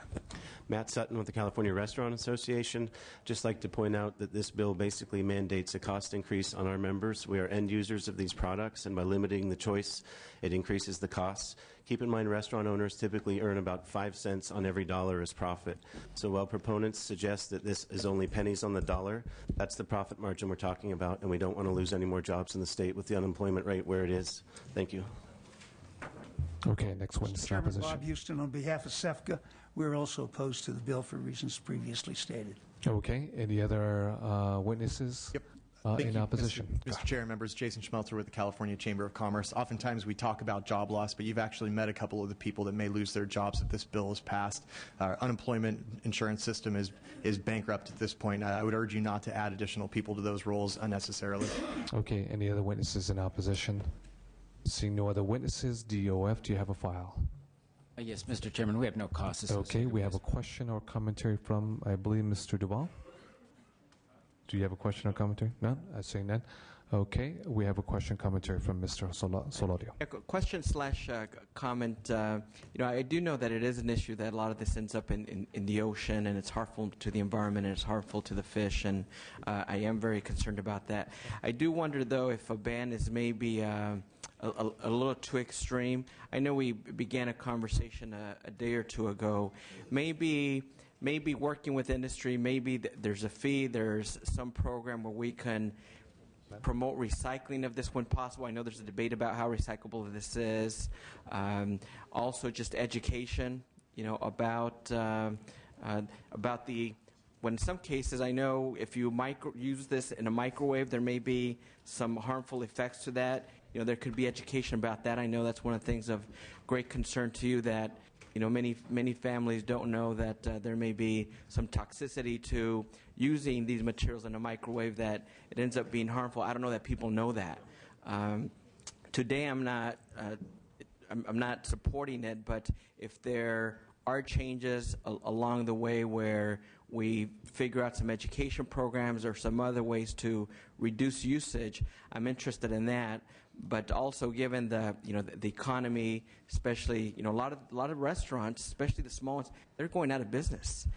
Matt Sutton with the California Restaurant Association. Just like to point out that this bill basically mandates a cost increase on our members. We are end users of these products, and by limiting the choice, it increases the costs. Keep in mind, restaurant owners typically earn about 5 cents on every dollar as profit. So while proponents suggest that this is only pennies on the dollar, that's the profit margin we're talking about, and we don't want to lose any more jobs in the state with the unemployment rate where it is. Thank you. Okay, next witness in opposition. Bob Houston on behalf of SEFCA. We're also opposed to the bill for reasons previously stated. Okay, any other witnesses? Yep. In opposition. Mr. Chair, members, Jason Schmelzer with the California Chamber of Commerce. Oftentimes we talk about job loss, but you've actually met a couple of the people that may lose their jobs if this bill is passed. Our unemployment insurance system is bankrupt at this point. I would urge you not to add additional people to those roles unnecessarily. Okay, any other witnesses in opposition? Seeing no other witnesses, DOF, do you have a file? Yes, Mr. Chairman, we have no costs associated. Okay, we have a question or commentary from, I believe, Mr. Duval. Do you have a question or commentary? None? I say none. Okay, we have a question commentary from Mr. Solorio. Question slash comment. I do know that it is an issue that a lot of this ends up in the ocean, and it's harmful to the environment, and it's harmful to the fish, and I am very concerned about that. I do wonder, though, if a ban is maybe a little too extreme. I know we began a conversation a day or two ago. Maybe working with industry, maybe there's a fee, there's some program where we can promote recycling of this when possible. I know there's a debate about how recyclable this is. Also, just education, about the. When in some cases, I know if you use this in a microwave, there may be some harmful effects to that. There could be education about that. I know that's one of the things of great concern to you that. Many families don't know that there may be some toxicity to using these materials in a microwave, that it ends up being harmful. I don't know that people know that. Today, I'm not supporting it, but if there are changes along the way where we figure out some education programs or some other ways to reduce usage, I'm interested in that. But also, given the economy, especially a lot of restaurants, especially the small ones, they're going out of business.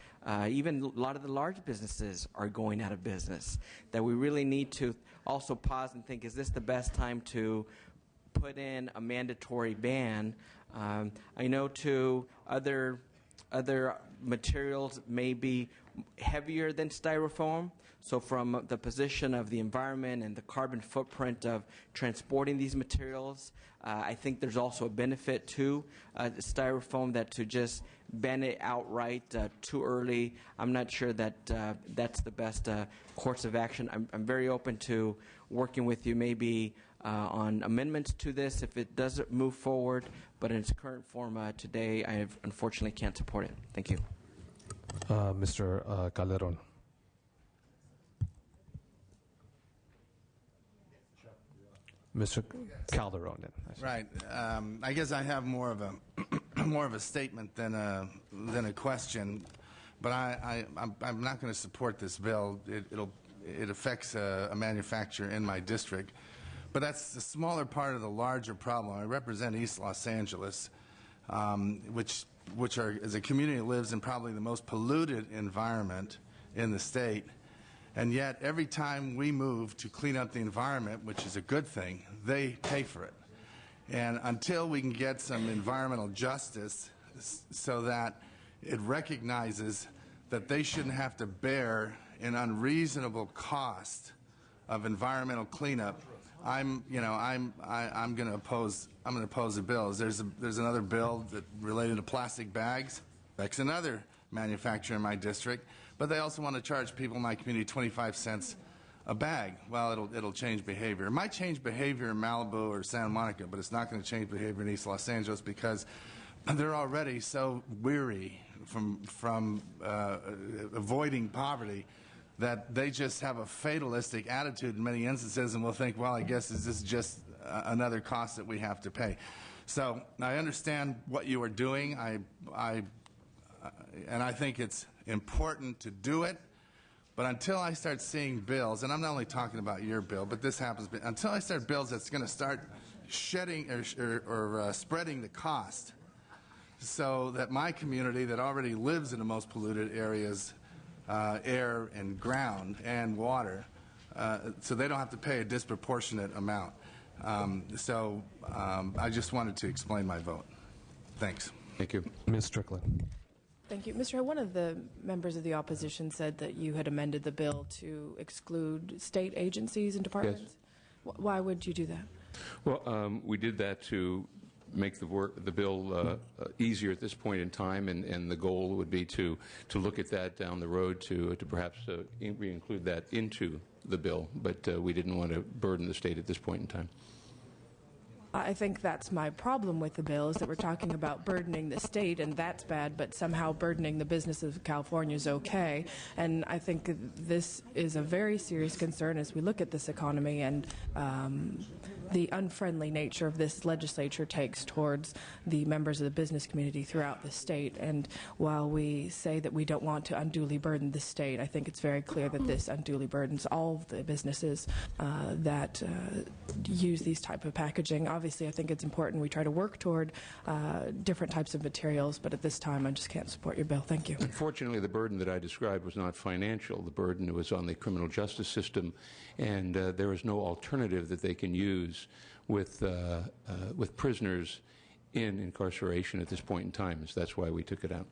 Even a lot of the large businesses are going out of business. That we really need to also pause and think: is this the best time to put in a mandatory ban? I know too other materials may be heavier than styrofoam. So from the position of the environment and the carbon footprint of transporting these materials, I think there's also a benefit to styrofoam, that to just ban it outright too early, I'm not sure that that's the best course of action. I'm very open to working with you maybe on amendments to this if it doesn't move forward, but in its current form today, I unfortunately can't support it. Thank you. Mr. Calderon. Mr. Calderon. Right. I guess I have more of a statement than a question, but I'm not going to support this bill. It affects a manufacturer in my district, but that's the smaller part of the larger problem. I represent East Los Angeles, which is a community that lives in probably the most polluted environment in the state. And yet, every time we move to clean up the environment, which is a good thing, they pay for it. And until we can get some environmental justice so that it recognizes that they shouldn't have to bear an unreasonable cost of environmental cleanup, I'm going to oppose the bills. There's another bill that related to plastic bags. That's another manufacturer in my district. But they also want to charge people in my community 25 cents a bag. Well, it'll change behavior. It might change behavior in Malibu or Santa Monica, but it's not going to change behavior in East Los Angeles because they're already so weary from avoiding poverty that they just have a fatalistic attitude in many instances and will think, well, I guess is this just another cost that we have to pay. So I understand what you are doing. And I think it's important to do it, but until I start seeing bills, and I'm not only talking about your bill, but this happens, but until I start bills that's going to start shedding or spreading the cost so that my community that already lives in the most polluted areas, air and ground and water, so they don't have to pay a disproportionate amount. I just wanted to explain my vote. Thanks. Thank you. Ms. Strickland. Thank you. Mr. One of the members of the opposition said that you had amended the bill to exclude state agencies and departments. Yes. Why would you do that? Well, we did that to make the bill easier at this point in time, and the goal would be to look at that down the road to perhaps re-include that into the bill, but we didn't want to burden the state at this point in time. I think that's my problem with the bill, is that we're talking about burdening the state, and that's bad, but somehow burdening the businesses of California is okay. And I think this is a very serious concern as we look at this economy, and the unfriendly nature of this legislature takes towards the members of the business community throughout the state. And while we say that we don't want to unduly burden the state, I think it's very clear that this unduly burdens all of the businesses that use these type of packaging. Obviously, I think it's important we try to work toward different types of materials, but at this time I just can't support your bill. Thank you. Unfortunately, the burden that I described was not financial. The burden was on the criminal justice system, and there is no alternative that they can use with prisoners in incarceration at this point in time. So that's why we took it out.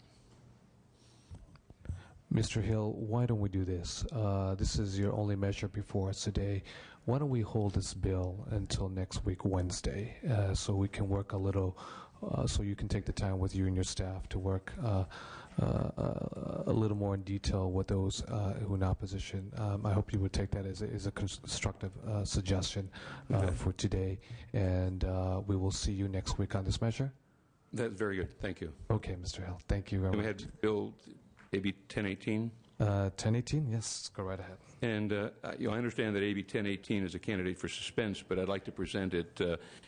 Mr. Hill, why don't we do this? This is your only measure before us today. Why don't we hold this bill until next week, Wednesday, so we can work a little, so you can take the time with you and your staff to work a little more in detail with those who are in opposition. I hope you would take that as a constructive suggestion for today, and we will see you next week on this measure. That's very good. Thank you. Okay, Mr. Hill. Thank you very much. We had Bill AB 1018. 1018, yes, go right ahead. And I understand that AB 1018 is a candidate for suspense, but I'd like to present it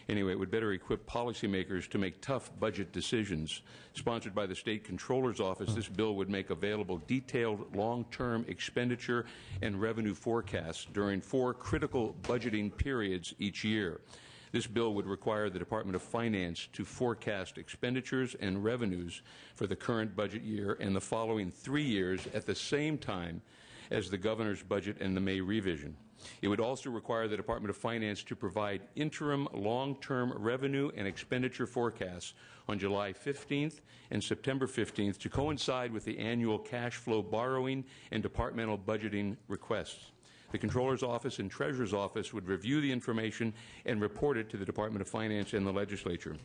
anyway. It would better equip policymakers to make tough budget decisions. Sponsored by the State Controller's Office, this bill would make available detailed long-term expenditure and revenue forecasts during 4 critical budgeting periods each year. This bill would require the Department of Finance to forecast expenditures and revenues for the current budget year and the following 3 years at the same time as the governor's budget and the May revision. It would also require the Department of Finance to provide interim long-term revenue and expenditure forecasts on July 15th and September 15th to coincide with the annual cash flow borrowing and departmental budgeting requests. The Controller's Office and Treasurer's Office would review the information and report it to the Department of Finance and the Legislature.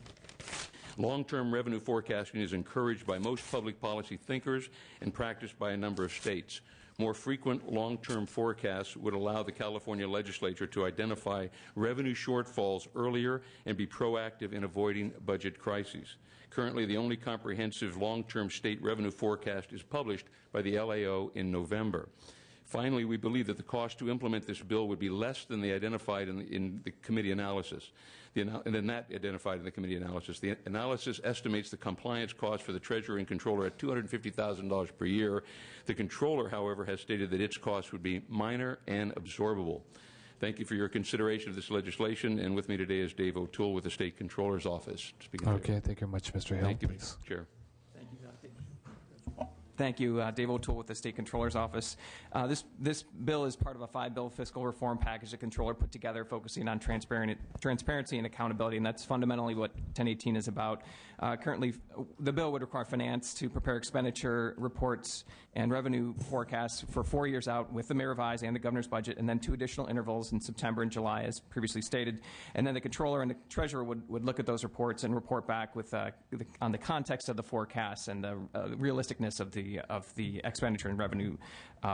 Long-term revenue forecasting is encouraged by most public policy thinkers and practiced by a number of states. More frequent long-term forecasts would allow the California Legislature to identify revenue shortfalls earlier and be proactive in avoiding budget crises. Currently, the only comprehensive long-term state revenue forecast is published by the LAO in November. Finally, we believe that the cost to implement this bill would be less than the identified in the committee analysis. The analysis estimates the compliance cost for the Treasurer and Controller at $250,000 per year. The Controller, however, has stated that its cost would be minor and absorbable. Thank you for your consideration of this legislation. And with me today is Dave O'Toole with the State Controller's Office. Okay, thank you very much, Mr. Hill. Thank you, please. Chair. Thank you, Dave O'Toole with the State Controller's Office. This bill is part of a 5-bill fiscal reform package the Controller put together focusing on transparency and accountability, and that's fundamentally what 1018 is about. Currently, the bill would require Finance to prepare expenditure reports and revenue forecasts for 4 years out with the Mayor Vise and the Governor's budget, and then 2 additional intervals in September and July, as previously stated. And then the Controller and the Treasurer would look at those reports and report back with on the context of the forecasts and the realisticness of the expenditure and revenue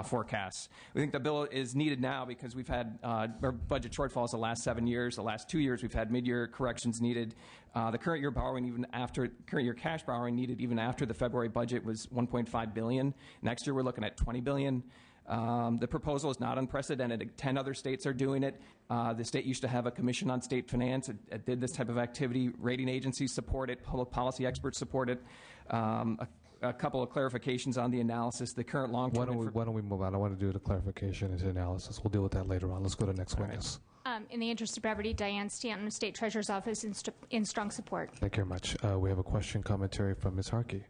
forecasts. We think the bill is needed now because we've had budget shortfalls the last 7 years. The last 2 years, we've had mid-year corrections needed. The current year borrowing, current year cash borrowing needed even after the February budget was $1.5 billion. Next year, we're looking at $20 billion. The proposal is not unprecedented. 10 other states are doing it. The state used to have a commission on state finance. It did this type of activity. Rating agencies support it. Public policy experts support it. A couple of clarifications on the analysis. The current long-term... Why don't we move on? I want to do the clarification and the analysis. We'll deal with that later on. Let's go to the next witness. In the interest of brevity, Diane Stanton, State Treasurer's Office, in strong support. Thank you very much. We have a question, commentary from Ms. Harkey.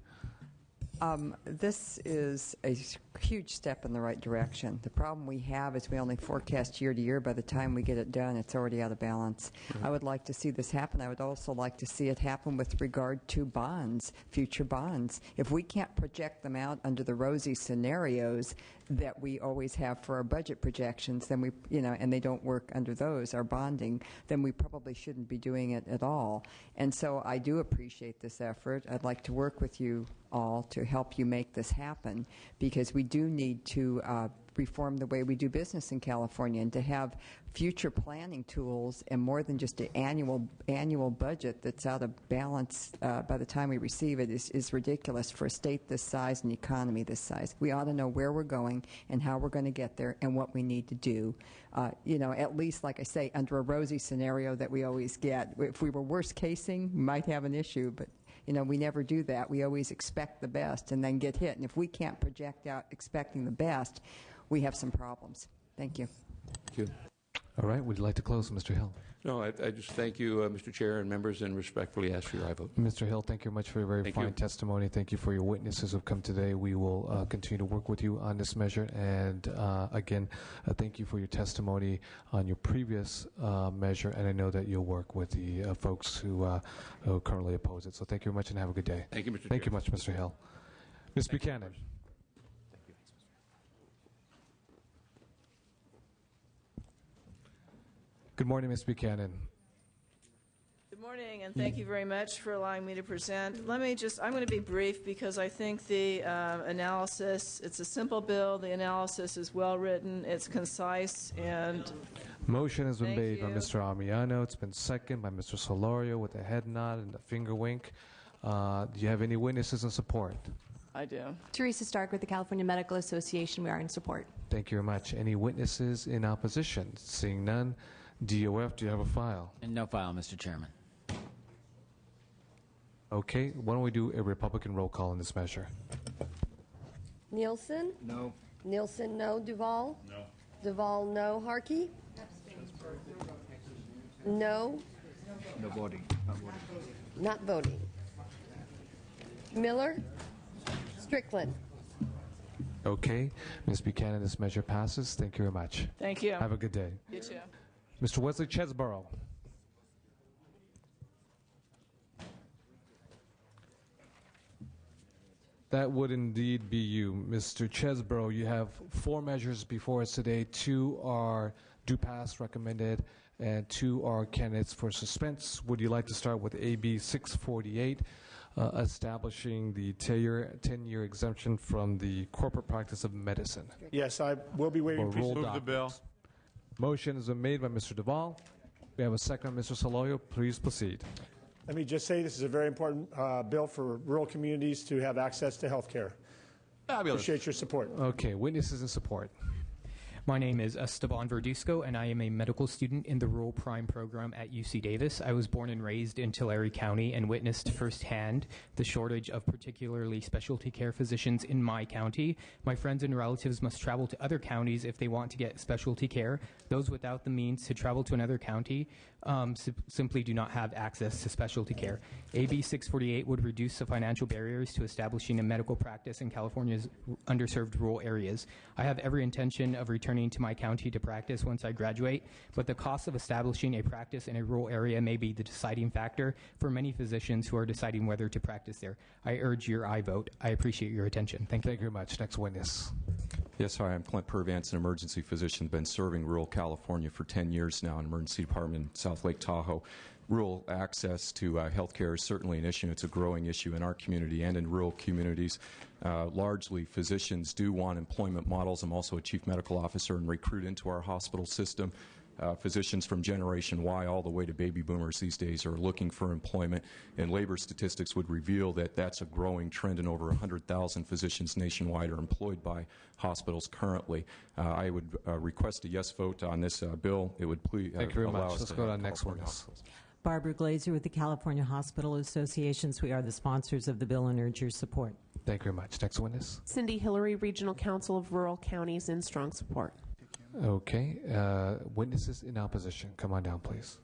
This is a huge step in the right direction. The problem we have is we only forecast year to year. By the time we get it done, it's already out of balance. I would like to see this happen. I would also like to see it happen with regard to bonds, future bonds. If we can't project them out under the rosy scenarios that we always have for our budget projections, then and they don't work under those, our bonding, then we probably shouldn't be doing it at all. And so I do appreciate this effort. I'd like to work with you all to help you make this happen, because we do need to reform the way we do business in California and to have future planning tools and more than just an annual budget that's out of balance by the time we receive it is ridiculous for a state this size and economy this size. We ought to know where we're going and how we're going to get there and what we need to do. At least, like I say, under a rosy scenario that we always get. If we were worst casing, we might have an issue, but we never do that. We always expect the best and then get hit. And if we can't project out expecting the best, we have some problems. Thank you. Thank you. All right. Would you like to close, Mr. Hill? No, I just thank you, Mr. Chair and members, and respectfully ask for your aye vote. Mr. Hill, thank you very much for your very fine testimony. Thank you for your witnesses who have come today. We will continue to work with you on this measure. And again, thank you for your testimony on your previous measure. And I know that you'll work with the folks who currently oppose it. So thank you very much and have a good day. Thank you, Mr. Chair. Thank you much, Mr. Hill. Ms. Buchanan. Good morning, Ms. Buchanan. Good morning, and thank you very much for allowing me to present. I'm going to be brief because I think the analysis, it's a simple bill. The analysis is well written, it's concise, and Motion has been made by Mr. Amiano. It's been seconded by Mr. Solorio with a head nod and a finger wink. Do you have any witnesses in support? I do. Teresa Stark with the California Medical Association. We are in support. Thank you very much. Any witnesses in opposition? Seeing none. DOF, do you have a file? And no file, Mr. Chairman. Okay, why don't we do a Republican roll call on this measure? Nielsen? No. Nielsen, no. Duval? No. Duval, no. Harkey? No. No voting. Not voting. Not voting. Miller? Strickland? Okay, Ms. Buchanan, this measure passes. Thank you very much. Thank you. Have a good day. You too. Mr. Wesley Chesborough. That would indeed be you. Mr. Chesborough, you have 4 measures before us today. 2 are do pass recommended, and 2 are candidates for suspense. Would you like to start with AB 648, establishing the 10-year exemption from the corporate practice of medicine? Yes, I will be waiving Move the bill. Motion has been made by Mr. Duval. We have a second, Mr. Solorio. Please proceed. Let me just say this is a very important bill for rural communities to have access to health care. Appreciate your support. Okay, witnesses in support. My name is Esteban Verduzco, and I am a medical student in the Rural Prime program at UC Davis. I was born and raised in Tulare County and witnessed firsthand the shortage of particularly specialty care physicians in my county. My friends and relatives must travel to other counties if they want to get specialty care. Those without the means to travel to another county simply do not have access to specialty care. AB 648 would reduce the financial barriers to establishing a medical practice in California's underserved rural areas. I have every intention of returning to my county to practice once I graduate, but the cost of establishing a practice in a rural area may be the deciding factor for many physicians who are deciding whether to practice there. I urge your aye vote. I appreciate your attention. Thank you. Thank you very much. Next witness. Yes, hi, I'm Clint Purvance, an emergency physician, been serving rural California for 10 years now in emergency department in South Lake Tahoe. Rural access to health care is certainly an issue. It's a growing issue in our community and in rural communities. Largely, physicians do want employment models. I'm also a chief medical officer and recruit into our hospital system. Physicians from Generation Y all the way to baby boomers these days are looking for employment, and labor statistics would reveal that that's a growing trend, and over 100,000 physicians nationwide are employed by hospitals currently. I would request a yes vote on this bill. It would please Thank you very allow much. us Let's to go to have the next California witness. hospitals. Barbara Glazer with the California Hospital Associations. We are the sponsors of the bill and urge your support. Thank you very much. Next witness. Cindy Hillary, Regional Council of Rural Counties, in strong support. Okay. Witnesses in opposition. Come on down, please.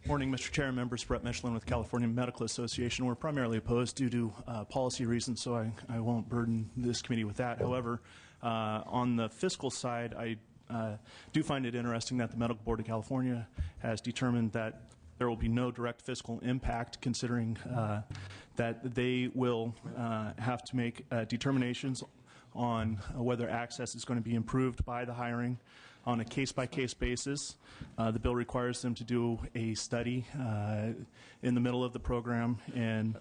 Morning, Mr. Chair and members. Brett Michelin with California Medical Association. We're primarily opposed due to policy reasons, so I won't burden this committee with that. However, on the fiscal side, I do find it interesting that the Medical Board of California has determined that there will be no direct fiscal impact, considering that they will have to make determinations on whether access is going to be improved by the hiring on a case-by-case basis. The bill requires them to do a study in the middle of the program and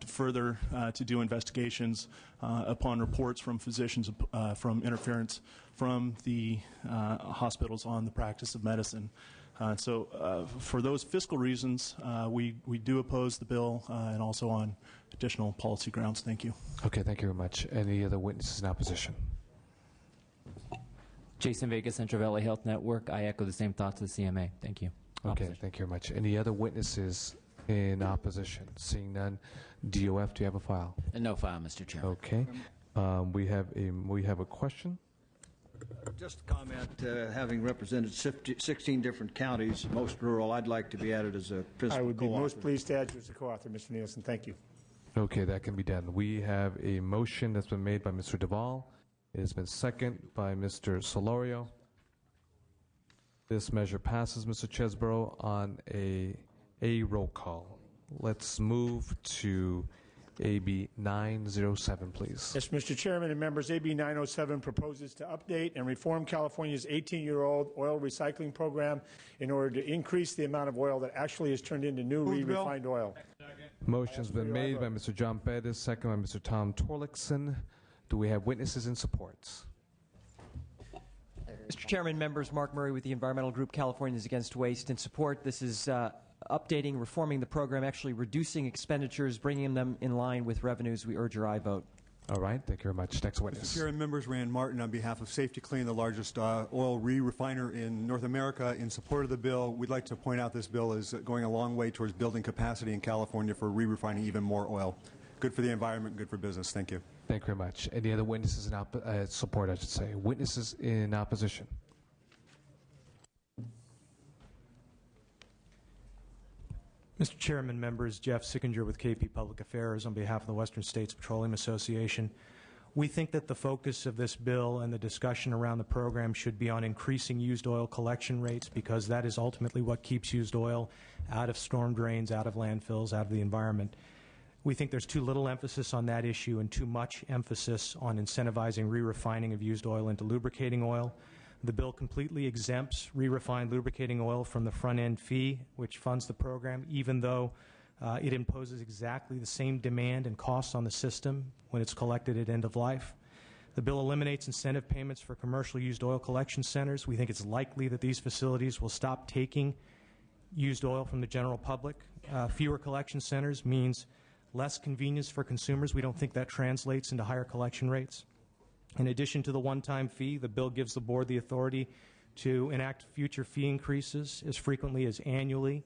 further to do investigations upon reports from physicians from interference from the hospitals on the practice of medicine. So for those fiscal reasons, we do oppose the bill and also on additional policy grounds. Thank you. Okay, thank you very much. Any other witnesses in opposition? Jason Vega, Central Valley Health Network. I echo the same thoughts as the CMA. Thank you. Okay, thank you very much. Any other witnesses in opposition? Seeing none, DOF, do you have a file? No file, Mr. Chairman. Okay. We have a question. Just a comment, having represented 16 different counties, most rural, I'd like to be added as a principal I would be co-author. most pleased to add you as a co-author, Mr. Nielsen. Thank you. Okay, that can be done. We have a motion that's been made by Mr. Duvall. It has been seconded by Mr. Solorio. This measure passes, Mr. Chesborough, on a roll call. Let's move to AB 907, please. Yes, Mr. Chairman and members, AB 907 proposes to update and reform California's 18-year-old oil recycling program in order to increase the amount of oil that actually is turned into new re-refined oil. Motion's been made by Mr. John Bettis, second by Mr. Tom Torlakson. Do we have witnesses in support? Mr. Chairman, members, Mark Murray with the environmental group Californians Against Waste. In support, this is updating, reforming the program, actually reducing expenditures, bringing them in line with revenues. We urge your aye vote. All right, thank you very much. Next witness. Mr. Chairman, members, Rand Martin on behalf of Safety Clean, the largest oil re-refiner in North America. In support of the bill, we'd like to point out this bill is going a long way towards building capacity in California for re-refining even more oil. Good for the environment, good for business. Thank you. Thank you very much. Any other witnesses in support, I should say? Witnesses in opposition? Mr. Chairman, members, Jeff Sickinger with KP Public Affairs on behalf of the Western States Petroleum Association. We think that the focus of this bill and the discussion around the program should be on increasing used oil collection rates, because that is ultimately what keeps used oil out of storm drains, out of landfills, out of the environment. We think there's too little emphasis on that issue and too much emphasis on incentivizing re-refining of used oil into lubricating oil. The bill completely exempts re-refined lubricating oil from the front-end fee, which funds the program, even though it imposes exactly the same demand and costs on the system when it's collected at end of life. The bill eliminates incentive payments for commercial used oil collection centers. We think it's likely that these facilities will stop taking used oil from the general public. Fewer collection centers means less convenience for consumers. We don't think that translates into higher collection rates. In addition to the one-time fee, the bill gives the board the authority to enact future fee increases as frequently as annually,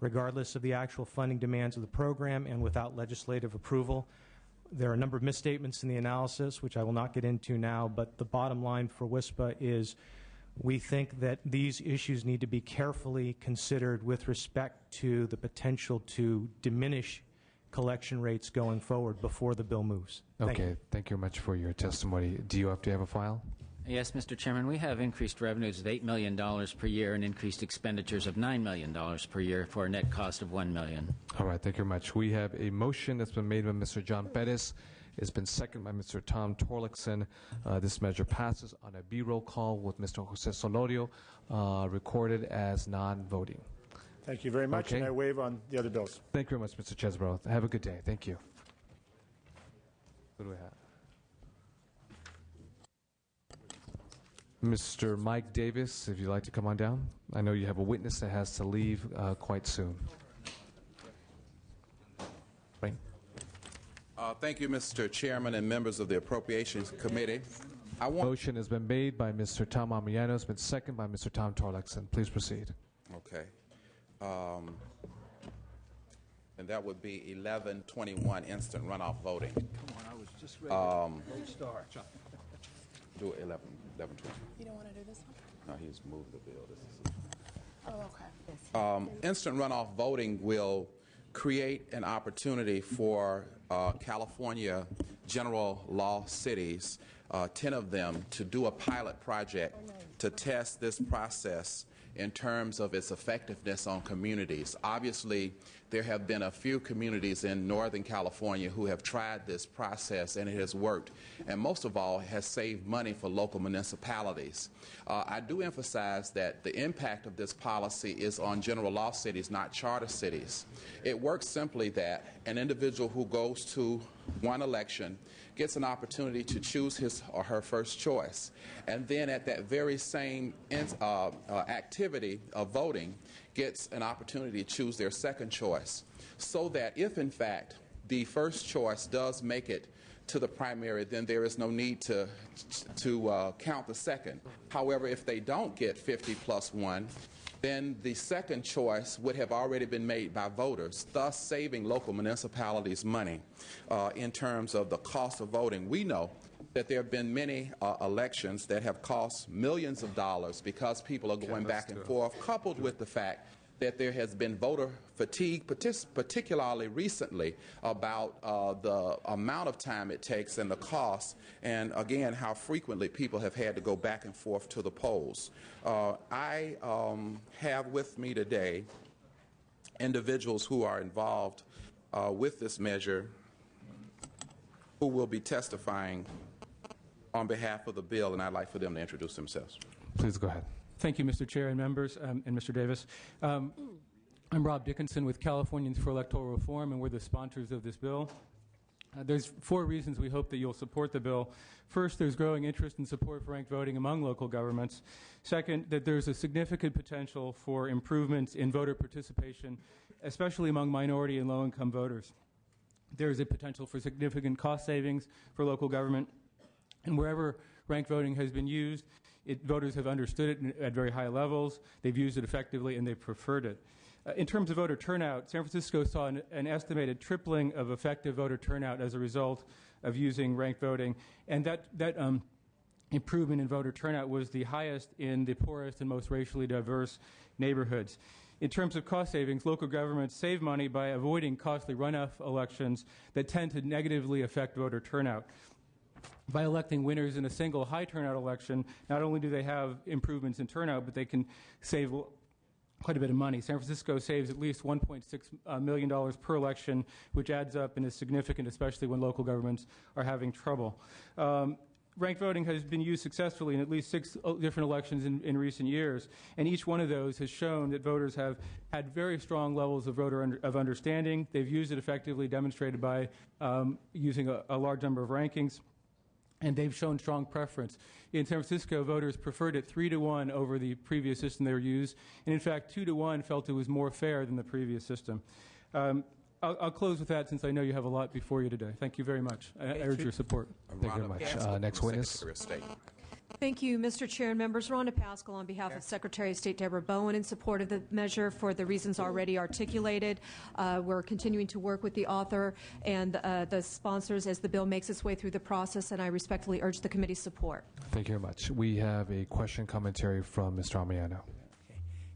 regardless of the actual funding demands of the program and without legislative approval. There are a number of misstatements in the analysis, which I will not get into now, but the bottom line for WISPA is we think that these issues need to be carefully considered with respect to the potential to diminish collection rates going forward before the bill moves. Thank you. Thank you very much for your testimony. Do you have a file? Yes, Mr. Chairman, we have increased revenues of $8 million per year and increased expenditures of $9 million per year for a net cost of $1 million. All right, thank you very much. We have a motion that's been made by Mr. John Bettis. It's been seconded by Mr. Tom Torlakson. This measure passes on a B-roll call with Mr. Jose Solorio recorded as non-voting. Thank you very much, and I waive on the other bills. Thank you very much, Mr. Chesborough. Have a good day. Thank you. What do we have? Mr. Mike Davis, if you'd like to come on down. I know you have a witness that has to leave quite soon. Thank you, Mr. Chairman and members of the Appropriations Committee. Motion has been made by Mr. Tom Amiano. It's been seconded by Mr. Tom Torlakson. Please proceed. Okay. And that would be 1121 instant runoff voting. Come on, I was just ready to start. Do 1120. You don't want to do this one? No, he's moved the bill. This is Oh, okay. Instant runoff voting will create an opportunity for California general law cities, 10 of them, to do a pilot project to test this process in terms of its effectiveness on communities. Obviously, there have been a few communities in Northern California who have tried this process and it has worked, and most of all has saved money for local municipalities. I do emphasize that the impact of this policy is on general law cities, not charter cities. It works simply that an individual who goes to one election gets an opportunity to choose his or her first choice, and then at that very same activity of voting gets an opportunity to choose their second choice, so that if in fact the first choice does make it to the primary, then there is no need to count the second. However, if they don't get 50 plus 1, then the second choice would have already been made by voters, thus saving local municipalities money in terms of the cost of voting. We know that there have been many elections that have cost millions of dollars because people are going back and forth, coupled with the fact that there has been voter fatigue, particularly recently, about the amount of time it takes and the cost, and again, how frequently people have had to go back and forth to the polls. I have with me today individuals who are involved with this measure who will be testifying on behalf of the bill, and I'd like for them to introduce themselves. Please go ahead. Thank you, Mr. Chair and members, and Mr. Davis. I'm Rob Dickinson with Californians for Electoral Reform, and we're the sponsors of this bill. There's 4 reasons we hope that you'll support the bill. First, there's growing interest and support for ranked voting among local governments. Second, that there's a significant potential for improvements in voter participation, especially among minority and low-income voters. There's a potential for significant cost savings for local government, and wherever ranked voting has been used, voters have understood it at very high levels, they've used it effectively, and they've preferred it. In terms of voter turnout, San Francisco saw an estimated tripling of effective voter turnout as a result of using ranked voting, and that improvement in voter turnout was the highest in the poorest and most racially diverse neighborhoods. In terms of cost savings, local governments save money by avoiding costly runoff elections that tend to negatively affect voter turnout. By electing winners in a single high turnout election, not only do they have improvements in turnout, but they can save quite a bit of money. San Francisco saves at least $1.6 million per election, which adds up and is significant, especially when local governments are having trouble. Ranked voting has been used successfully in at least 6 different elections in recent years, and each one of those has shown that voters have had very strong levels of understanding. They've used it effectively, demonstrated by using a large number of rankings, and they've shown strong preference. In San Francisco, voters preferred it 3-to-1 over the previous system they were used, and in fact 2-to-1 felt it was more fair than the previous system. I'll close with that since I know you have a lot before you today. Thank you very much. I urge your support. Thank you very much. Next witness. Thank you, Mr. Chair and members. Rhonda Pascal on behalf of Secretary of State Deborah Bowen in support of the measure for the reasons already articulated. We're continuing to work with the author and the sponsors as the bill makes its way through the process, and I respectfully urge the committee's support. Thank you very much. We have a question commentary from Mr. Amiano.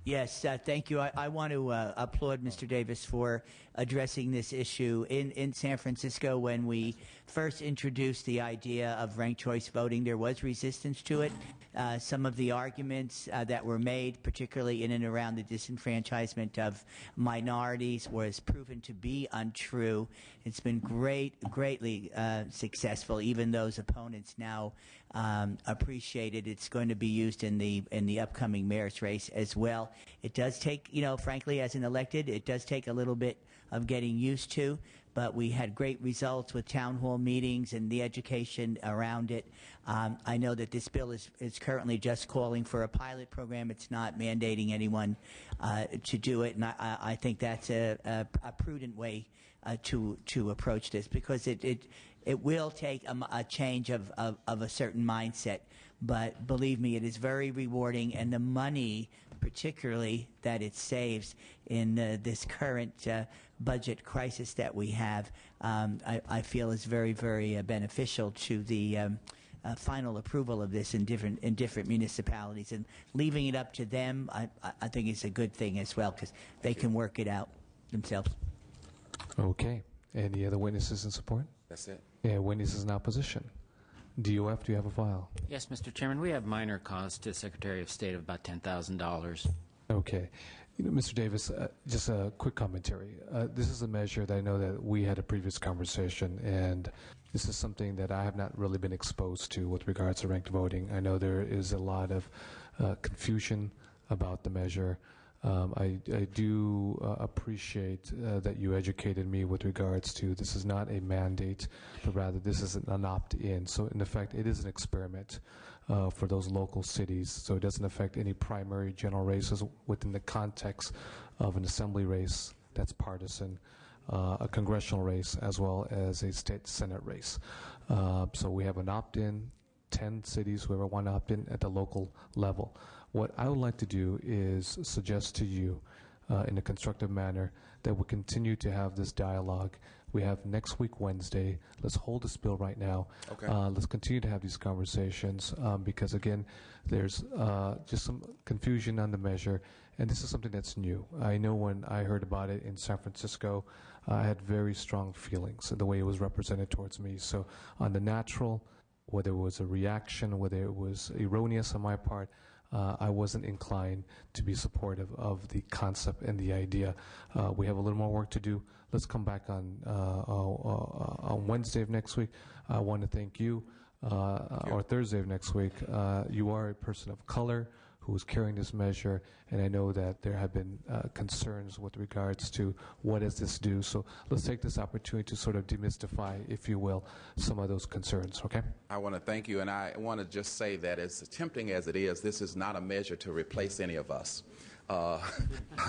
Yes, thank you. I want to applaud Mr. Davis for addressing this issue. In San Francisco, when we first introduced the idea of ranked choice voting, there was resistance to it. Some of the arguments that were made, particularly in and around the disenfranchisement of minorities, was proven to be untrue. It's been greatly successful. Even those opponents now appreciate it. It's going to be used in the upcoming mayor's race as well. It does take, frankly, as an elected, it does take a little bit of getting used to, but we had great results with town hall meetings and the education around it. I know that this bill is currently just calling for a pilot program. It's not mandating anyone to do it, and I think that's a prudent way to approach this, because it will take a change of a certain mindset. But believe me, it is very rewarding, and the money, particularly that it saves in this current budget crisis that we have, I feel is very, very beneficial to the final approval of this in different municipalities. And leaving it up to them, I think is a good thing as well, because they can work it out themselves. Okay. Any other witnesses in support? That's it. Yeah, witnesses in opposition. DOF, do you have a file? Yes, Mr. Chairman. We have minor costs to Secretary of State of about $10,000. Okay. Mr. Davis, just a quick commentary. This is a measure that I know that we had a previous conversation, and this is something that I have not really been exposed to with regards to ranked voting. I know there is a lot of confusion about the measure. I do appreciate that you educated me with regards to this is not a mandate, but rather this is an opt-in. So in effect, it is an experiment for those local cities. So it doesn't affect any primary general races within the context of an assembly race that's partisan, a congressional race, as well as a state senate race. So we have an opt-in, 10 cities, whoever want to opt in at the local level. What I would like to do is suggest to you in a constructive manner that we continue to have this dialogue. We have next week, Wednesday. Let's hold this bill right now. Okay. Let's continue to have these conversations because, again, there's just some confusion on the measure, and this is something that's new. I know when I heard about it in San Francisco, I had very strong feelings the way it was represented towards me. So on the natural, whether it was a reaction, whether it was erroneous on my part, I wasn't inclined to be supportive of the concept and the idea. We have a little more work to do. Let's come back on Wednesday of next week. I want to thank you, or Thursday of next week. You are a person of color who is carrying this measure, and I know that there have been concerns with regards to what does this do. So let's take this opportunity to sort of demystify, if you will, some of those concerns, okay? I want to thank you, and I want to just say that as tempting as it is, this is not a measure to replace any of us.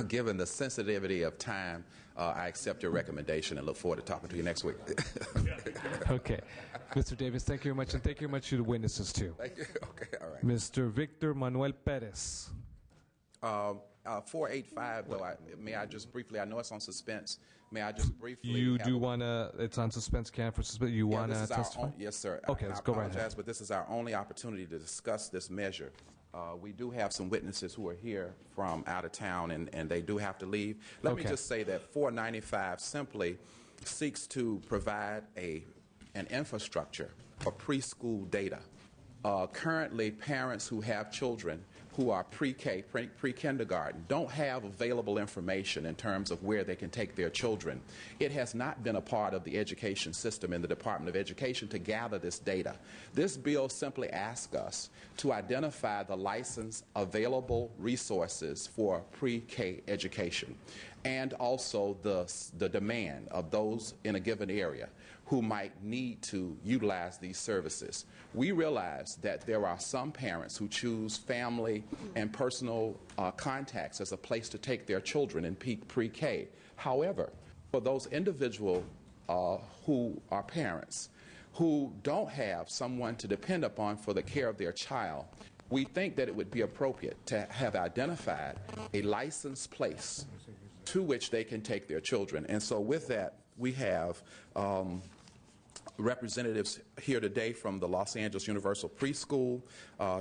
Given the sensitivity of time, I accept your recommendation and look forward to talking to you next week. Okay. Mr. Davis, thank you very much, and thank you very much to the witnesses, too. Thank you. Okay, all right. Mr. Victor Manuel Perez. 485, though, may I just briefly, I know it's on suspense, may I just briefly... You do want to, it's on suspense, can for suspense, you want to testify? Yes, sir. Okay, let's go right ahead. I apologize, but this is our only opportunity to discuss this measure. We do have some witnesses who are here from out of town, and they do have to leave. Let me just say that 495 simply seeks to provide an infrastructure for preschool data. Currently, parents who have children who are pre-K, pre-kindergarten, don't have available information in terms of where they can take their children. It has not been a part of the education system in the Department of Education to gather this data. This bill simply asks us to identify the licensed available resources for pre-K education and also the demand of those in a given area who might need to utilize these services. We realize that there are some parents who choose family and personal contacts as a place to take their children in pre-K. However, for those individuals who are parents who don't have someone to depend upon for the care of their child, we think that it would be appropriate to have identified a licensed place to which they can take their children. And so with that, we have representatives here today from the Los Angeles Universal Preschool,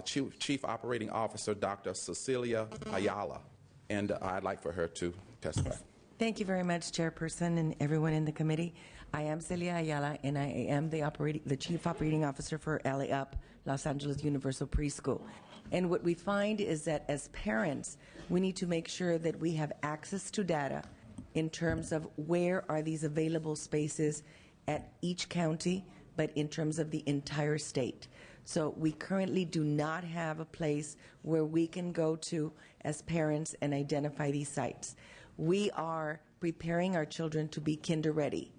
Chief Operating Officer Dr. Cecilia Ayala, and I'd like for her to testify. Thank you very much, Chairperson and everyone in the committee. I am Celia Ayala, and I am the Chief Operating Officer for LA Up, Los Angeles Universal Preschool. And what we find is that as parents, we need to make sure that we have access to data in terms of where are these available spaces at each county, but in terms of the entire state. So we currently do not have a place where we can go to as parents and identify these sites. We are preparing our children to be kinder ready.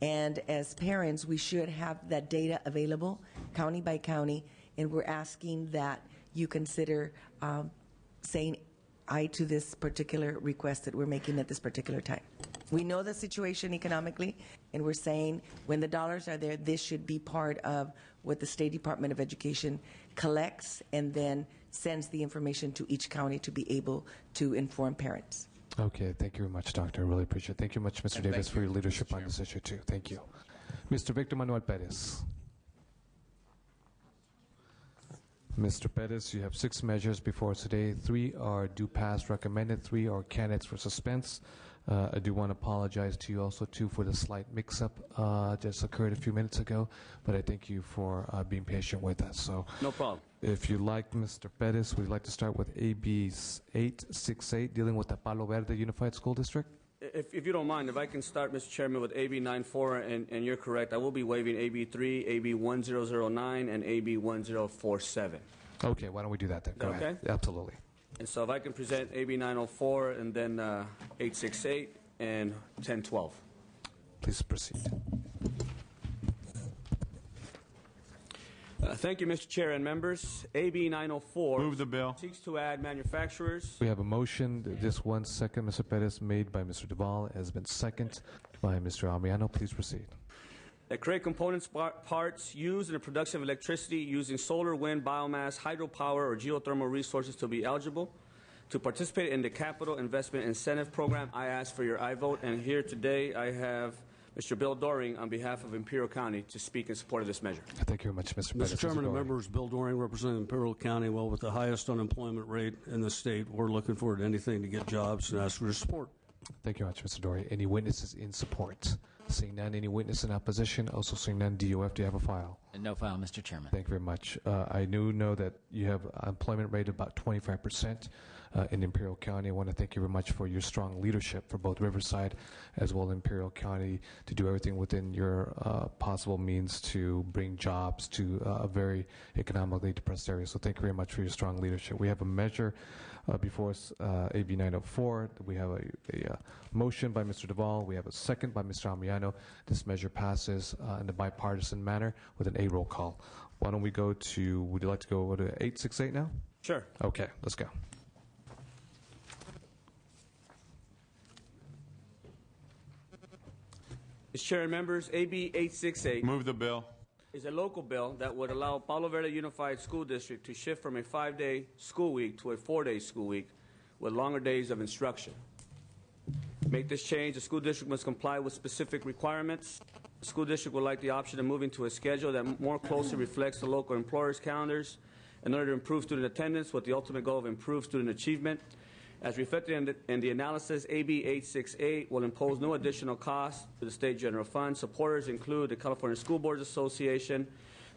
And as parents, we should have that data available county by county, and we're asking that you consider saying aye to this particular request that we're making at this particular time. We know the situation economically, and we're saying when the dollars are there, this should be part of what the State Department of Education collects and then sends the information to each county to be able to inform parents. Okay, thank you very much, Doctor. I really appreciate it. Thank you much, Mr. Davis, for your leadership on this issue, too. Thank you. Mr. Victor Manuel Perez. Mr. Perez, you have 6 measures before us today. 3 are due pass recommended, 3 are candidates for suspense. I do want to apologize to you also, too, for the slight mix-up just occurred a few minutes ago, but I thank you for being patient with us. So, no problem. If you like, Mr. Perez, we'd like to start with AB 868, dealing with the Palo Verde Unified School District. If you don't mind, if I can start, Mr. Chairman, with AB 94, and you're correct, I will be waiving AB 3, AB 1009, and AB 1047. Okay, why don't we do that then? Go ahead. Absolutely. And so if I can present AB 904 and then 868 and 1012. Please proceed. Thank you, Mr. Chair and members. AB 904 move the bill. Seeks to add manufacturers. We have a motion. Just 1 second, Mr. Perez, made by Mr. Duval, has been seconded by Mr. Amiano. Please proceed. That create components, parts used in the production of electricity using solar, wind, biomass, hydropower, or geothermal resources to be eligible to participate in the Capital Investment Incentive Program. I ask for your aye vote, and here today I have Mr. Bill Doring on behalf of Imperial County to speak in support of this measure. Thank you very much, Mr. Perez. Mr. Chairman and members, Bill Doring representing Imperial County. Well, with the highest unemployment rate in the state, we're looking forward to anything to get jobs and ask for your support. Thank you very much, Mr. Doring. Any witnesses in support? Seeing none, any witness in opposition? Also seeing none, DOF, do you have a file? No file, Mr. Chairman. Thank you very much. I do know that you have an employment rate of about 25% in Imperial County. I want to thank you very much for your strong leadership for both Riverside as well as Imperial County to do everything within your possible means to bring jobs to a very economically depressed area. So thank you very much for your strong leadership. We have a measure before us, AB 904. We have a motion by Mr. Duval. We have a second by Mr. Amiano. This measure passes in a bipartisan manner with an A roll call. Why don't we go to, would you like to go to 868 now? Sure. Okay, let's go. Mr. Chair and members, AB 868 move the bill. Is a local bill that would allow Palo Verde Unified School District to shift from a 5-day school week to a 4-day school week with longer days of instruction. To make this change, the school district must comply with specific requirements. The school district would like the option of moving to a schedule that more closely reflects the local employers' calendars in order to improve student attendance with the ultimate goal of improved student achievement. As reflected in the analysis, AB 868 will impose no additional cost to the state general fund. Supporters include the California School Boards Association,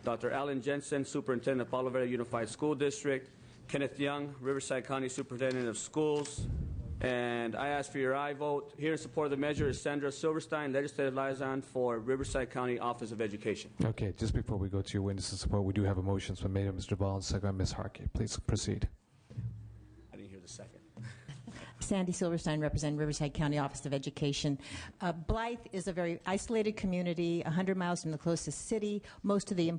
Dr. Alan Jensen, Superintendent of Palo Verde Unified School District, Kenneth Young, Riverside County Superintendent of Schools, and I ask for your aye vote. Here in support of the measure is Sandra Silverstein, Legislative Liaison for Riverside County Office of Education. Okay, just before we go to your witness in support, we do have a motion from made by Mr. Ball and second by Ms. Harkey. Please proceed. I didn't hear the second. Sandy Silverstein, representing Riverside County Office of Education. Blythe is a very isolated community, 100 miles from the closest city. Most of the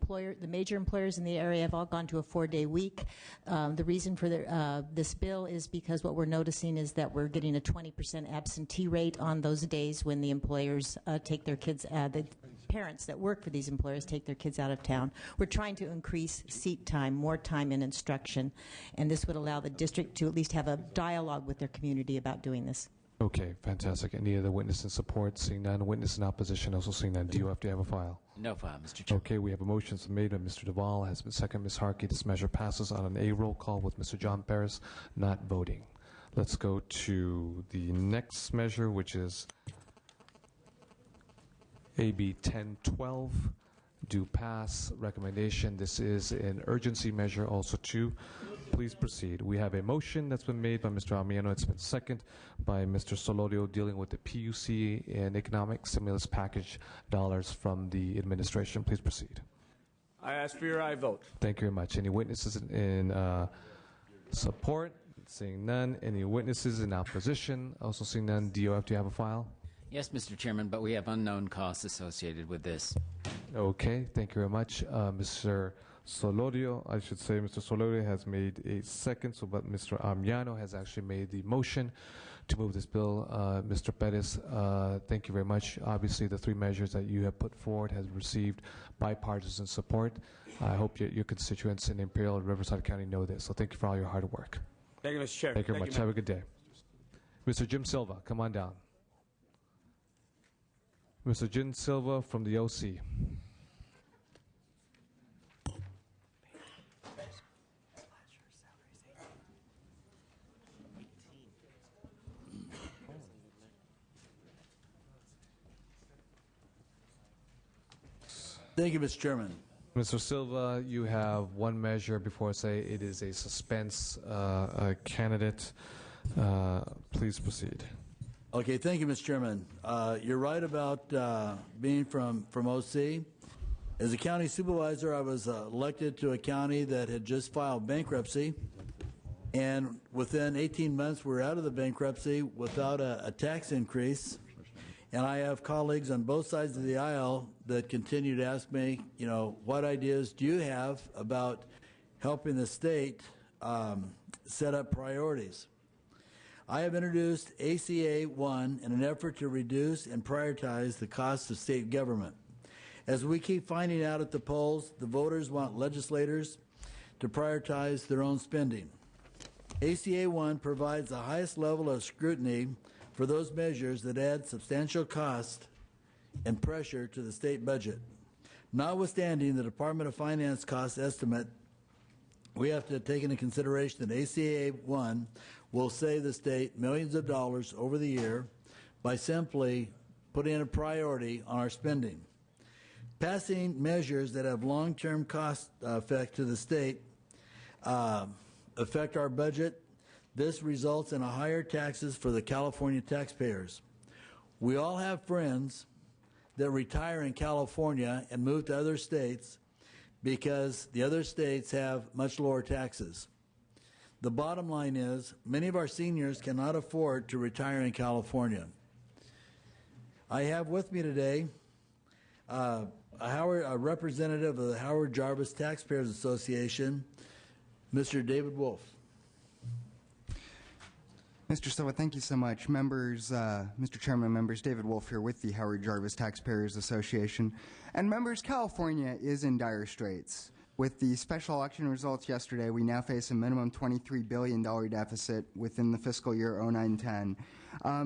major employers in the area have all gone to a 4-day week. The reason for this bill is because what we're noticing is that we're getting a 20% absentee rate on those days when the employers take their kids, the parents that work for these employers take their kids out of town. We're trying to increase seat time, more time in instruction, and this would allow the district to at least have a dialogue with their community about doing this. Okay, fantastic. Any other witness in support? Seeing none. Witness in opposition? Also seeing none. Do you have to have a file? No file, Mr. Chairman. Okay, we have a motion made by Mr. Duval, has been seconded Ms. Harkey. This measure passes on an A roll call with Mr. John Perez not voting. Let's go to the next measure, which is AB 1012, do pass recommendation. This is an urgency measure also too. Please proceed. We have a motion that's been made by Mr. Amiano. It's been seconded by Mr. Solorio dealing with the PUC and economic stimulus package dollars from the administration. Please proceed. I ask for your aye vote. Thank you very much. Any witnesses in support? Seeing none. Any witnesses in opposition? Also seeing none. DOF, do you have a file? Yes, Mr. Chairman, but we have unknown costs associated with this. Okay, thank you very much. Mr. Solorio, I should say Mr. Solorio has made a second, but Mr. Amiano has actually made the motion to move this bill. Mr. Perez, thank you very much. Obviously, the three measures that you have put forward has received bipartisan support. I hope your constituents in Imperial and Riverside County know this, so thank you for all your hard work. Thank you, Mr. Chair. Thank you very much. Have a good day. Mr. Jim Silva, come on down. Mr. Jim Silva from the OC. Thank you, Mr. Chairman. Mr. Silva, you have one measure before I say it is a suspense candidate. Please proceed. Okay, thank you, Mr. Chairman. You're right about being from OC. As a county supervisor, I was elected to a county that had just filed bankruptcy, and within 18 months, we're out of the bankruptcy without a tax increase. And I have colleagues on both sides of the aisle that continue to ask me, you know, what ideas do you have about helping the state set up priorities? I have introduced ACA 1 in an effort to reduce and prioritize the costs of state government. As we keep finding out at the polls, the voters want legislators to prioritize their own spending. ACA 1 provides the highest level of scrutiny for those measures that add substantial cost and pressure to the state budget. Notwithstanding the Department of Finance cost estimate, we have to take into consideration that ACA 1 will save the state millions of dollars over the year by simply putting a priority on our spending. Passing measures that have long-term cost effect to the state affect our budget. This results in higher taxes for the California taxpayers. We all have friends that retire in California and move to other states because the other states have much lower taxes. The bottom line is many of our seniors cannot afford to retire in California. I have with me today a representative of the Howard Jarvis Taxpayers Association, Mr. David Wolf. Mr. Silva, thank you so much. Members, Mr. Chairman, members, David Wolf here with the Howard Jarvis Taxpayers Association. And members, California is in dire straits. With the special election results yesterday, we now face a minimum $23 billion deficit within the fiscal year 09-10,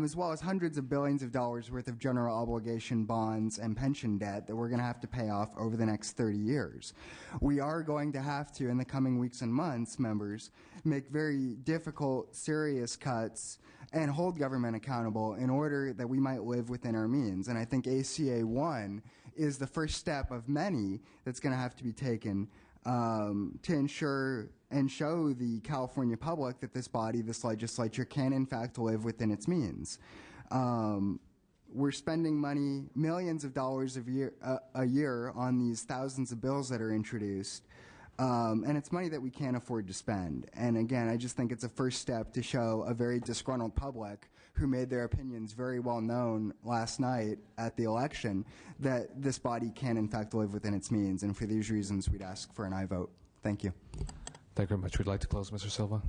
as well as hundreds of billions of dollars worth of general obligation bonds and pension debt that we're going to have to pay off over the next 30 years. We are going to have to, in the coming weeks and months, members, make very difficult, serious cuts and hold government accountable in order that we might live within our means. And I think ACA 1 is the first step of many that's going to have to be taken to ensure and show the California public that this body, this legislature, can in fact live within its means. We're spending money, millions of dollars a year on these thousands of bills that are introduced, and it's money that we can't afford to spend. And again, I just think it's a first step to show a very disgruntled public who made their opinions very well known last night at the election that this body can in fact live within its means. And for these reasons, we'd ask for an aye vote. Thank you. Thank you very much. We'd like to close, Mr. Silva.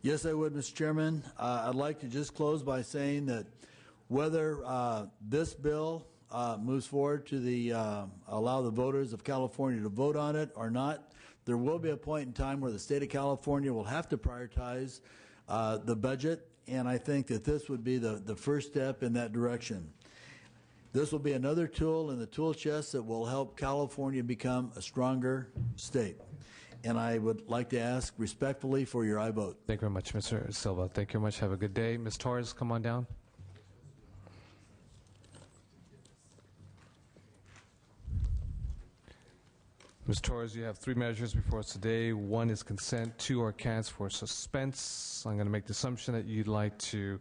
Yes, I would, Mr. Chairman. I'd like to just close by saying that whether this bill moves forward to allow the voters of California to vote on it or not, there will be a point in time where the state of California will have to prioritize the budget, and I think that this would be the first step in that direction. This will be another tool in the tool chest that will help California become a stronger state. And I would like to ask respectfully for your aye vote. Thank you very much, Mr. Silva. Thank you very much. Have a good day. Ms. Torres, come on down. Ms. Torres, you have three measures before us today. One is consent, two are canceled for suspense. I'm going to make the assumption that you'd like to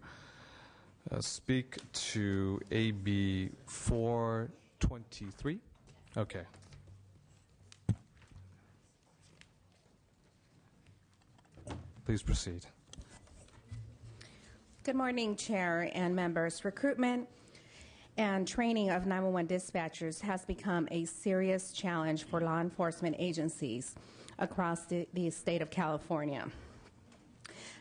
speak to AB 423. Okay. Please proceed. Good morning, Chair and members. Recruitment and training of 911 dispatchers has become a serious challenge for law enforcement agencies across the state of California.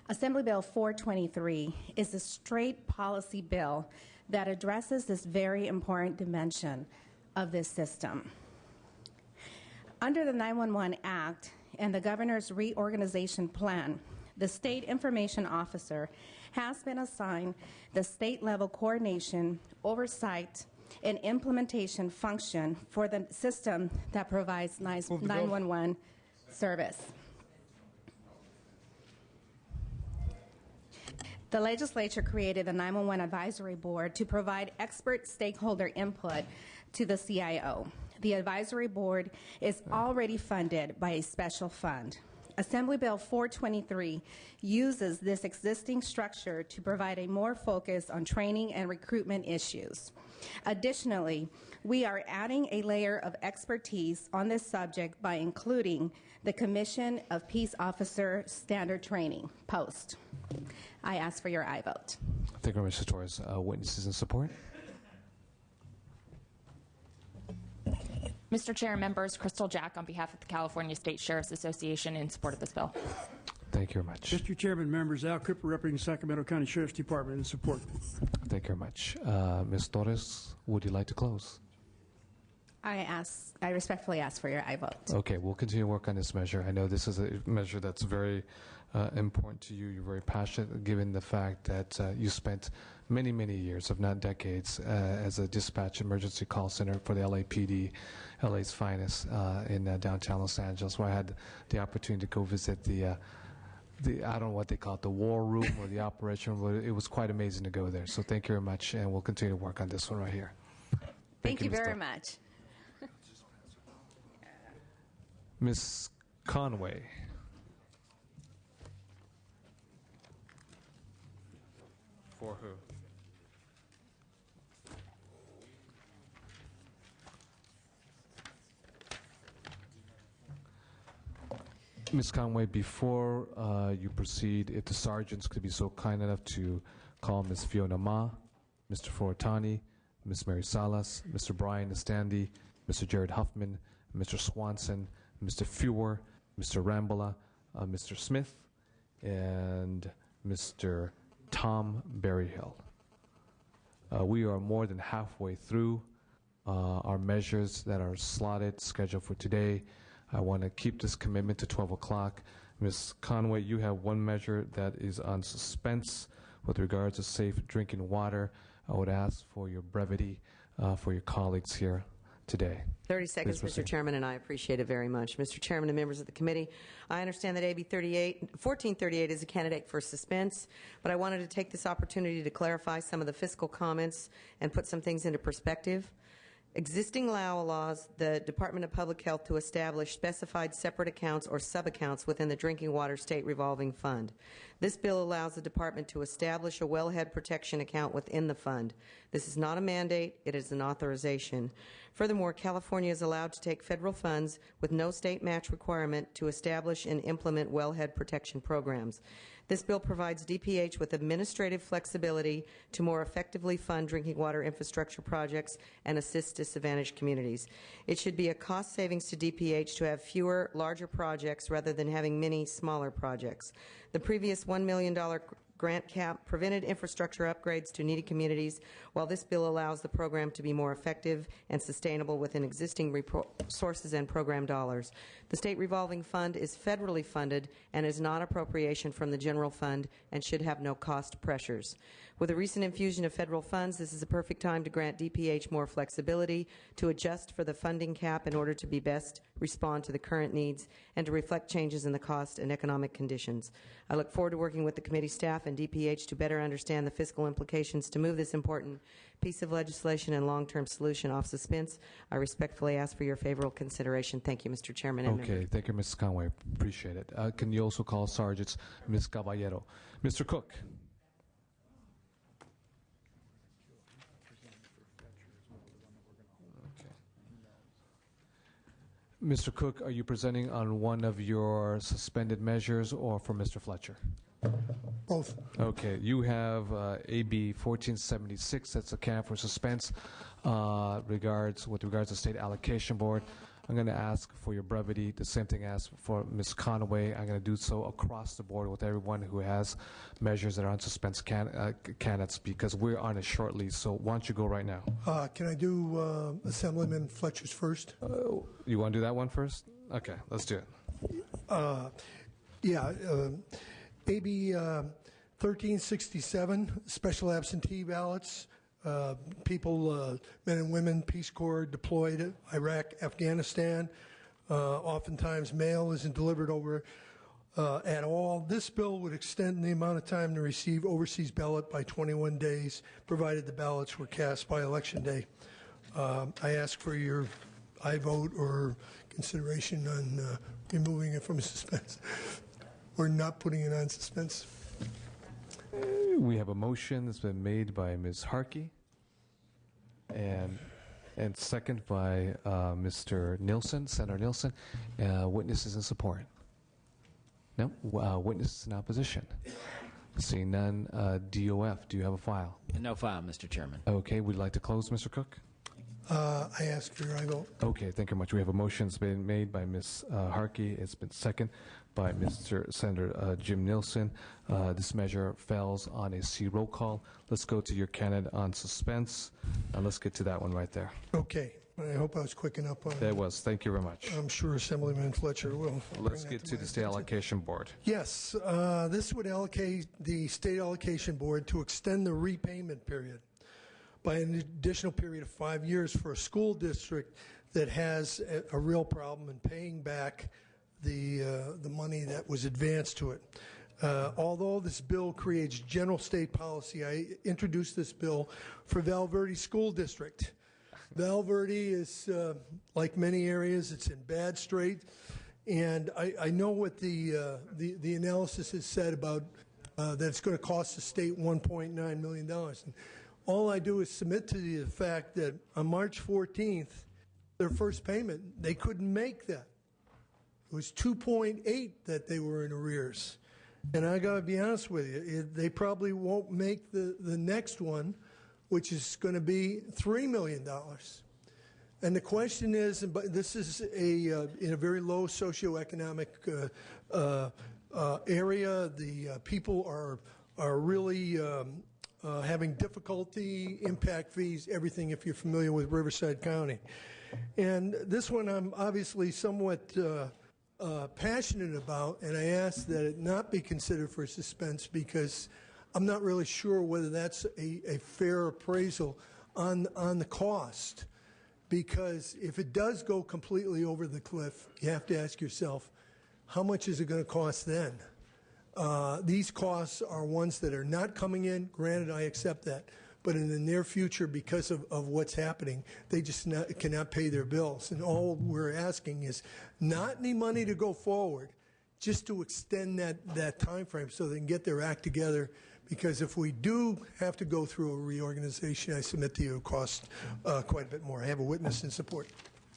Assembly Bill 423 is a straight policy bill that addresses this very important dimension of this system. Under the 911 Act and the Governor's Reorganization Plan, the State Information Officer has been assigned the state-level coordination, oversight, and implementation function for the system that provides 911 service. The legislature created the 911 Advisory Board to provide expert stakeholder input to the CIO. The advisory board is already funded by a special fund. Assembly Bill 423 uses this existing structure to provide a more focus on training and recruitment issues. Additionally, we are adding a layer of expertise on this subject by including the Commission of Peace Officer Standard Training, POST. I ask for your aye vote. Thank you very much, Mr. Torres. Witnesses in support? Mr. Chair and members, Crystal Jack on behalf of the California State Sheriff's Association in support of this bill. Thank you very much. Mr. Chairman, members, Al Cooper representing Sacramento County Sheriff's Department in support. Thank you very much. Ms. Torres, would you like to close? I respectfully ask for your aye vote. Okay, we'll continue to work on this measure. I know this is a measure that's very important to you. You're very passionate, given the fact that you spent many, many years, if not decades, as a dispatch emergency call center for the LAPD, LA's finest, in downtown Los Angeles, where I had the opportunity to go visit the I don't know what they call it, the war room or the operation room, but it was quite amazing to go there. So thank you very much, and we'll continue to work on this one right here. Thank you very much. Ms. Conway. For who? Ms. Conway, before you proceed, if the sergeants could be so kind enough to call Ms. Fiona Ma, Mr. Fortani, Ms. Mary Salas, Mr. Brian Estandi, Mr. Jared Huffman, Mr. Swanson, Mr. Fewer, Mr. Rambola, Mr. Smith, and Mr. Tom Berryhill. We are more than halfway through our measures that are scheduled for today. I want to keep this commitment to 12 o'clock. Ms. Conway, you have one measure that is on suspense with regards to safe drinking water. I would ask for your brevity for your colleagues here today. 30 seconds, Mr. Chairman, and I appreciate it very much. Mr. Chairman and members of the committee, I understand that AB 1438 is a candidate for suspense, but I wanted to take this opportunity to clarify some of the fiscal comments and put some things into perspective. Existing laws the Department of Public Health to establish specified separate accounts or sub-accounts within the Drinking Water State Revolving Fund. This bill allows the department to establish a wellhead protection account within the fund. This is not a mandate, it is an authorization. Furthermore, California is allowed to take federal funds with no state match requirement to establish and implement wellhead protection programs. This bill provides DPH with administrative flexibility to more effectively fund drinking water infrastructure projects and assist disadvantaged communities. It should be a cost savings to DPH to have fewer, larger projects rather than having many smaller projects. The previous $1 million grant cap prevented infrastructure upgrades to needy communities, while this bill allows the program to be more effective and sustainable within existing resources and program dollars. The State Revolving Fund is federally funded and is not appropriation from the general fund and should have no cost pressures. With a recent infusion of federal funds, this is a perfect time to grant DPH more flexibility to adjust for the funding cap in order to be best respond to the current needs and to reflect changes in the cost and economic conditions. I look forward to working with the committee staff and DPH to better understand the fiscal implications to move this important piece of legislation and long-term solution off suspense. I respectfully ask for your favorable consideration. Thank you, Mr. Chairman. And okay, thank you, Ms. Conway. Appreciate it. Can you also call Sergeants Ms. Caballero? Mr. Cook. Mr. Cook, are you presenting on one of your suspended measures or for Mr. Fletcher? Both. Okay, you have AB 1476, that's a cap for suspense with regards to State Allocation Board. I'm going to ask for your brevity, the same thing as for Ms. Conway. I'm going to do so across the board with everyone who has measures that are on suspense candidates because we're on a short lease. So why don't you go right now? Can I do Assemblyman Fletcher's first? You want to do that one first? Okay, let's do it. AB 1367, special absentee ballots. People, men and women, Peace Corps deployed Iraq, Afghanistan. Oftentimes mail isn't delivered over at all. This bill would extend the amount of time to receive overseas ballot by 21 days, provided the ballots were cast by Election Day. I ask for your aye vote or consideration on removing it from suspense or not putting it on suspense. We have a motion that's been made by Ms. Harkey and second by Mr. Nilsson, Senator Nilsson. Witnesses in support? No. Witnesses in opposition? Seeing none, DOF, do you have a file? No file, Mr. Chairman. Okay, would you like to close, Mr. Cook? I ask for your aye vote. Okay, thank you very much. We have a motion that's been made by Ms. Harkey. It's been second by Mr. Senator Jim Nilsson. This measure fails on a C roll call. Let's go to your candidate on suspense. Let's get to that one right there. Okay. I hope I was quick enough on That was. Thank you very much. I'm sure Assemblyman Fletcher will. Let's get to the State Allocation Board. Yes, this would allocate the State Allocation Board to extend the repayment period by an additional period of 5 years for a school district that has a real problem in paying back the money that was advanced to it. Although this bill creates general state policy, I introduced this bill for Val Verde School District. Val Verde is, like many areas, it's in bad strait, and I know what the analysis has said about that it's going to cost the state $1.9 million. And all I do is submit to you the fact that on March 14th, their first payment, they couldn't make that. It was 2.8 that they were in arrears. And I got to be honest with you, they probably won't make the next one, which is going to be $3 million. And the question is, but this is in a very low socioeconomic area. The people are really having difficulty, impact fees, everything, if you're familiar with Riverside County. And this one I'm obviously somewhat passionate about, and I ask that it not be considered for suspense because I'm not really sure whether that's a fair appraisal on the cost. Because if it does go completely over the cliff, you have to ask yourself, how much is it going to cost then? These costs are ones that are not coming in. Granted, I accept that. But in the near future, because of what's happening, they just cannot pay their bills. And all we're asking is not any money to go forward, just to extend that time frame so they can get their act together. Because if we do have to go through a reorganization, I submit to you, it will cost quite a bit more. I have a witness in support.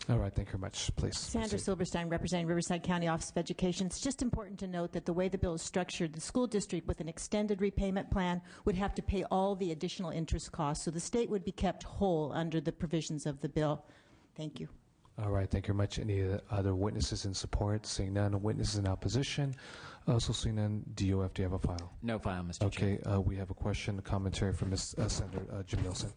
All right, thank you very much. Please. Sandra Silverstein, representing Riverside County Office of Education. It's just important to note that the way the bill is structured, the school district with an extended repayment plan would have to pay all the additional interest costs. So the state would be kept whole under the provisions of the bill. Thank you. All right, thank you very much. Any other witnesses in support? Seeing none. Witnesses in opposition? Also seeing none. DOF, do you have a file? No file, Mr. Chair. Okay, we have a question, a commentary from Senator Jim Nilsson.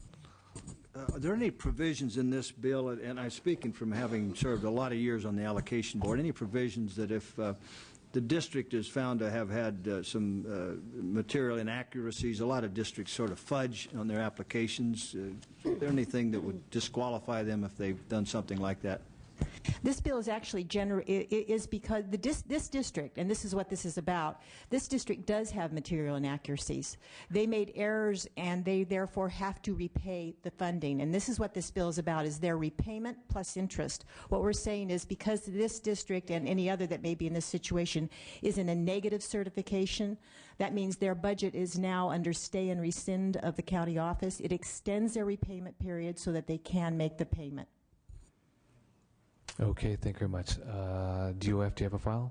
Are there any provisions in this bill, and I'm speaking from having served a lot of years on the allocation board, any provisions that if the district is found to have had some material inaccuracies, a lot of districts sort of fudge on their applications, is there anything that would disqualify them if they've done something like that? This bill is actually is because this district, and this is what this is about, this district does have material inaccuracies. They made errors, and they therefore have to repay the funding. And this is what this bill is about, is their repayment plus interest. What we're saying is because this district and any other that may be in this situation is in a negative certification, that means their budget is now under stay and rescind of the county office. It extends their repayment period so that they can make the payment. Okay, thank you very much. DOF, do you have a file?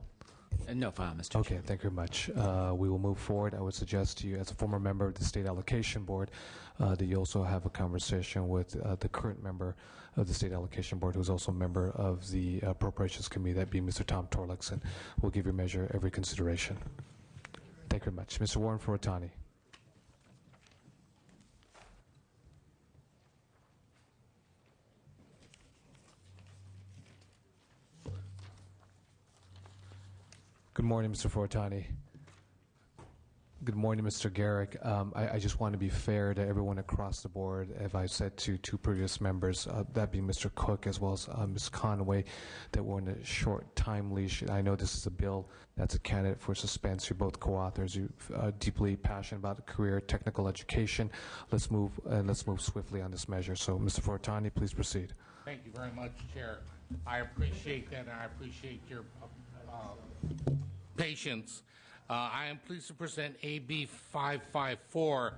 No file, Mr. Chair. Okay, thank you very much. We will move forward. I would suggest to you, as a former member of the State Allocation Board, that you also have a conversation with the current member of the State Allocation Board, who is also a member of the Appropriations Committee, that being Mr. Tom Torlakson. We'll give your measure every consideration. Thank you very much. Mr. Warren Fortani. Good morning, Mr. Fortani. Good morning, Mr. Garrick. I just want to be fair to everyone across the board. As I said to two previous members, that being Mr. Cook as well as Ms. Conway, that we're in a short time leash. I know this is a bill that's a candidate for suspense. You're both co-authors. You're deeply passionate about career technical education. Let's move swiftly on this measure. So, Mr. Fortani, please proceed. Thank you very much, Chair. I appreciate that, and I appreciate your patience. I am pleased to present AB 554,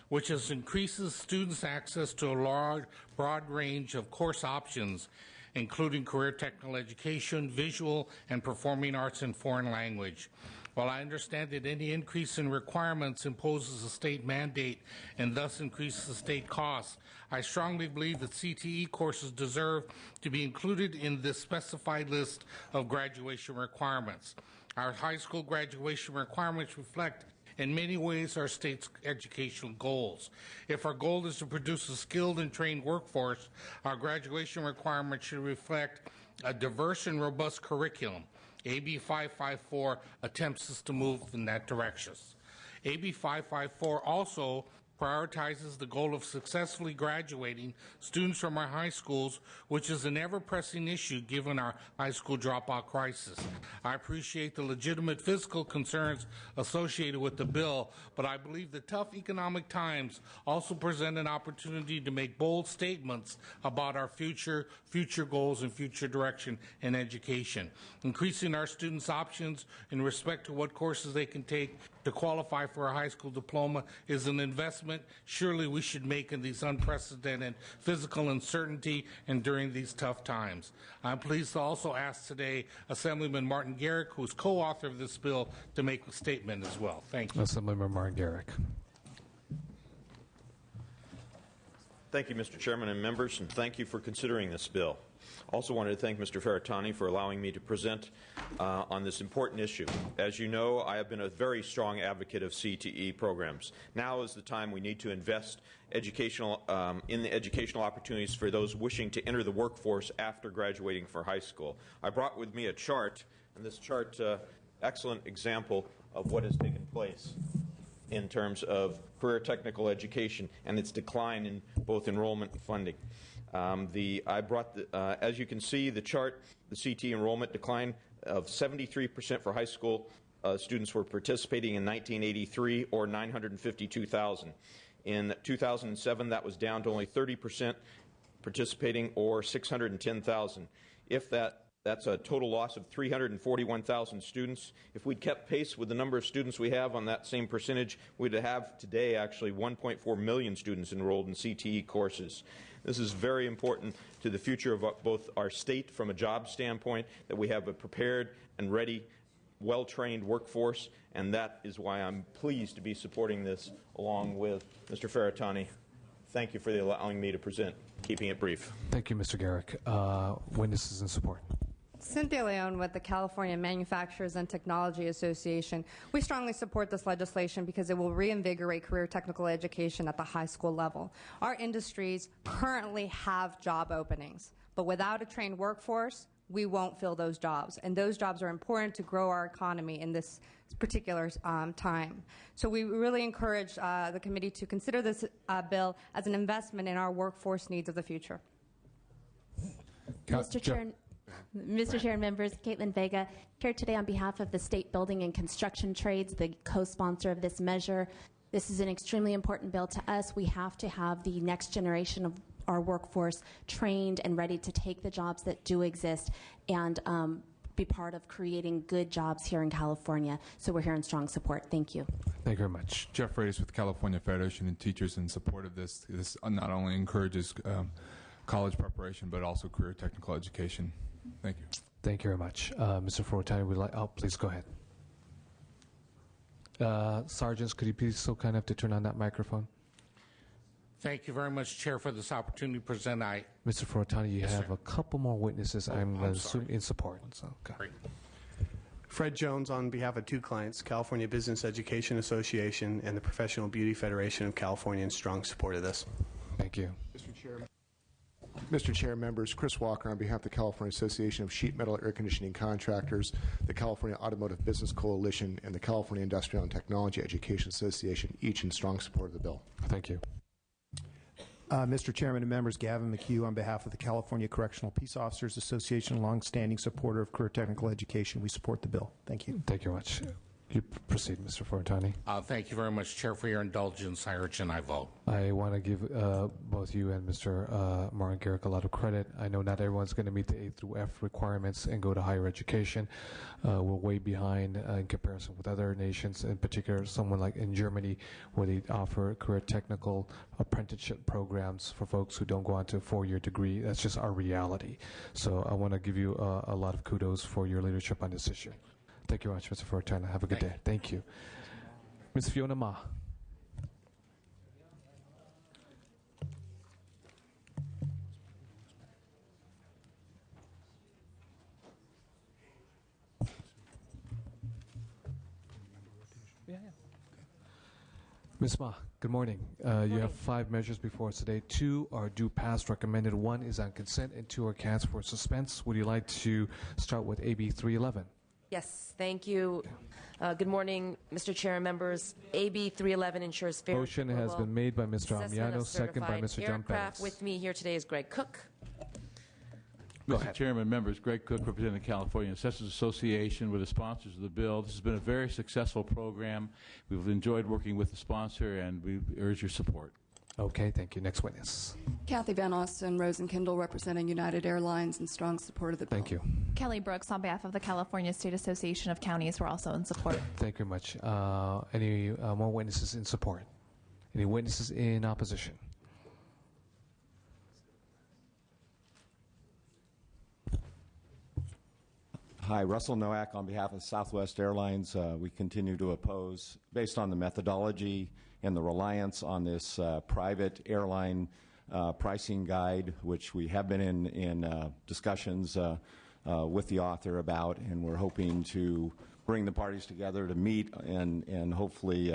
which increases students' access to a broad range of course options, including career technical education, visual and performing arts, and foreign language. While I understand that any increase in requirements imposes a state mandate and thus increases the state costs, I strongly believe that CTE courses deserve to be included in this specified list of graduation requirements. Our high school graduation requirements reflect in many ways our state's educational goals. If our goal is to produce a skilled and trained workforce, our graduation requirements should reflect a diverse and robust curriculum. AB 554 attempts us to move in that direction. AB 554 also prioritizes the goal of successfully graduating students from our high schools, which is an ever-pressing issue given our high school dropout crisis. I appreciate the legitimate fiscal concerns associated with the bill, but I believe the tough economic times also present an opportunity to make bold statements about our future goals and future direction in education. Increasing our students' options in respect to what courses they can take to qualify for a high school diploma is an investment surely we should make in these unprecedented physical uncertainty and during these tough times. I'm pleased to also ask today Assemblyman Martin Garrick, who is co-author of this bill, to make a statement as well. Thank you. Assemblyman Martin Garrick. Thank you, Mr. Chairman and members, and thank you for considering this bill. Also wanted to thank Mr. Ferrattani for allowing me to present on this important issue. As you know, I have been a very strong advocate of CTE programs. Now is the time we need to invest in the educational opportunities for those wishing to enter the workforce after graduating from high school. I brought with me a chart, and this chart, excellent example of what has taken place in terms of career technical education and its decline in both enrollment and funding. As you can see, the chart, the CT enrollment decline of 73% for high school students were participating in 1983, or 952,000. In 2007, that was down to only 30% participating, or 610,000. That's a total loss of 341,000 students. If we'd kept pace with the number of students we have on that same percentage, we'd have today actually 1.4 million students enrolled in CTE courses. This is very important to the future of both our state from a job standpoint, that we have a prepared and ready, well-trained workforce, and that is why I'm pleased to be supporting this along with Mr. Ferrattani. Thank you for allowing me to present, keeping it brief. Thank you, Mr. Garrick. Witnesses in support. Cynthia Leone with the California Manufacturers and Technology Association. We strongly support this legislation because it will reinvigorate career technical education at the high school level. Our industries currently have job openings, but without a trained workforce, we won't fill those jobs. And those jobs are important to grow our economy in this particular time. So we really encourage the committee to consider this bill as an investment in our workforce needs of the future. Mr. Chair and members, Caitlin Vega, here today on behalf of the State Building and Construction Trades, the co-sponsor of this measure. This is an extremely important bill to us. We have to have the next generation of our workforce trained and ready to take the jobs that do exist and be part of creating good jobs here in California. So we're here in strong support. Thank you. Thank you very much. Jeff Reyes with California Federation of Teachers in support of this. This not only encourages college preparation, but also career technical education. Thank you. Thank you very much. Mr. Ferrattani, please go ahead. Sergeants, could you please so kind enough to turn on that microphone? Thank you very much, Chair, for this opportunity to present. Mr. Ferrattani, you have sir. a couple more witnesses, I'm assuming, in support. So, okay. Great. Fred Jones on behalf of two clients, California Business Education Association and the Professional Beauty Federation of California, in strong support of this. Thank you. Mr. Chair, members, Chris Walker on behalf of the California Association of Sheet Metal Air Conditioning Contractors, the California Automotive Business Coalition, and the California Industrial and Technology Education Association, each in strong support of the bill. Thank you. Mr. Chairman and members, Gavin McHugh on behalf of the California Correctional Peace Officers Association, longstanding supporter of career technical education. We support the bill. Thank you. Thank you very much. You proceed, Mr. Fortani. Thank you very much, Chair, for your indulgence. I urge and I vote. I want to give both you and Mr. Martin Garrick a lot of credit. I know not everyone's going to meet the A through F requirements and go to higher education. We're way behind in comparison with other nations, in particular someone like in Germany, where they offer career technical apprenticeship programs for folks who don't go on to a four-year degree. That's just our reality. So I want to give you a lot of kudos for your leadership on this issue. Thank you very much, Mr. Fortana. Have a good day. Thank you. Ms. Fiona Ma. Ms. Ma, good morning. You have 5 measures before us today. 2 are due pass recommended. 1 is on consent, and 2 are canceled for suspense. Would you like to start with AB 311? Yes, thank you. Good morning, Mr. Chair and members. AB 311 ensures fair Motion has been made by Mr. Amiano, second by Mr. John Pettis. With me here today is Greg Cook. Mr. Chairman, members, Greg Cook, representing the California Assessors Association, with the sponsors of the bill. This has been a very successful program. We've enjoyed working with the sponsor, and we urge your support. Okay, thank you. Next witness. Kathy Van Osten, Rosenkindle, representing United Airlines, in strong support of the bill. Thank you. Kelly Brooks, on behalf of the California State Association of Counties, we're also in support. Thank you very much. Any more witnesses in support? Any witnesses in opposition? Hi, Russell Nowak on behalf of Southwest Airlines. We continue to oppose, based on the methodology and the reliance on this private airline pricing guide, which we have been in discussions with the author about, and we're hoping to bring the parties together to meet and hopefully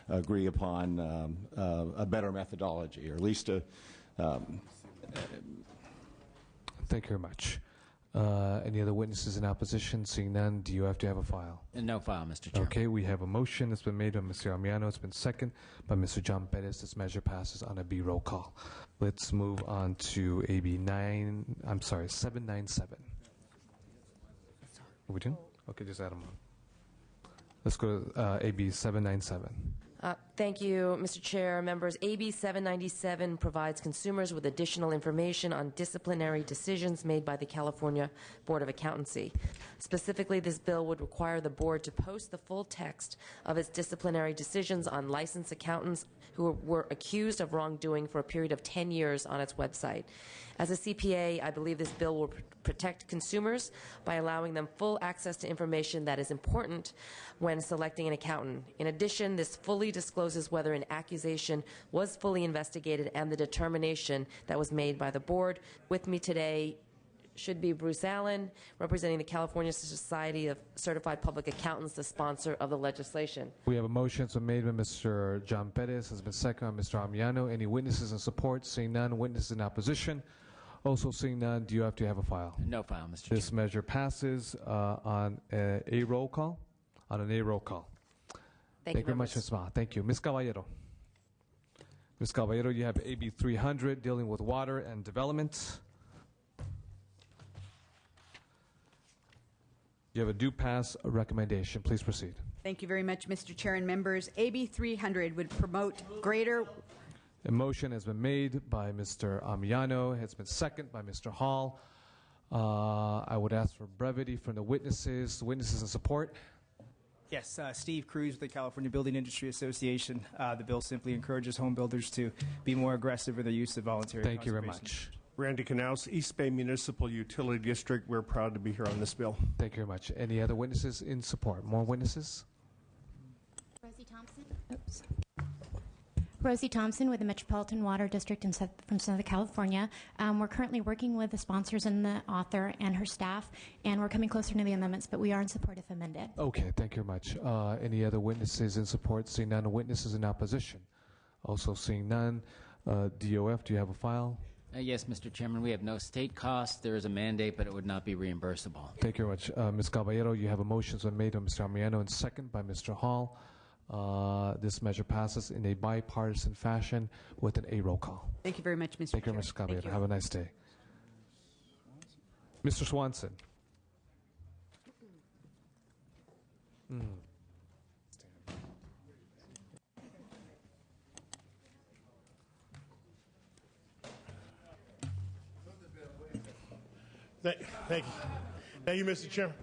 agree upon a better methodology, or at least a... Thank you very much. Any other witnesses in opposition? Seeing none, do you have to have a file? No file, Mr. Chairman. Okay, we have a motion that's been made by Mr. Amiano. It's been seconded by Mr. John Pettis. This measure passes on a B roll call. Let's move on to AB 797. Are we doing? Okay, just add them on. Let's go to AB 797. Thank you, Mr. Chair. Members, AB 797 provides consumers with additional information on disciplinary decisions made by the California Board of Accountancy. Specifically, this bill would require the board to post the full text of its disciplinary decisions on licensed accountants who were accused of wrongdoing for a period of 10 years on its website. As a CPA, I believe this bill will protect consumers by allowing them full access to information that is important when selecting an accountant. In addition, this fully discloses whether an accusation was fully investigated and the determination that was made by the board. With me today should be Bruce Allen, representing the California Society of Certified Public Accountants, the sponsor of the legislation. We have a motion that's been made by Mr. John Pettis, has been seconded by Mr. Amiano. Any witnesses in support? Seeing none. Witnesses in opposition? Also seeing none, do you have to have a file? No file, Mr. Chairman. This measure passes on a roll call. On an A roll call. Thank you very much, Ms. Ma. Thank you. Ms. Caballero. Ms. Caballero, you have AB 300 dealing with water and development. You have a due pass recommendation. Please proceed. Thank you very much, Mr. Chair and members. AB 300 would promote greater... A motion has been made by Mr. Amiano, has been seconded by Mr. Hall. I would ask for brevity from the witnesses. Witnesses in support? Yes, Steve Cruz with the California Building Industry Association. The bill simply encourages home builders to be more aggressive in the use of voluntary Thank you very conservation. much. Randy Knaus, East Bay Municipal Utility District. We're proud to be here on this bill. Thank you very much. Any other witnesses in support? More witnesses? Rosie Thompson. Oops. Rosie Thompson with the Metropolitan Water District from Southern California. We're currently working with the sponsors and the author and her staff, and we're coming closer to the amendments, but we are in support if amended. Okay, thank you very much. Any other witnesses in support? Seeing none. Witnesses in opposition? Also seeing none. DOF, do you have a file? Yes, Mr. Chairman. We have no state costs. There is a mandate, but it would not be reimbursable. Thank you very much. Ms. Caballero, you have a motion made by Mr. Amiano and second by Mr. Hall. This measure passes in a bipartisan fashion with an A roll call. Thank you very much, Mr. Thank you very much, Caballero. Have a nice day. Mr. Swanson. Thank you, Mr. Chairman.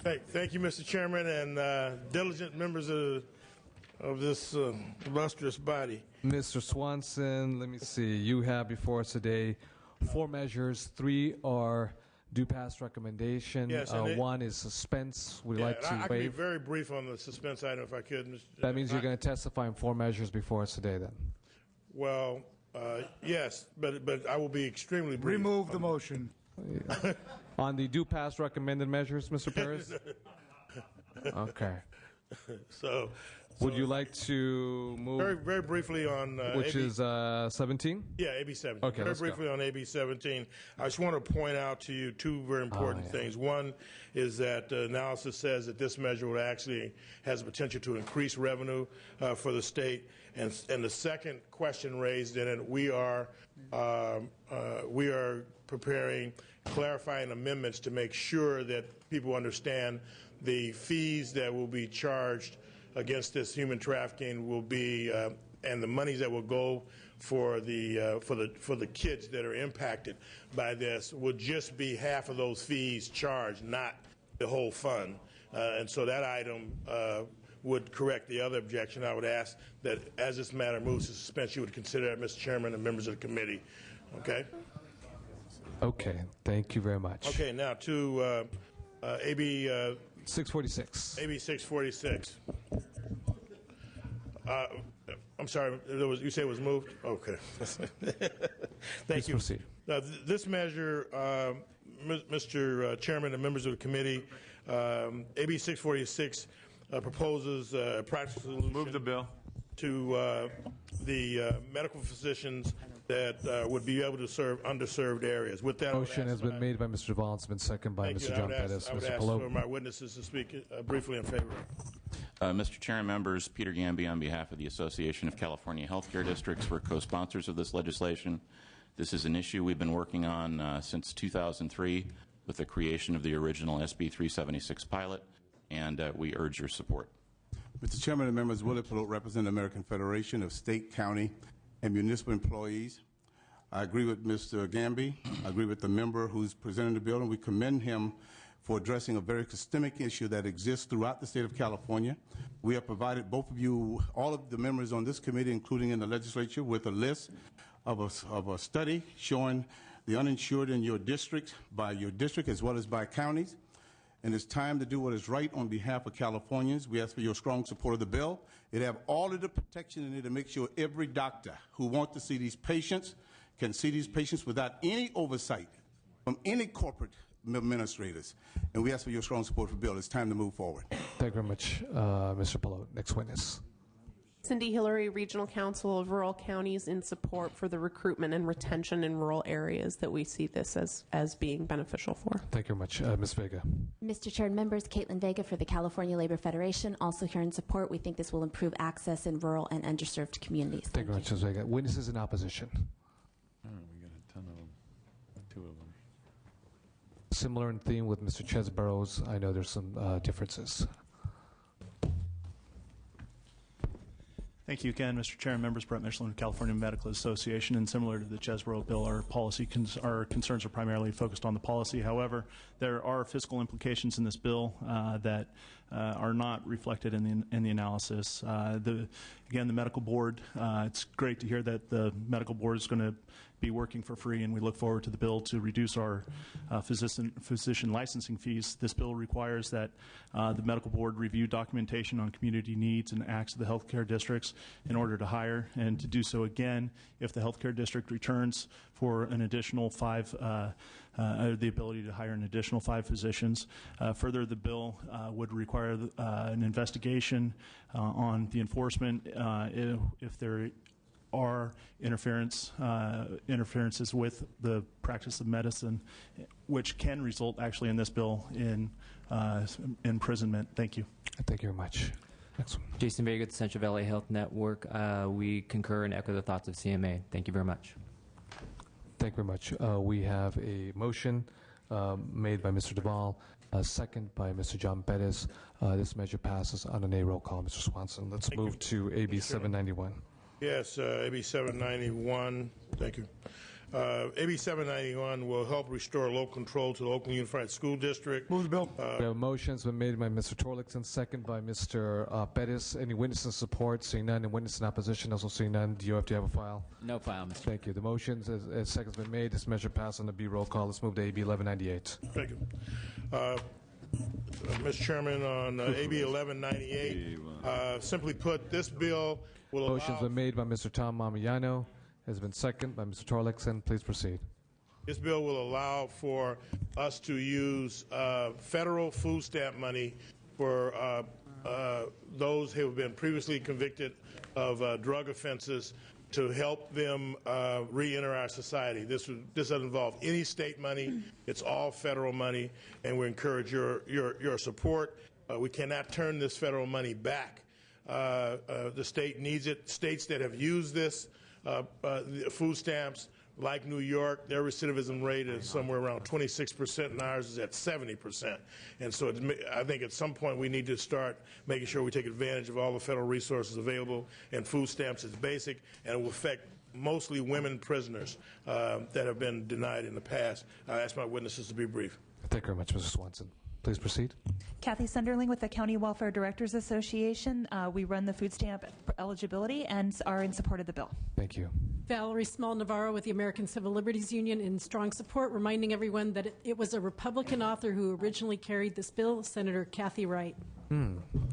Thank you, Mr. Chairman, and diligent members of this illustrious body. Mr. Swanson, let me see. You have before us today 4 measures. 3 are due pass recommendation. Yes, one is suspense. Would you like to I can be waive? very brief on the suspense item if I could, Mr. That means you're going to testify on 4 measures before us today, then. Well, yes, but I will be extremely brief. Remove the motion. On the due pass recommended measures, Mr. Perez? Okay. So, would you like to move? Very briefly on which AB, is 17? Yeah, AB 17. Okay, very briefly on AB 17. I just want to point out to you 2 very important things. One is that analysis says that this measure would actually has the potential to increase revenue for the state. And the second question raised in it, we are preparing clarifying amendments to make sure that people understand the fees that will be charged against this human trafficking will be, and the monies that will go for the kids that are impacted by this will just be half of those fees charged, not the whole fund. And so that item would correct the other objection. I would ask that as this matter moves to suspense, you would consider that, Mr. Chairman and members of the committee. Okay? Okay. Thank you very much. Okay. Now to AB 646. AB 646. I'm sorry. You say it was moved? Okay. Thank you. Proceed. This measure, Mr. Chairman and members of the committee, AB 646 proposes a practical solution. Move the bill. To the medical physicians that would be able to serve underserved areas. With that, motion has been made by Mr. Duvall. It's been seconded by Mr. John Pettis. I would Mr. ask Pelot. for my witnesses to speak briefly in favor. Mr. Chair and members, Peter Gamby on behalf of the Association of California Healthcare Districts. We're co-sponsors of this legislation. This is an issue we've been working on since 2003 with the creation of the original SB 376 pilot, and we urge your support. Mr. Chairman and members, Willie Pelot, represent the American Federation of State, County, and Municipal Employees. I agree with Mr. Gamby. I agree with the member who's presenting the bill, and we commend him for addressing a very systemic issue that exists throughout the state of California. We have provided both of you, all of the members on this committee, including in the legislature, with a list of a study showing the uninsured in your district, by your district as well as by counties. And it's time to do what is right on behalf of Californians. We ask for your strong support of the bill. It have all of the protection in it to make sure every doctor who wants to see these patients can see these patients without any oversight from any corporate administrators. And we ask for your strong support for the bill. It's time to move forward. Thank you very much, Mr. Pelot. Next witness. Cindy Hillary, Regional Council of Rural Counties, in support for the recruitment and retention in rural areas that we see this as being beneficial for. Thank you very much. Ms. Vega. Mr. Chair and members, Caitlin Vega for the California Labor Federation, also here in support. We think this will improve access in rural and underserved communities. Thank you very much, Ms. Vega. Witnesses in opposition. We got a ton of them. 2 of them. Similar in theme with Mr. Chesborough's. I know there's some differences. Thank you again, Mr. Chair and members. Brett Michelin, California Medical Association, and similar to the Chesborough bill, our our concerns are primarily focused on the policy. However, there are fiscal implications in this bill that are not reflected in the analysis. Again, the medical board. It's great to hear that the medical board is going to be working for free, and we look forward to the bill to reduce our physician licensing fees. This bill requires that the medical board review documentation on community needs and acts of the healthcare districts in order to hire, and to do so again if the healthcare district returns for an additional 5, the ability to hire an additional 5 physicians. Further, the bill would require an investigation on the enforcement if there are interferences with the practice of medicine, which can result actually in this bill in imprisonment. Thank you. Thank you very much. Next one. Jason Vega, the Central Valley Health Network. We concur and echo the thoughts of CMA. Thank you very much. Thank you very much. We have a motion made by Mr. Duvall, second by Mr. John Pettis. This measure passes on an A roll call. Mr. Swanson. Let's move to AB 791. Yes, AB 791. Thank you. AB 791 will help restore local control to the Oakland Unified School District. Move the bill. We have a motion's been made by Mr. Torlakson, second by Mr. Pettis. Any witness in support? Seeing none. Any witness in opposition? Also seeing none. Do you have to have a file? No file, Mr. Thank you. The motion is second's been made. This measure passed on the B roll call. Let's move to AB 1198. Thank you. Mr. Chairman, on AB 1198, simply put, this bill will allow... Motion's been made by Mr. Tom Mamiano. Has been seconded by Mr. Torlakson. Please proceed. This bill will allow for us to use federal food stamp money for those who have been previously convicted of drug offenses to help them re-enter our society. This doesn't involve any state money. It's all federal money, and we encourage your support. We cannot turn this federal money back. The state needs it. States that have used this food stamps, like New York, their recidivism rate is somewhere around 26%, and ours is at 70%. And so I think at some point we need to start making sure we take advantage of all the federal resources available, and food stamps is basic, and it will affect mostly women prisoners that have been denied in the past. I ask my witnesses to be brief. Thank you very much, Mr. Swanson. Please proceed. Kathy Sunderling with the County Welfare Directors Association. We run the food stamp eligibility and are in support of the bill. Thank you. Valerie Small Navarro with the American Civil Liberties Union in strong support, reminding everyone that it was a Republican author who originally carried this bill, Senator Kathy Wright.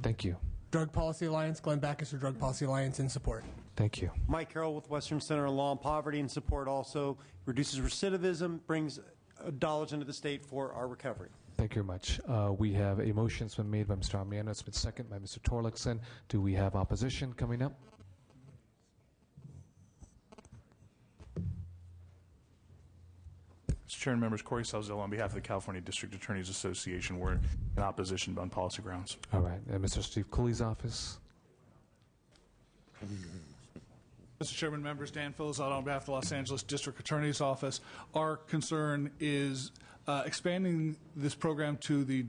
Thank you. Drug Policy Alliance, Glenn Backus for Drug Policy Alliance in support. Thank you. Mike Carroll with Western Center on Law and Poverty in support also. Reduces recidivism, brings dollars into the state for our recovery. Thank you very much. We have a motion that's been made by Mr. Armiano. It's been seconded by Mr. Torlakson. Do we have opposition coming up? Mr. Chair and members, Corey Salzillo on behalf of the California District Attorneys Association. We're in opposition on policy grounds. All right. Mr. Steve Cooley's office. Mr. Chairman, members, Dan Filizotto on behalf of the Los Angeles District Attorney's Office. Our concern is expanding this program to the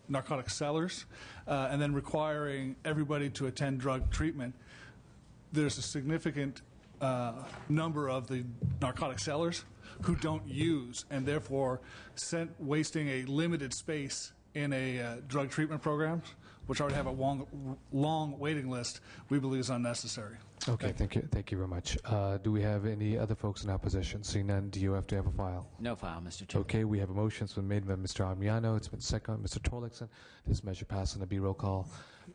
narcotic sellers and then requiring everybody to attend drug treatment. There's a significant number of the narcotic sellers who don't use, and therefore wasting a limited space in a drug treatment program, which already have a long waiting list, we believe is unnecessary. Okay, thank you. Thank you very much. Do we have any other folks in opposition? Seeing none, do you have to have a file? No file, Mr. Chairman. Okay, we have a motion that's been made by Mr. Armiano. It's been seconded by Mr. Torlakson. This measure passed on the B roll call.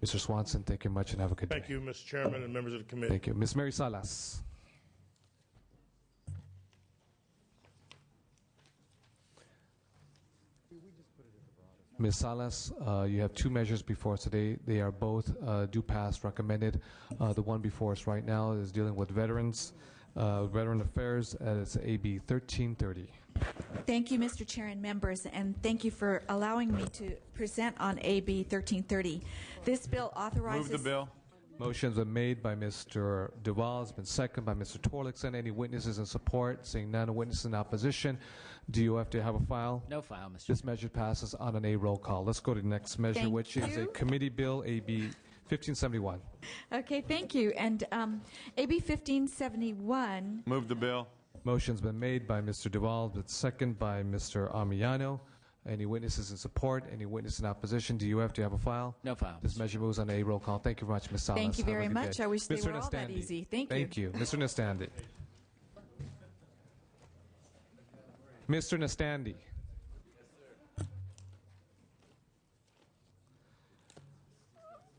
Mr. Swanson, thank you much and have a good day. Thank you, Mr. Chairman and members of the committee. Thank you. Ms. Mary Salas. Ms. Salas, you have two measures before us today. They are both do pass recommended. The one before us right now is dealing with veterans, veteran affairs, and it's AB 1330. Thank you, Mr. Chair and members, and thank you for allowing me to present on AB 1330. This bill authorizes... Move the bill. Motion's been made by Mr. Duval. It's been seconded by Mr. Torlakson. Any witnesses in support? Seeing none witnesses in opposition. Do you have to have a file? No file, Mr. This measure passes on an A roll call. Let's go to the next measure, which is a committee bill, AB 1571. Okay, thank you. And AB 1571... Move the bill. Motion's been made by Mr. Duval, but seconded by Mr. Armiano. Any witnesses in support? Any witnesses in opposition? Do you have to have a file? No file. This measure moves on a roll call. Thank you very much, Ms. Salas. Thank you Have a very good much. day. I wish they Mr. were all that Nastandi. easy. Thank you. Thank you. Mr. Nastandi. Mr. Nastandi.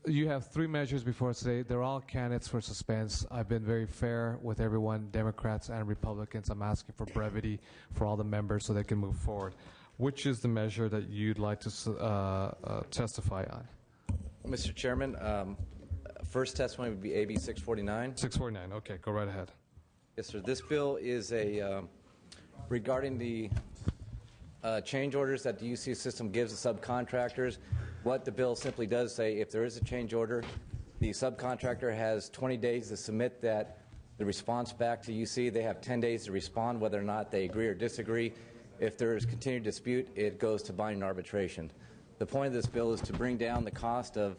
You have three measures before us today. They're all candidates for suspense. I've been very fair with everyone, Democrats and Republicans. I'm asking for brevity for all the members so they can move forward. Which is the measure that you'd like to testify on? Mr. Chairman, first testimony would be AB 649. 649, okay, go right ahead. Yes, sir. This bill is regarding the change orders that the UC system gives the subcontractors. What the bill simply does say, if there is a change order, the subcontractor has 20 days to submit the response back to UC. They have 10 days to respond whether or not they agree or disagree. If there is continued dispute, it goes to binding arbitration. The point of this bill is to bring down the cost of,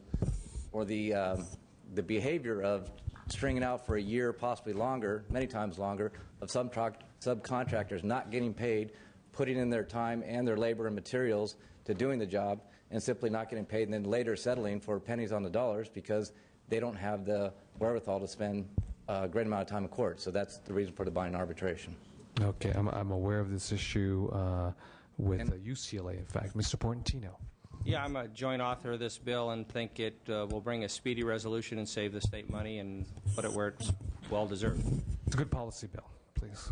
or the behavior of stringing out for a year, possibly longer, many times longer, of some subcontractors not getting paid, putting in their time and their labor and materials to doing the job, and simply not getting paid, and then later settling for pennies on the dollars because they don't have the wherewithal to spend a great amount of time in court. So that's the reason for the binding arbitration. Okay, I'm aware of this issue with UCLA, in fact. Mr. Portantino. Yeah, I'm a joint author of this bill and think it will bring a speedy resolution and save the state money and put it where it's well deserved. It's a good policy bill. Please.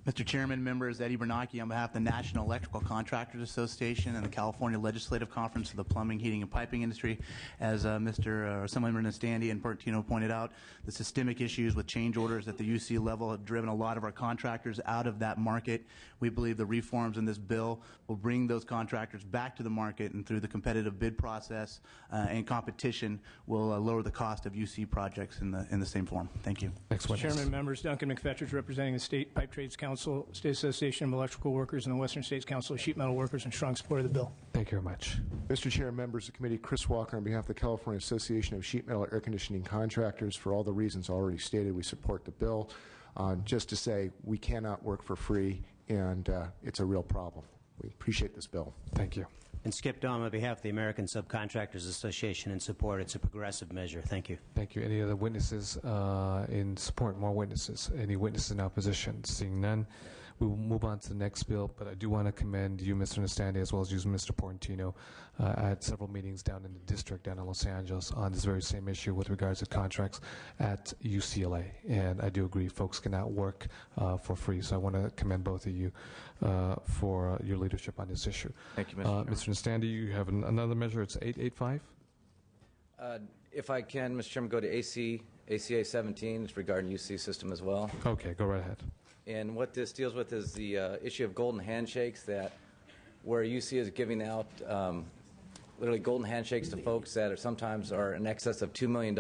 Mr. Chairman, members, Eddie Bernanke on behalf of the National Electrical Contractors Association and the California Legislative Conference of the Plumbing, Heating, and Piping Industry. As Mr. Assemblymember Nastandi and Portantino pointed out, the systemic issues with change orders at the UC level have driven a lot of our contractors out of that market. We believe the reforms in this bill will bring those contractors back to the market, and through the competitive bid process and competition will lower the cost of UC projects in the same form. Thank you. Next witness. Chairman, members, Duncan McFetridge representing the State Pipe Trades Council, State Association of Electrical Workers, and the Western States Council of Sheet Metal Workers in strong support of the bill. Thank you very much. Mr. Chair, members of the committee, Chris Walker on behalf of the California Association of Sheet Metal Air Conditioning Contractors. For all the reasons already stated, we support the bill. Just to say, we cannot work for free, and it's a real problem. We appreciate this bill. Thank you. And Skip Dahm on behalf of the American Subcontractors Association in support. It's a progressive measure. Thank you. Thank you. Any other witnesses in support? More witnesses? Any witnesses in opposition? Seeing none, we will move on to the next bill, but I do want to commend you, Mr. Nastandi, as well as you, Mr. Portantino. I had several meetings down in the district down in Los Angeles on this very same issue with regards to contracts at UCLA, and I do agree folks cannot work for free, so I want to commend both of you for your leadership on this issue. Thank you, Mr. Mr. Nastandi, you have another measure. It's 885? If I can, Mr. Chairman, go to ACA 17. It's regarding UC system as well. Okay, go right ahead. And what this deals with is the issue of golden handshakes, that where UC is giving out literally golden handshakes to folks that are sometimes are in excess of $2 million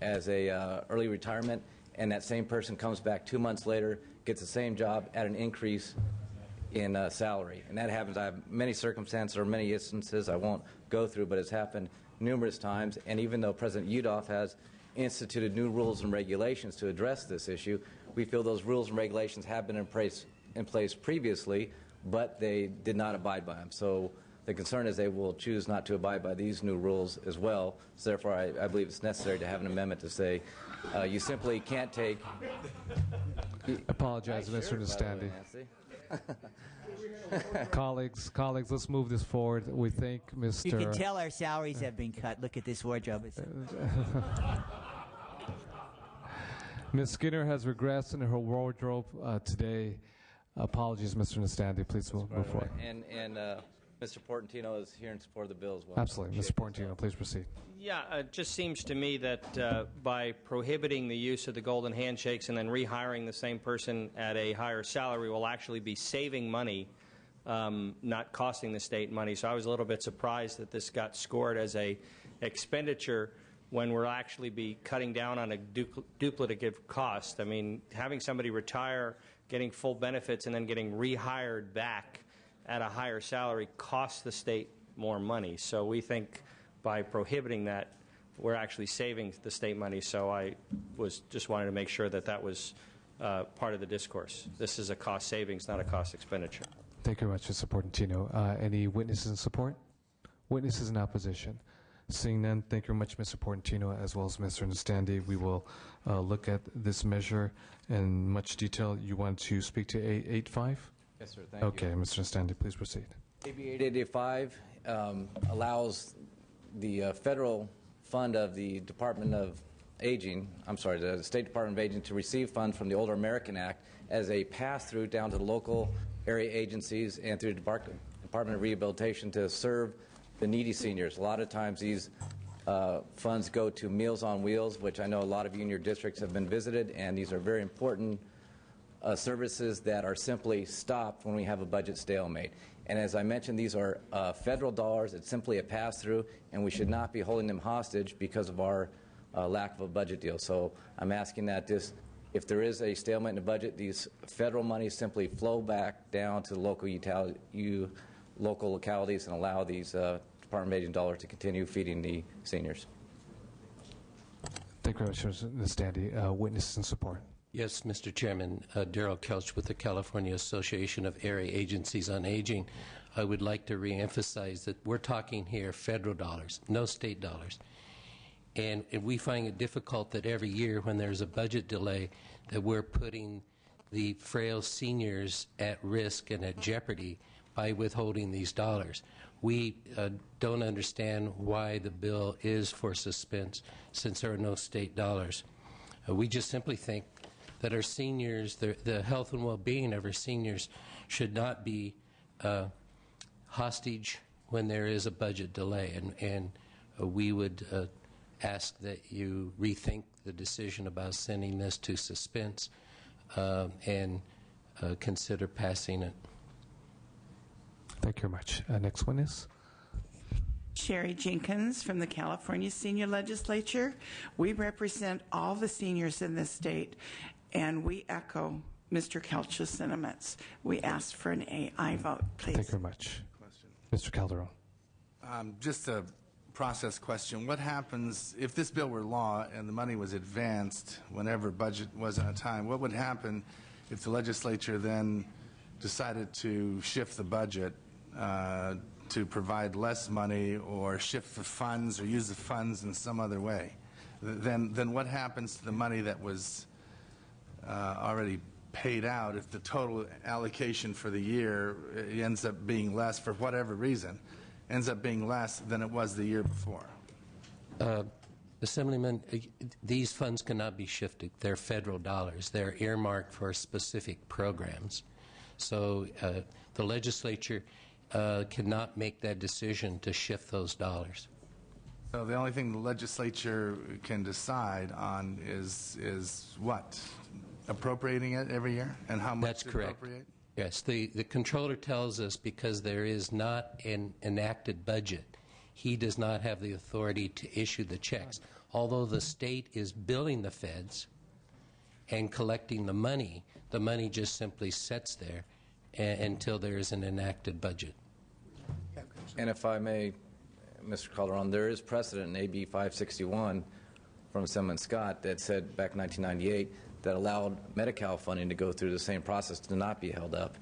as a early retirement, and that same person comes back 2 months later, gets the same job at an increase in salary. And that happens. I have many circumstances or many instances I won't go through, but it's happened numerous times. And even though President Yudof has instituted new rules and regulations to address this issue, we feel those rules and regulations have been in place previously, but they did not abide by them. So the concern is they will choose not to abide by these new rules as well. So therefore, I believe it's necessary to have an amendment to say you simply can't take... Apologize, Mr. Nastandi. Colleagues, let's move this forward. We thank Mr. You can tell our salaries have been cut. Look at this wardrobe. Ms. Skinner has regressed in her wardrobe today. Apologies, Mr. Nastandi. Please move forward. And Mr. Portantino is here in support of the bill as well. Absolutely. Mr. Portantino, please proceed. Yeah, it just seems to me that by prohibiting the use of the golden handshakes and then rehiring the same person at a higher salary will actually be saving money, not costing the state money. So I was a little bit surprised that this got scored as a expenditure when we'll actually be cutting down on a duplicative cost. I mean, having somebody retire, getting full benefits, and then getting rehired back at a higher salary costs the state more money. So we think by prohibiting that, we're actually saving the state money. So I just wanted to make sure that that was part of the discourse. This is a cost savings, not a cost expenditure. Thank you very much, Mr. Portantino. Any witnesses in support? Witnesses in opposition? Seeing none, thank you very much, Mr. Portantino, as well as Mr. Nastandi. We will look at this measure in much detail. You want to speak to 885? Yes, sir. Thank you. Okay, Mr. Nastandi, please proceed. AB 885 allows the federal fund of the Department of Aging, the State Department of Aging, to receive funds from the Older American Act as a pass-through down to the local area agencies and through the Department of Rehabilitation to serve the needy seniors. A lot of times these funds go to Meals on Wheels, which I know a lot of you in your districts have been visited, and these are very important services that are simply stopped when we have a budget stalemate. And as I mentioned, these are federal dollars. It's simply a pass-through, and we should not be holding them hostage because of our lack of a budget deal. So I'm asking that if there is a stalemate in the budget, these federal monies simply flow back down to the local localities and allow these Department of Aging dollars to continue feeding the seniors. Thank Thank you very much, Ms. Standy. Witnesses in support. Yes, Mr. Chairman. Darrell Kelch with the California Association of Area Agencies on Aging. I would like to reemphasize that we're talking here federal dollars, no state dollars. And we find it difficult that every year when there's a budget delay that we're putting the frail seniors at risk and at jeopardy by withholding these dollars. We don't understand why the bill is for suspense since there are no state dollars. We just simply think that our seniors, the health and well-being of our seniors should not be hostage when there is a budget delay. And we would ask that you rethink the decision about sending this to suspense and consider passing it. Thank you very much. Next one is? Sherry Jenkins from the California Senior Legislature. We represent all the seniors in this state, and we echo Mr. Kelch's sentiments. We ask for an AI vote, please. Thank you very much. Mr. Calderon. Just a process question. What happens if this bill were law and the money was advanced whenever budget was on time? What would happen if the legislature then decided to shift the budget to provide less money or shift the funds or use the funds in some other way? Then what happens to the money that was already paid out if the total allocation for the year ends up being less for whatever reason, ends up being less than it was the year before? Assemblyman, these funds cannot be shifted. They're federal dollars. They're earmarked for specific programs. So the legislature cannot make that decision to shift those dollars. So the only thing the legislature can decide on is what? Appropriating it every year? And how much That's to correct. appropriate? Yes, the controller tells us because there is not an enacted budget, he does not have the authority to issue the checks. Although the state is billing the feds and collecting the money just simply sits there until there is an enacted budget. And if I may, Mr. Calderon, there is precedent in AB 561 from Assemblyman Scott that said back in 1998 that allowed Medi-Cal funding to go through the same process to not be held up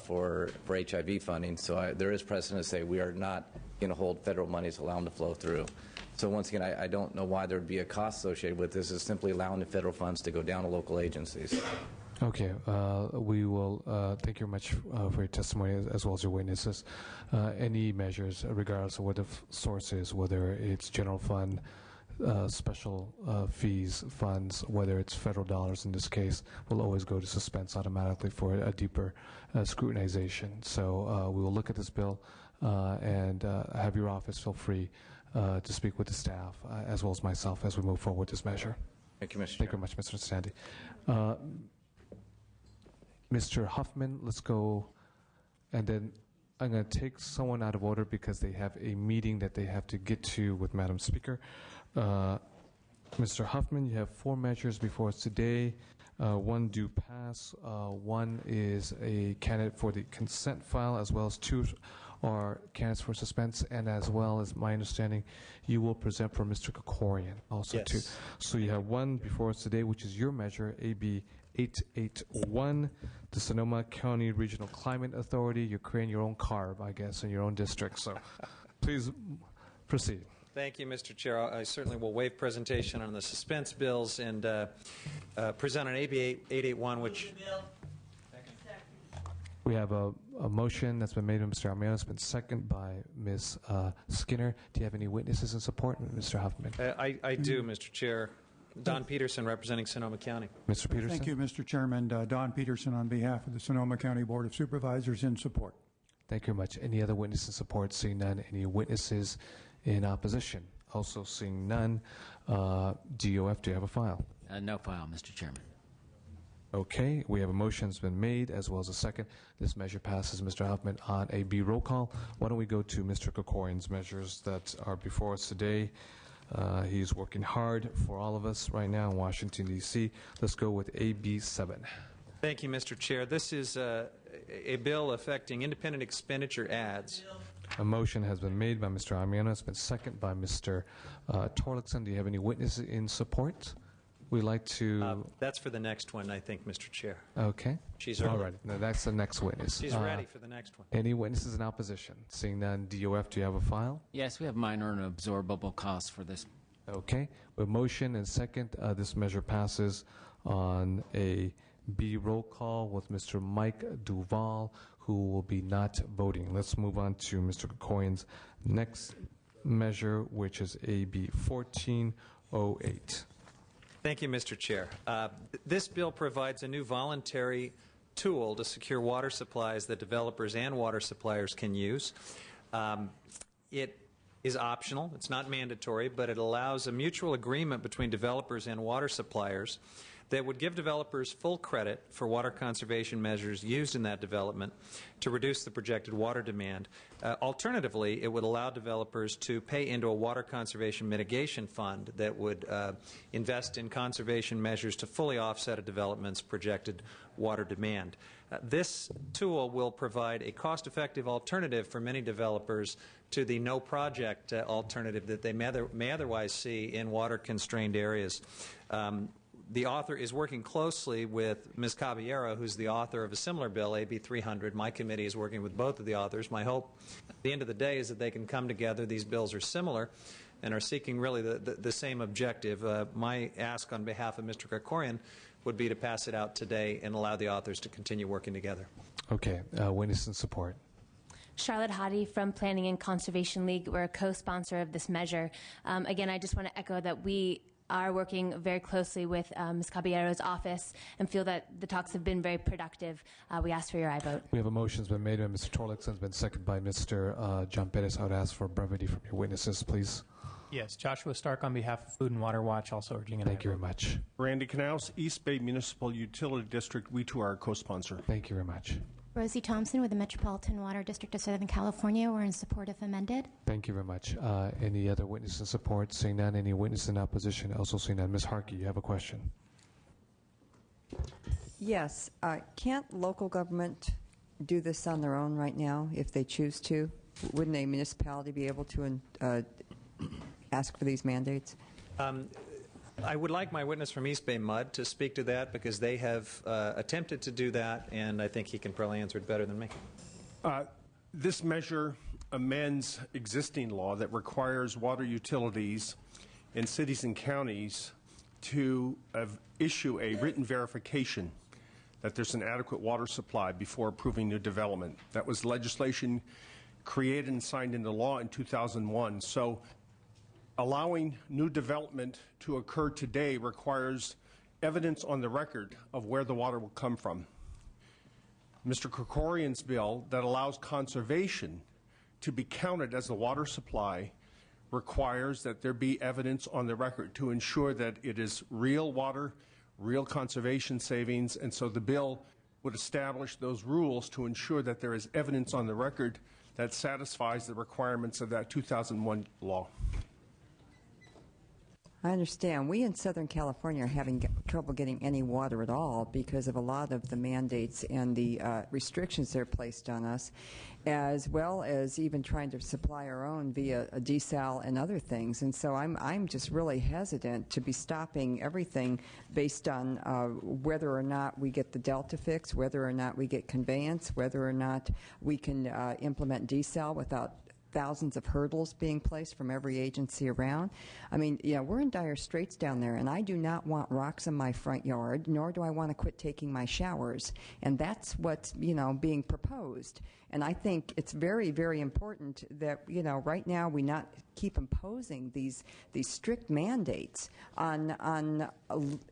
for HIV funding. So there is precedent to say we are not going to hold federal monies, allow them to flow through. So once again, I don't know why there would be a cost associated with this. It's simply allowing the federal funds to go down to local agencies. Okay, we will thank you very much for your testimony as well as your witnesses. Any measures, regardless of what the source is, whether it's general fund, special fees, funds, whether it's federal dollars in this case, will always go to suspense automatically for a deeper scrutinization. So we will look at this bill and have your office feel free to speak with the staff as well as myself as we move forward with this measure. Thank you, Mr. Thank you very much, Mr. Sandy. Mr. Huffman, let's go, and then I'm going to take someone out of order because they have a meeting that they have to get to with Madam Speaker. Mr. Huffman, you have 4 measures before us today. 1 do pass. 1 is a candidate for the consent file, as well as 2 are candidates for suspense, and as well as my understanding, you will present for Mr. Kokorian also Yes. too. So you have 1 before us today, which is your measure, AB 881, the Sonoma County Regional Climate Authority. You're creating your own CARB, I guess, in your own district. So please proceed. Thank you, Mr. Chair. I certainly will waive presentation on the suspense bills and present on AB 881, which... We have a motion that's been made by Mr. Armiano. It's been seconded by Ms. Skinner. Do you have any witnesses in support, Mr. Huffman? I do, Mr. Chair. Don Peterson, representing Sonoma County. Mr. Peterson? Thank you, Mr. Chairman. Don Peterson on behalf of the Sonoma County Board of Supervisors in support. Thank you very much. Any other witnesses in support? Seeing none. Any witnesses in opposition? Also seeing none. DOF, do you have a file? No file, Mr. Chairman. Okay, we have a motion that's been made as well as a second. This measure passes, Mr. Huffman, on a B roll call. Why don't we go to Mr. Kokorian's measures that are before us today. He's working hard for all of us right now in Washington, D.C. Let's go with AB 7. Thank you, Mr. Chair. This is a bill affecting independent expenditure ads. A motion has been made by Mr. Amiano. It's been seconded by Mr. Torlakson. Do you have any witnesses in support? We'd like to... That's for the next one, I think, Mr. Chair. Okay. She's all early. right. No, that's the next witness. She's ready for the next one. Any witnesses in opposition? Seeing none, DOF, do you have a file? Yes, we have minor and absorbable costs for this. Okay. With motion and second, this measure passes on a B roll call with Mr. Mike Duval, who will be not voting. Let's move on to Mr. Kokoyan's next measure, which is AB 1408. Thank you, Mr. Chair. This bill provides a new voluntary tool to secure water supplies that developers and water suppliers can use. It is optional. It's not mandatory, but it allows a mutual agreement between developers and water suppliers that would give developers full credit for water conservation measures used in that development to reduce the projected water demand. Alternatively, it would allow developers to pay into a water conservation mitigation fund that would invest in conservation measures to fully offset a development's projected water demand. This tool will provide a cost-effective alternative for many developers to the no-project alternative that they may otherwise see in water-constrained areas. The author is working closely with Ms. Caballero, who's the author of a similar bill, AB 300. My committee is working with both of the authors. My hope at the end of the day is that they can come together. These bills are similar and are seeking really the same objective. My ask on behalf of Mr. Krikorian would be to pass it out today and allow the authors to continue working together. Okay. Witness in support. Charlotte Hottie from Planning and Conservation League. We're a co-sponsor of this measure. Again, I just want to echo that we are working very closely with Ms. Caballero's office and feel that the talks have been very productive. We ask for your aye vote. We have a motion that's been made by Mr. Torlakson, has been seconded by Mr. John Pettis. I would ask for brevity from your witnesses, please. Yes, Joshua Stark on behalf of Food and Water Watch, also urging an aye. Thank you very much. Randy Knaus, East Bay Municipal Utility District. We too are a co-sponsor. Thank you very much. Rosie Thompson with the Metropolitan Water District of Southern California. We're in support if amended. Thank you very much. Any other witness in support? Seeing none. Any witness in opposition? Also seeing none. Ms. Harkey, you have a question. Yes. Can't local government do this on their own right now if they choose to? Wouldn't a municipality be able to ask for these mandates? I would like my witness from East Bay Mud to speak to that because they have attempted to do that, and I think he can probably answer it better than me. This measure amends existing law that requires water utilities in cities and counties to issue a written verification that there's an adequate water supply before approving new development. That was legislation created and signed into law in 2001. So allowing new development to occur today requires evidence on the record of where the water will come from. Mr. Krikorian's bill that allows conservation to be counted as the water supply requires that there be evidence on the record to ensure that it is real water, real conservation savings, and so the bill would establish those rules to ensure that there is evidence on the record that satisfies the requirements of that 2001 law. I understand. We in Southern California are having trouble getting any water at all because of a lot of the mandates and the restrictions that are placed on us, as well as even trying to supply our own via a desal and other things. And so I'm just really hesitant to be stopping everything based on whether or not we get the Delta fix, whether or not we get conveyance, whether or not we can implement desal without thousands of hurdles being placed from every agency around. I mean, yeah, we're in dire straits down there, and I do not want rocks in my front yard, nor do I want to quit taking my showers. And that's what's, being proposed. And I think it's very, very important that, right now we not keep imposing these strict mandates on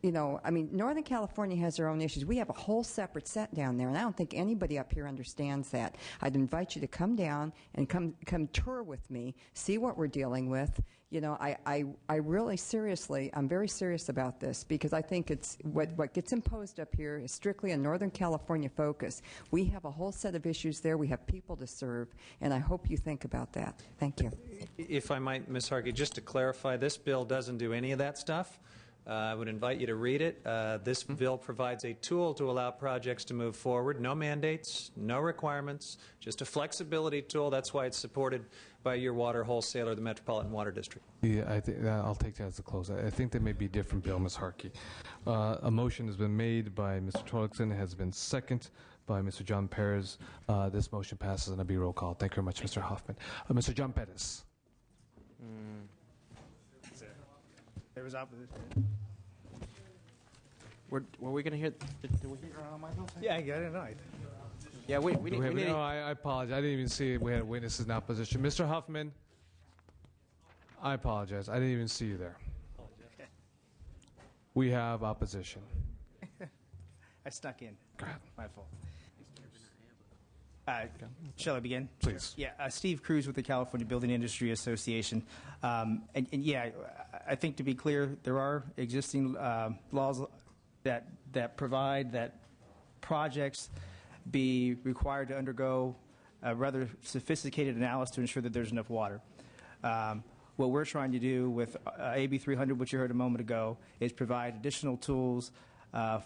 Northern California has their own issues. We have a whole separate set down there, and I don't think anybody up here understands that. I'd invite you to come down and come tour with me, see what we're dealing with. I really seriously, I'm very serious about this because I think it's what gets imposed up here is strictly a Northern California focus. We have a whole set of issues there. We have people to serve, and I hope you think about that. Thank you. If I might, Ms. Harkey, just to clarify, this bill doesn't do any of that stuff. I would invite you to read it. This bill provides a tool to allow projects to move forward. No mandates, no requirements, just a flexibility tool. That's why it's supported by your water wholesaler, the Metropolitan Water District. Yeah, I think I'll take that as a close. I think there may be a different bill, Ms. Harkey. A motion has been made by Mr. Torlington, has been seconded by Mr. John Perez. This motion passes, and it'll be roll call. Thank you very much, Mr. Hoffman. Mr. John Perez. There was opposition. Were we going to hear? Did we hear? Yeah, I didn't know. Yeah, we need. No, I apologize. I didn't even see we had witnesses in opposition. Mr. Huffman, I apologize. I didn't even see you there. We have opposition. I snuck in. Go ahead. My fault. Shall I begin? Please. Yeah, Steve Cruz with the California Building Industry Association. And yeah, I think to be clear, there are existing laws that provide that projects be required to undergo a rather sophisticated analysis to ensure that there's enough water. What we're trying to do with AB 300, which you heard a moment ago, is provide additional tools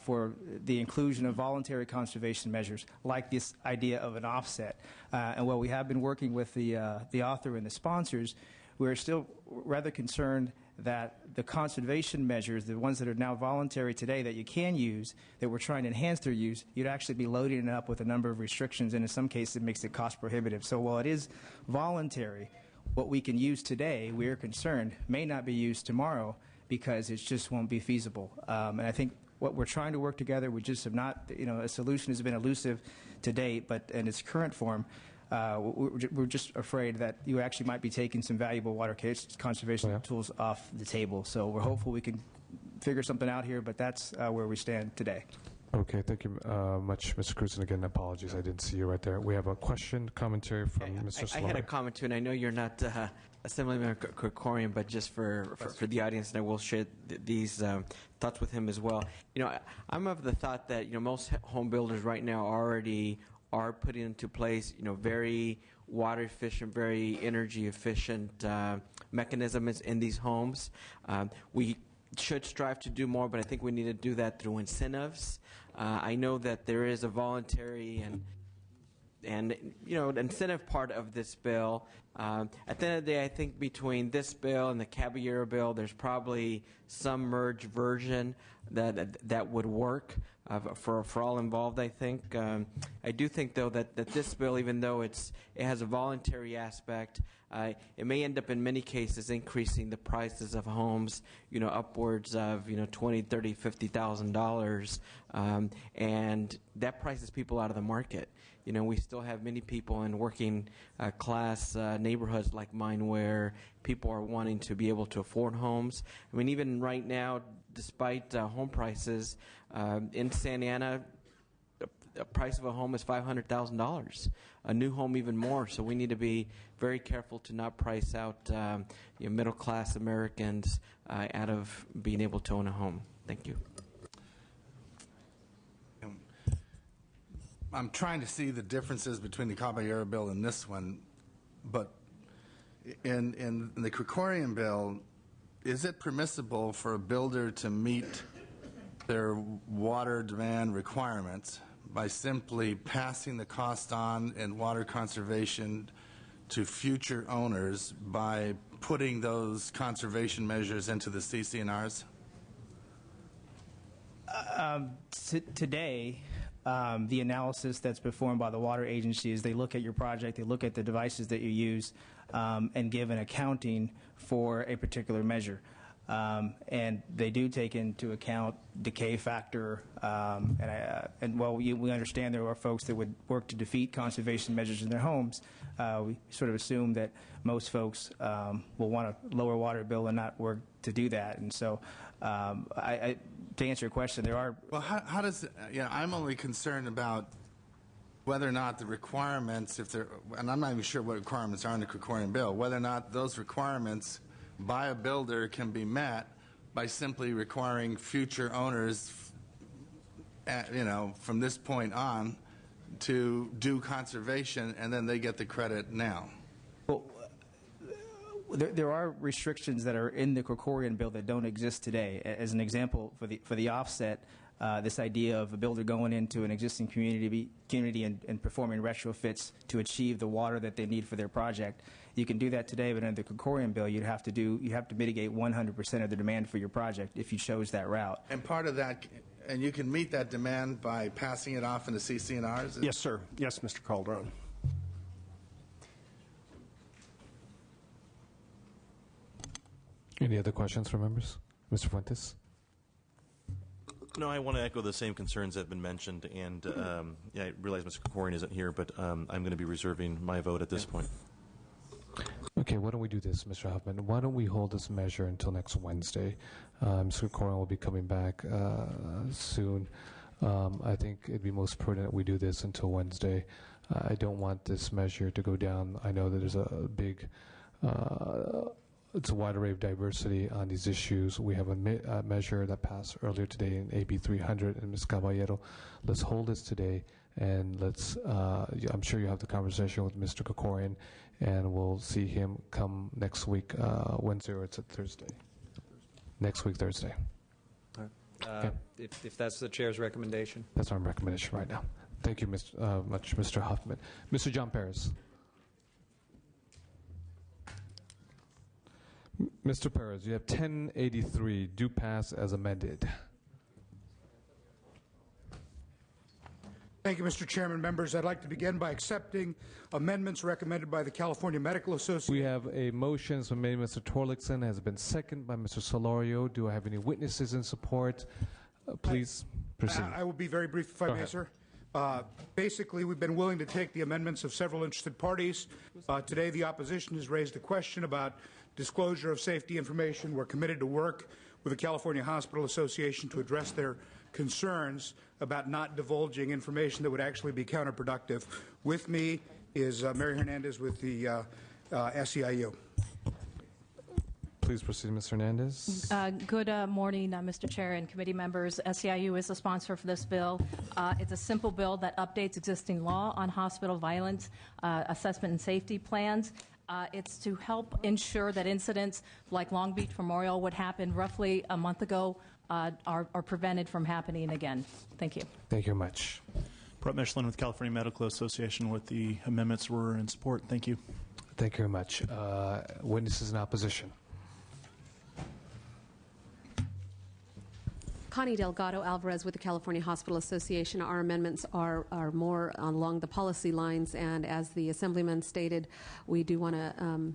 for the inclusion of voluntary conservation measures, like this idea of an offset. And while we have been working with the author and the sponsors, we're still rather concerned that the conservation measures, the ones that are now voluntary today that you can use, that we're trying to enhance their use, you'd actually be loading it up with a number of restrictions, and in some cases it makes it cost prohibitive. So while it is voluntary, what we can use today, we are concerned, may not be used tomorrow because it just won't be feasible. And I think what we're trying to work together, we just have not, a solution has been elusive to date, but in its current form, we're just afraid that you actually might be taking some valuable water conservation tools off the table. So we're hopeful we can figure something out here, but that's where we stand today. Okay, thank you much, Mr. Cruz. And again, apologies, I didn't see you right there. We have a question, commentary from Mr. I had a comment too, and I know you're not Assemblymember Krikorian, but just for the audience, and I will share these thoughts with him as well. I'm of the thought that most home builders right now already are putting into place very water efficient, very energy efficient mechanisms in these homes. We should strive to do more, but I think we need to do that through incentives. I know that there is a voluntary and incentive part of this bill. At the end of the day, I think between this bill and the Caballero bill, there's probably some merged version that would work for all involved. I think. I do think though that this bill, even though it has a voluntary aspect, it may end up in many cases increasing the prices of homes, upwards of $20,000, $30,000, $50,000, and that prices people out of the market. We still have many people in working class neighborhoods like mine where people are wanting to be able to afford homes. I mean, even right now, despite home prices in Santa Ana, the price of a home is $500,000. A new home even more. So we need to be very careful to not price out middle class Americans out of being able to own a home. Thank you. I'm trying to see the differences between the Caballero bill and this one, but in the Krikorian bill, is it permissible for a builder to meet their water demand requirements by simply passing the cost on in water conservation to future owners by putting those conservation measures into the CC&Rs? Today, the analysis that's performed by the water agency is they look at your project, they look at the devices that you use, and give an accounting for a particular measure. And they do take into account decay factor, and while we understand there are folks that would work to defeat conservation measures in their homes, we sort of assume that most folks will want a lower water bill and not work to do that. And so, to answer your question, there are... Well, how does... I'm only concerned about whether or not the requirements, and I'm not even sure what requirements are in the Krikorian bill, whether or not those requirements by a builder can be met by simply requiring future owners, from this point on, to do conservation, and then they get the credit now. Well, There are restrictions that are in the Krikorian bill that don't exist today. As an example, for the offset, this idea of a builder going into an existing community and performing retrofits to achieve the water that they need for their project. You can do that today, but under the Krikorian bill, you have to mitigate 100% of the demand for your project if you chose that route. And part of that, and you can meet that demand by passing it off into CC&Rs? Yes, sir. Yes, Mr. Calderon. Any other questions from members? Mr. Fuentes? No, I want to echo the same concerns that have been mentioned, and yeah, I realize Mr. Krikorian isn't here, but I'm going to be reserving my vote at this point. Okay, why don't we do this, Mr. Huffman? Why don't we hold this measure until next Wednesday? Mr. Krikorian will be coming back soon. I think it'd be most prudent that we do this until Wednesday. I don't want this measure to go down. I know that there's a big it's a wide array of diversity on these issues. We have a measure that passed earlier today in AB 300, and Ms. Caballero, let's hold this today, and let's, I'm sure you have the conversation with Mr. Krikorian, and we'll see him come next week, Wednesday, or it's a Thursday. Next week, Thursday. Okay. If that's the chair's recommendation. That's our recommendation right now. Thank you much, Mr. Huffman. Mr. John Perez. Mr. Perez, you have 1083 due pass as amended. Thank you, Mr. Chairman. Members, I'd like to begin by accepting amendments recommended by the California Medical Association. We have a motion that's been made by Mr. Torlakson, has been seconded by Mr. Solorio. Do I have any witnesses in support? Please proceed. I will be very brief, if I may, sir. Basically, we've been willing to take the amendments of several interested parties. Today, the opposition has raised a question about disclosure of safety information. We're committed to work with the California Hospital Association to address their concerns about not divulging information that would actually be counterproductive. With me is Mary Hernandez with the SEIU. Please proceed, Ms. Hernandez. Good morning, Mr. Chair and committee members. SEIU is the sponsor for this bill. It's a simple bill that updates existing law on hospital violence assessment and safety plans. It's to help ensure that incidents like Long Beach Memorial, what happened roughly a month ago, are prevented from happening again. Thank you. Thank you very much. Brett Michelin with California Medical Association with the amendments were in support. Thank you. Thank you very much. Witnesses in opposition. Connie Delgado Alvarez with the California Hospital Association. Our amendments are more along the policy lines, and as the Assemblyman stated, we do want to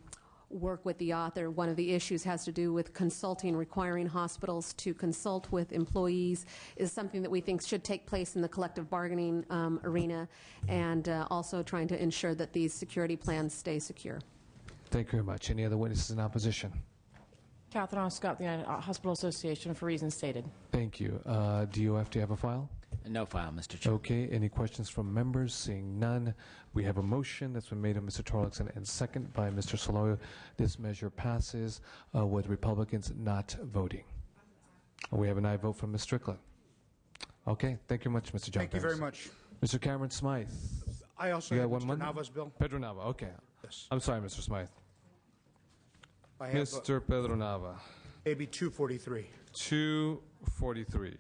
work with the author. One of the issues has to do with consulting, requiring hospitals to consult with employees is something that we think should take place in the collective bargaining arena, and also trying to ensure that these security plans stay secure. Thank you very much. Any other witnesses in opposition? Catherine Scott, the United Hospital Association, for reasons stated. Thank you. Do you have to have a file? No file, Mr. Chair. Okay. Any questions from members? Seeing none, we have a motion that's been made by Mr. Torlakson and second by Mr. Solorio. This measure passes with Republicans not voting. We have an aye vote from Ms. Strickland. Okay. Thank you much, Mr. John. Thank you very much. Mr. Cameron Smythe. I also have Mr. Nava's bill. Pedro Nava. Okay. Yes. I'm sorry, Mr. Smythe. I have Mr. Pedro Nava. AB 243. 243.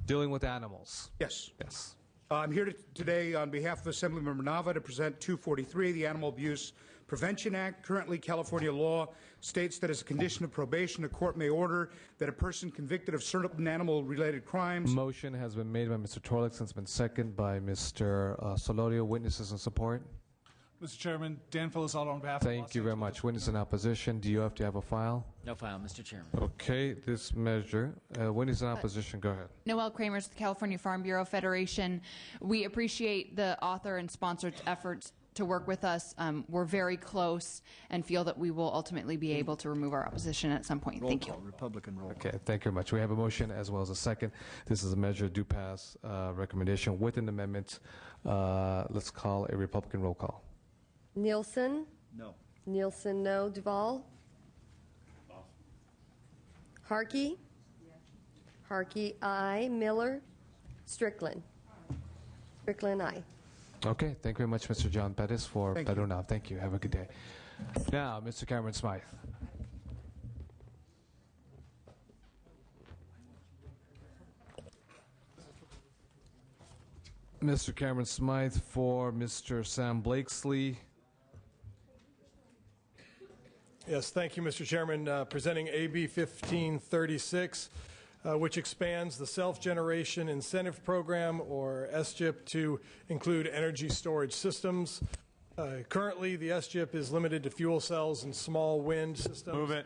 Dealing with animals. Yes. Yes. I'm here today on behalf of Assemblymember Nava to present 243, the Animal Abuse Prevention Act. Currently, California law states that as a condition of probation, a court may order that a person convicted of certain animal-related crimes. Motion has been made by Mr. Torlakson. It's been seconded by Mr. Solorio. Witnesses in support? Mr. Chairman, Dan Filizardo on behalf of Thank you very much. Witness in opposition. Do you have to have a file? No file, Mr. Chairman. Okay. This measure. Witness in opposition. Go ahead. Noelle Kramers, the California Farm Bureau Federation. We appreciate the author and sponsor's efforts to work with us. We're very close and feel that we will ultimately be able to remove our opposition at some point. Thank you. Republican roll. Okay. Thank you very much. We have a motion as well as a second. This is a measure due pass recommendation with an amendment. Let's call a Republican roll call. Nielsen? No. Nielsen, no. Duvall? Harkey? Harkey, aye. Miller? Strickland? Strickland, aye. Okay. Thank you very much, Mr. John Pettis, for Pedro Nav. Thank you. Have a good day. Now, Mr. Cameron Smythe. Mr. Cameron Smythe for Mr. Sam Blakesley. Yes, thank you, Mr. Chairman. Presenting AB 1536, which expands the Self-Generation Incentive Program, or SGIP, to include energy storage systems. Currently, the SGIP is limited to fuel cells and small wind systems. Move it.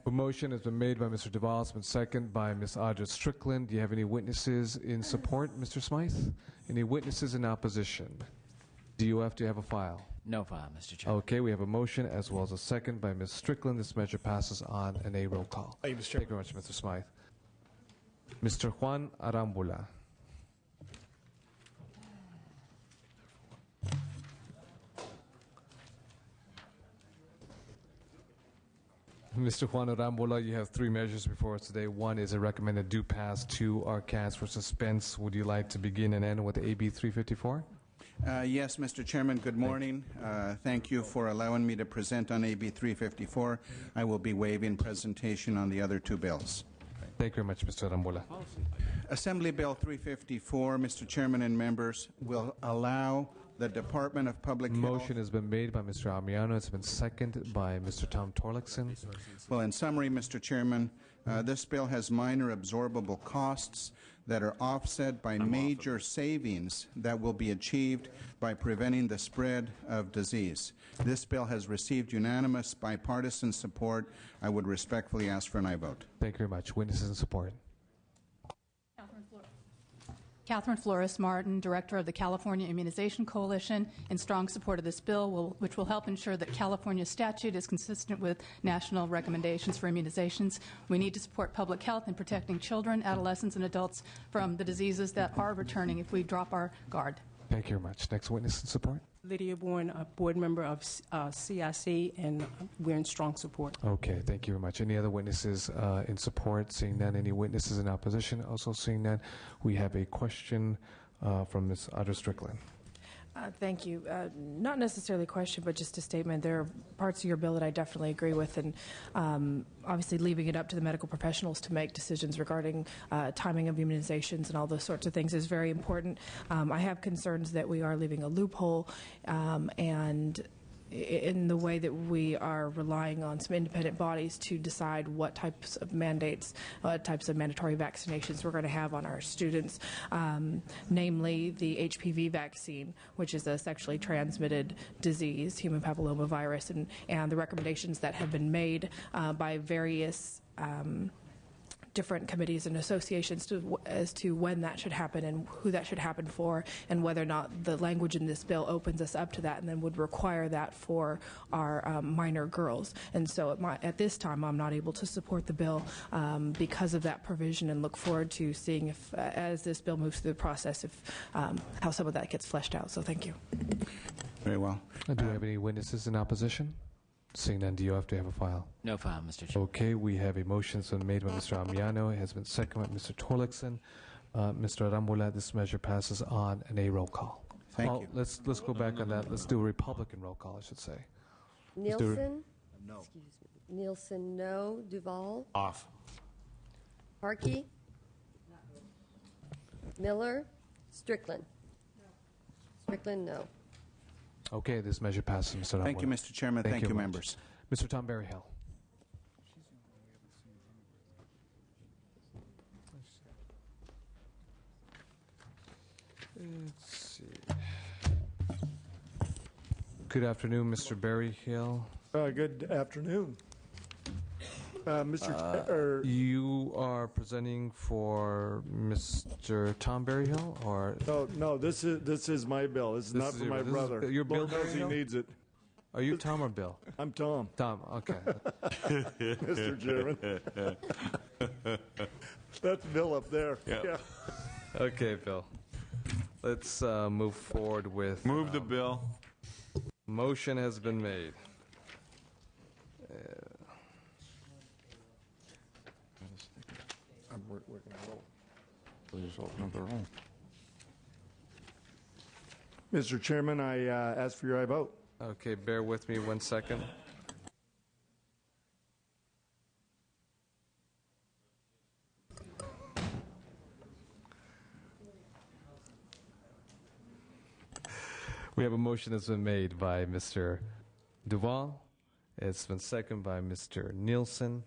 A motion has been made by Mr. Duval, it's been seconded by Ms. Audra Strickland. Do you have any witnesses in support, Mr. Smythe? Any witnesses in opposition? Do you have to have a file? No file, Mr. Chairman. Okay, we have a motion as well as a second by Ms. Strickland. This measure passes on an A roll call. Thank you, Mr. Thank you very much, Mr. Smythe. Mr. Juan Arambula. Mr. Juan Arambula, you have three measures before us today. One is a recommended due pass. Two are cast for suspense. Would you like to begin and end with AB 354? Yes, Mr. Chairman, good morning. Thank you for allowing me to present on AB 354. I will be waiving presentation on the other two bills. Thank you very much, Mr. Arambula. Assembly Bill 354, Mr. Chairman and members, will allow the Department of Public Health... Motion has been made by Mr. Amiano. It's been seconded by Mr. Tom Torlakson. Well, in summary, Mr. Chairman, this bill has minor absorbable costs that are offset by major savings that will be achieved by preventing the spread of disease. This bill has received unanimous bipartisan support. I would respectfully ask for an aye vote. Thank you very much. Witnesses in support. Catherine Flores Martin, Director of the California Immunization Coalition, in strong support of this bill, which will help ensure that California statute is consistent with national recommendations for immunizations. We need to support public health in protecting children, adolescents, and adults from the diseases that are returning if we drop our guard. Thank you very much. Next witness in support. Lydia Bourne, a board member of CIC, and we're in strong support. Okay, thank you very much. Any other witnesses in support? Seeing none. Any witnesses in opposition? Also seeing none. We have a question from Ms. Audra Strickland. Thank you. Not necessarily a question, but just a statement. There are parts of your bill that I definitely agree with, and obviously leaving it up to the medical professionals to make decisions regarding timing of immunizations and all those sorts of things is very important. I have concerns that we are leaving a loophole and in the way that we are relying on some independent bodies to decide what types of mandates, types of mandatory vaccinations we're going to have on our students, namely the HPV vaccine, which is a sexually transmitted disease, human papillomavirus, and the recommendations that have been made by various different committees and associations as to when that should happen and who that should happen for, and whether or not the language in this bill opens us up to that and then would require that for our minor girls. And so at this time, I'm not able to support the bill because of that provision, and look forward to seeing if, as this bill moves through the process, if how some of that gets fleshed out. So thank you. Very well. Do we have any witnesses in opposition? Seeing none, do you have to have a file? No file, Mr. Chair. Okay, we have a motion that's been made by Mr. Amiano. It has been seconded by Mr. Torlakson. Mr. Arambula, this measure passes on an A roll call. Thank you. Let's go back on that. Let's do a Republican roll call, I should say. Nielsen? No. Excuse me. Nielsen, no. Duval? Off. Harkey? Miller? Strickland? Strickland, no. Okay, this measure passes, Mr. Arambula. Thank you, Mr. Chairman. Thank you, very members. much. Mr. Tom Berryhill. Let's see. Good afternoon, Mr. Berryhill. Good afternoon. You are presenting for Mr. Tom Berryhill, or no? This is my bill. This is not for my brother. Your bill, Lord knows he needs it. Are you Tom or Bill? I'm Tom. Tom. Okay. Mr. Chairman. That's Bill up there. Yep. Yeah. Okay, Bill. Let's move forward with. Move the bill. Motion has been made. We're going to roll. Please open up the roll. Mr. Chairman, I ask for your aye vote. Okay, bear with me 1 second. We have a motion that's been made by Mr. Duval. It's been seconded by Mr. Nielsen.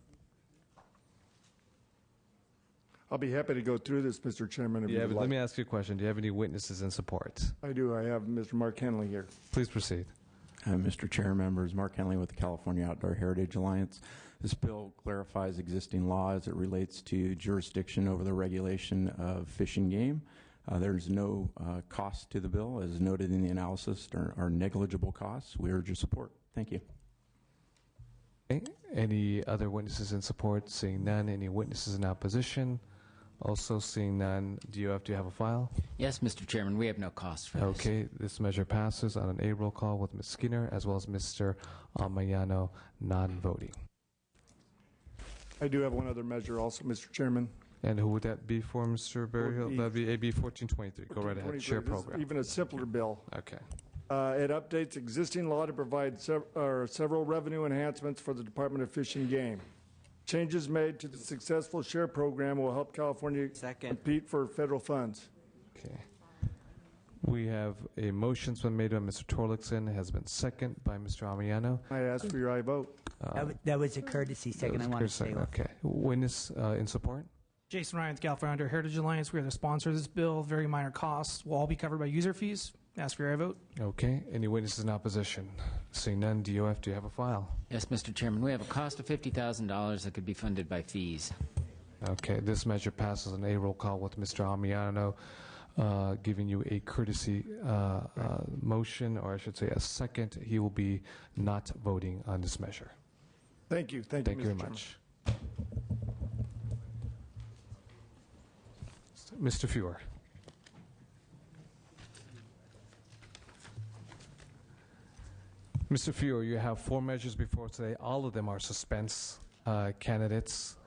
I'll be happy to go through this, Mr. Chairman, if Yeah, you'd but like. let me ask you a question. Do you have any witnesses in support? I do. I have Mr. Mark Henley here. Please proceed. Mr. Chair, members, Mark Henley with the California Outdoor Heritage Alliance. This bill clarifies existing law as it relates to jurisdiction over the regulation of fish and game. There's no cost to the bill, as noted in the analysis, are negligible costs. We urge your support. Thank you. Okay. Any other witnesses in support? Seeing none. Any witnesses in opposition? Also seeing none. Do you have a file? Yes, Mr. Chairman, we have no cost for this. Okay, this measure passes on an A roll call with Ms. Skinner as well as Mr. Mayano non-voting. I do have one other measure also, Mr. Chairman. And who would that be for, Mr. Berryhill? be That'd be AB 1423. Go right ahead. 1423. Share This is program. even a simpler bill. Okay. It updates existing law to provide several revenue enhancements for the Department of Fish and Game. Changes made to the successful share program will help California compete for federal funds. Okay. We have a motion's been made by Mr. Torlakson, has been seconded by Mr. Amiano. I ask for your aye vote. That was a courtesy second. I want to say. Okay. Witness in support? Jason Ryan with California Outdoor Heritage Alliance. We are the sponsor of this bill. Very minor costs will all be covered by user fees. Ask for your aye vote. Okay. Any witnesses in opposition? Seeing none, do you have a file? Yes, Mr. Chairman, we have a cost of $50,000 that could be funded by fees. Okay. This measure passes an A roll call with Mr. Amiano giving you a courtesy motion, or I should say a second. He will be not voting on this measure. Thank you. Thank you, Mr. very Chairman. much. Mr. Feuer. Mr. Feuer, you have 4 measures before today. All of them are suspense candidates.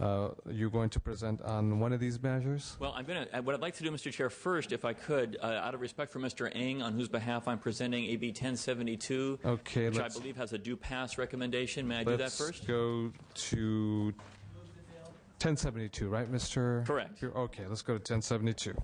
You're going to present on one of these measures? Well, what I'd like to do, Mr. Chair, first, if I could, out of respect for Mr. Ng, on whose behalf I'm presenting AB 1072, which I believe has a due pass recommendation. May I do that first? Let's go to 1072, right, Mr. Correct. Okay, let's go to 1072.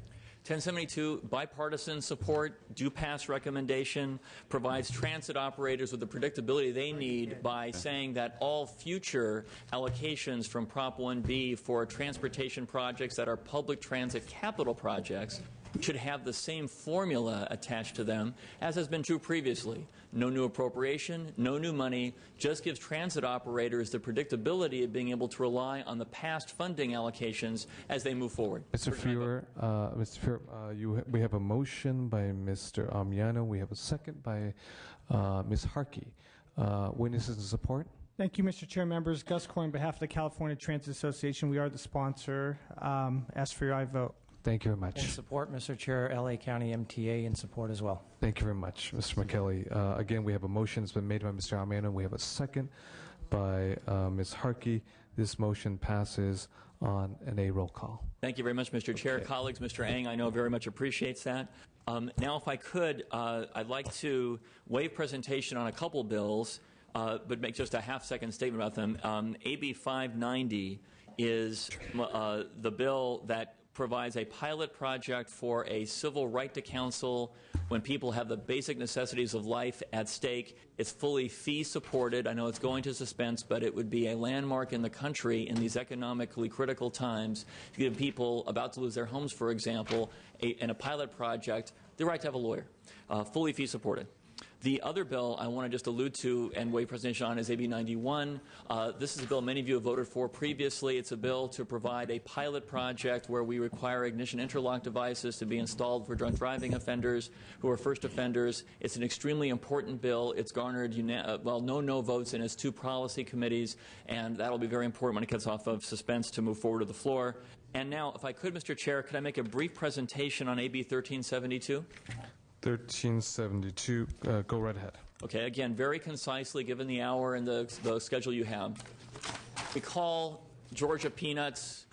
1072, bipartisan support, due pass recommendation, provides transit operators with the predictability they need by saying that all future allocations from Prop 1B for transportation projects that are public transit capital projects should have the same formula attached to them as has been true previously. No new appropriation, no new money, just gives transit operators the predictability of being able to rely on the past funding allocations as they move forward. Mr. Feuer, we have a motion by Mr. Amiano. We have a second by Ms. Harkey. Witnesses in support? Thank you, Mr. Chair. Members, Gus Corey on behalf of the California Transit Association. We are the sponsor. Ask for your aye vote. Thank you very much. In support, Mr. Chair, LA County MTA in support as well. Thank you very much, Mr. McKelly. Again, we have a motion that's been made by Mr. Amiano. We have a second by Ms. Harkey. This motion passes on an A roll call. Thank you very much, Mr. Chair. Colleagues, Mr. Ng, I know very much appreciates that. Now, if I could, I'd like to waive presentation on a couple bills, but make just a half-second statement about them. AB 590 is the bill that provides a pilot project for a civil right to counsel when people have the basic necessities of life at stake. It's fully fee-supported. I know it's going to suspense, but it would be a landmark in the country in these economically critical times to give people about to lose their homes, for example, in a pilot project, the right to have a lawyer, fully fee-supported. The other bill I want to just allude to and waive presentation on is AB 91. This is a bill many of you have voted for previously. It's a bill to provide a pilot project where we require ignition interlock devices to be installed for drunk driving offenders who are first offenders. It's an extremely important bill. It's garnered no votes in its 2 policy committees, and that'll be very important when it gets off of suspense to move forward to the floor. And now, if I could, Mr. Chair, could I make a brief presentation on AB 1372? 1372. Go right ahead. Okay, again, very concisely, given the hour and the schedule you have. We call Georgia peanuts,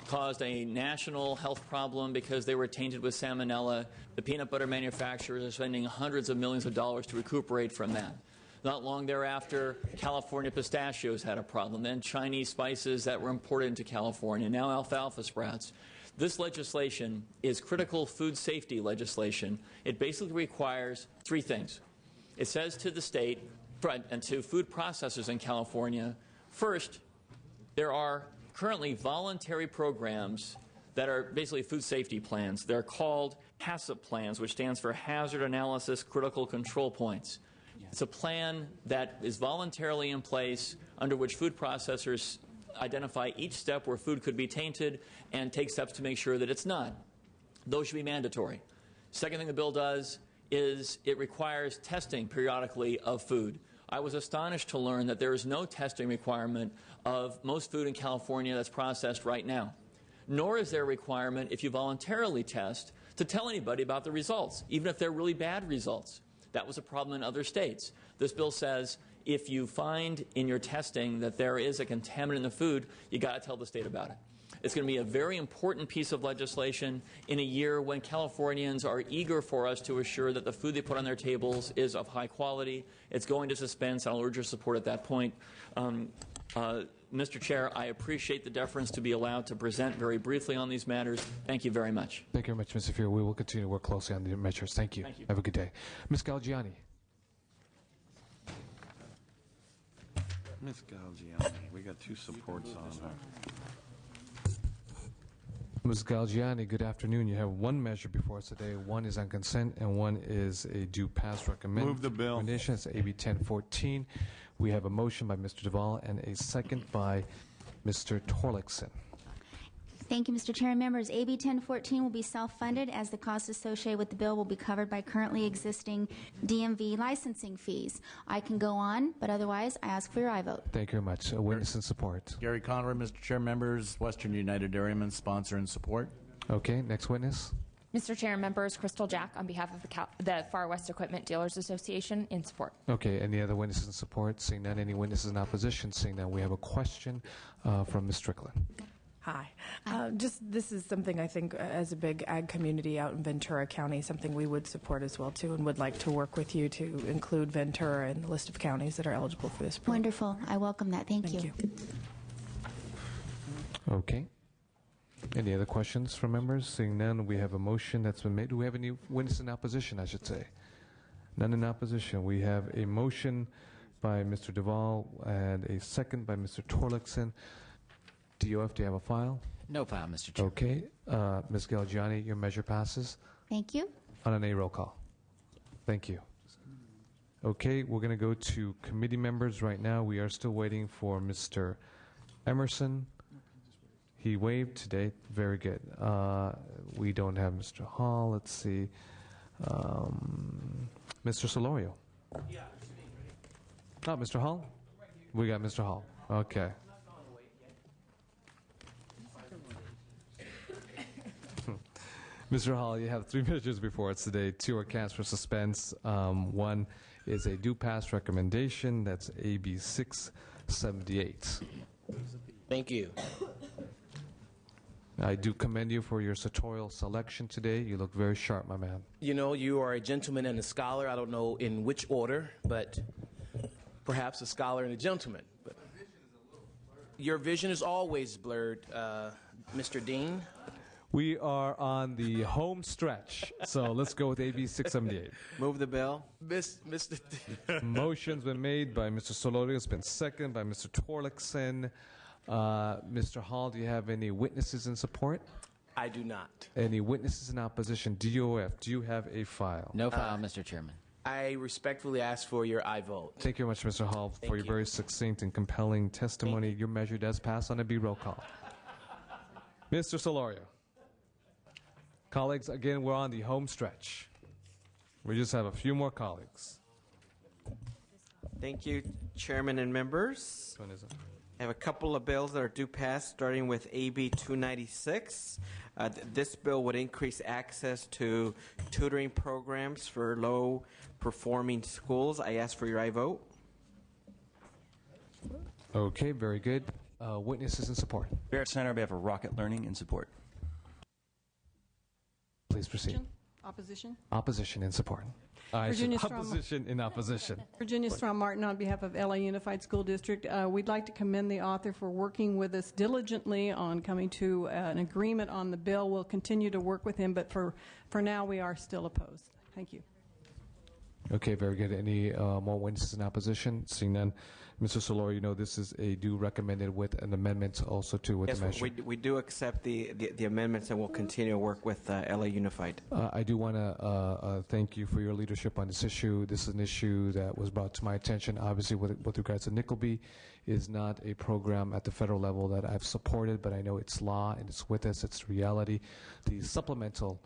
caused a national health problem because they were tainted with salmonella. The peanut butter manufacturers are spending hundreds of millions of dollars to recuperate from that. Not long thereafter, California pistachios had a problem, then Chinese spices that were imported into California, now alfalfa sprouts. This legislation is critical food safety legislation. It basically requires three things. It says to the state and to food processors in California, first, there are currently voluntary programs that are basically food safety plans. They're called HACCP plans, which stands for Hazard Analysis Critical Control Points. It's a plan that is voluntarily in place under which food processors identify each step where food could be tainted and take steps to make sure that it's not. Those should be mandatory. Second thing the bill does is it requires testing periodically of food. I was astonished to learn that there is no testing requirement of most food in California that's processed right now. Nor is there a requirement, if you voluntarily test, to tell anybody about the results, even if they're really bad results. That was a problem in other states. This bill says if you find in your testing that there is a contaminant in the food, you got to tell the state about it. It's going to be a very important piece of legislation in a year when Californians are eager for us to assure that the food they put on their tables is of high quality. It's going to suspense, and I'll urge your support at that point. Mr. Chair, I appreciate the deference to be allowed to present very briefly on these matters. Thank you very much. Thank you very much, Mr. Fear. We will continue to work closely on the measures. Thank you. Thank you. Have a good day. Ms. Galgiani. Ms. Galgiani, we got two supports on her. Ms. Galgiani, good afternoon. You have one measure before us today. One is on consent, and one is a due pass recommendation. Move the bill. It's AB 1014. We have a motion by Mr. Duvall and a second by Mr. Torlakson. Thank you, Mr. Chair and members. AB 1014 will be self-funded as the costs associated with the bill will be covered by currently existing DMV licensing fees. I can go on, but otherwise I ask for your aye vote. Thank you very much. Witness and support. Gary Conroy, Mr. Chair, members, Western United Dairymen, sponsor and support. Okay, next witness. Mr. Chair and members, Crystal Jack on behalf of the Far West Equipment Dealers Association in support. Okay, any other witnesses in support? Seeing none, any witnesses in opposition? Seeing none, we have a question from Ms. Strickland. Hi. This is something I think as a big ag community out in Ventura County, something we would support as well too, and would like to work with you to include Ventura in the list of counties that are eligible for this program. Wonderful. I welcome that. Thank you. Okay. Any other questions from members? Seeing none, we have a motion that's been made. Do we have any witnesses in opposition, I should say? None in opposition. We have a motion by Mr. Duvall and a second by Mr. Torlakson. DOF, do you have a file? No file, Mr. Chair. Okay. Ms. Galgiani, your measure passes. Thank you. On an A roll call. Thank you. Okay, we're going to go to committee members right now. We are still waiting for Mr. Emerson. He waived today. Very good. We don't have Mr. Hall. Let's see. Mr. Solorio. Yeah. Oh, Mr. Hall? We got Mr. Hall. Okay. Mr. Hall, you have three measures before us today. Two are cast for suspense. One is a due pass recommendation. That's AB 678. Thank you. I do commend you for your sartorial selection today. You look very sharp, my man. You know, you are a gentleman and a scholar. I don't know in which order, but perhaps a scholar and a gentleman. But your vision is always blurred, Mr. Dean. We are on the home stretch, so let's go with AB 678. Move the bill. Mr. Motion's been made by Mr. Solorio. It's been seconded by Mr. Torlakson. Mr. Hall, do you have any witnesses in support? I do not. Any witnesses in opposition? DOF, do you have a file? No file, Mr. Chairman. I respectfully ask for your aye vote. Thank you very much, Mr. Hall, for your very succinct and compelling testimony. Your measure does pass on a B roll call. Mr. Solorio. Colleagues, again, we're on the home stretch. We just have a few more colleagues. Thank you, Chairman and members. Which one is it? I have a couple of bills that are due pass, starting with AB 296. This bill would increase access to tutoring programs for low-performing schools. I ask for your aye vote. Okay, very good. Witnesses in support. Barrett Snyder on behalf of Rocket Learning in support. Please proceed. Opposition? Opposition in support. Virginia Strom- Opposition in opposition. Virginia Strom Martin on behalf of LA Unified School District. We'd like to commend the author for working with us diligently on coming to an agreement on the bill. We'll continue to work with him, but for now we are still opposed. Thank you. Okay, very good. Any more witnesses in opposition? Seeing none. Mr. Solor, you know this is a due recommended with an amendment also to with Yes, the measure. we do accept the amendments, and we'll continue to work with LA Unified. I do want to thank you for your leadership on this issue. This is an issue that was brought to my attention. Obviously, with regards to Nickleby, is not a program at the federal level that I've supported, but I know it's law and it's with us. It's reality. The supplemental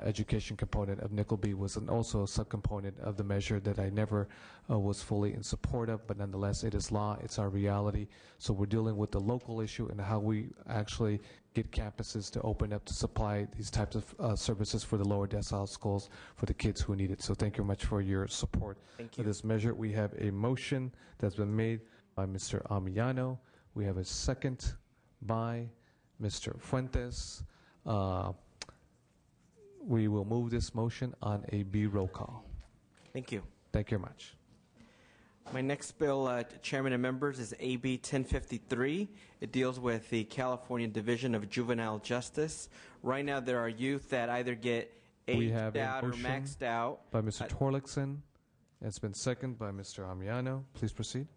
education component of Nickleby was also a subcomponent of the measure that I never was fully in support of, but nonetheless, it is law, it's our reality. So we're dealing with the local issue and how we actually get campuses to open up to supply these types of services for the lower decile schools for the kids who need it. So thank you very much for your support for this measure. We have a motion that's been made by Mr. Amillano. We have a second by Mr. Fuentes. We will move this motion on a B roll call. Thank you. Thank you very much. My next bill, Chairman and members, is AB 1053. It deals with the California Division of Juvenile Justice. Right now, there are youth that either get aged out or maxed out. By Mr. Torlakson. It's been seconded by Mr. Amillano. Please proceed.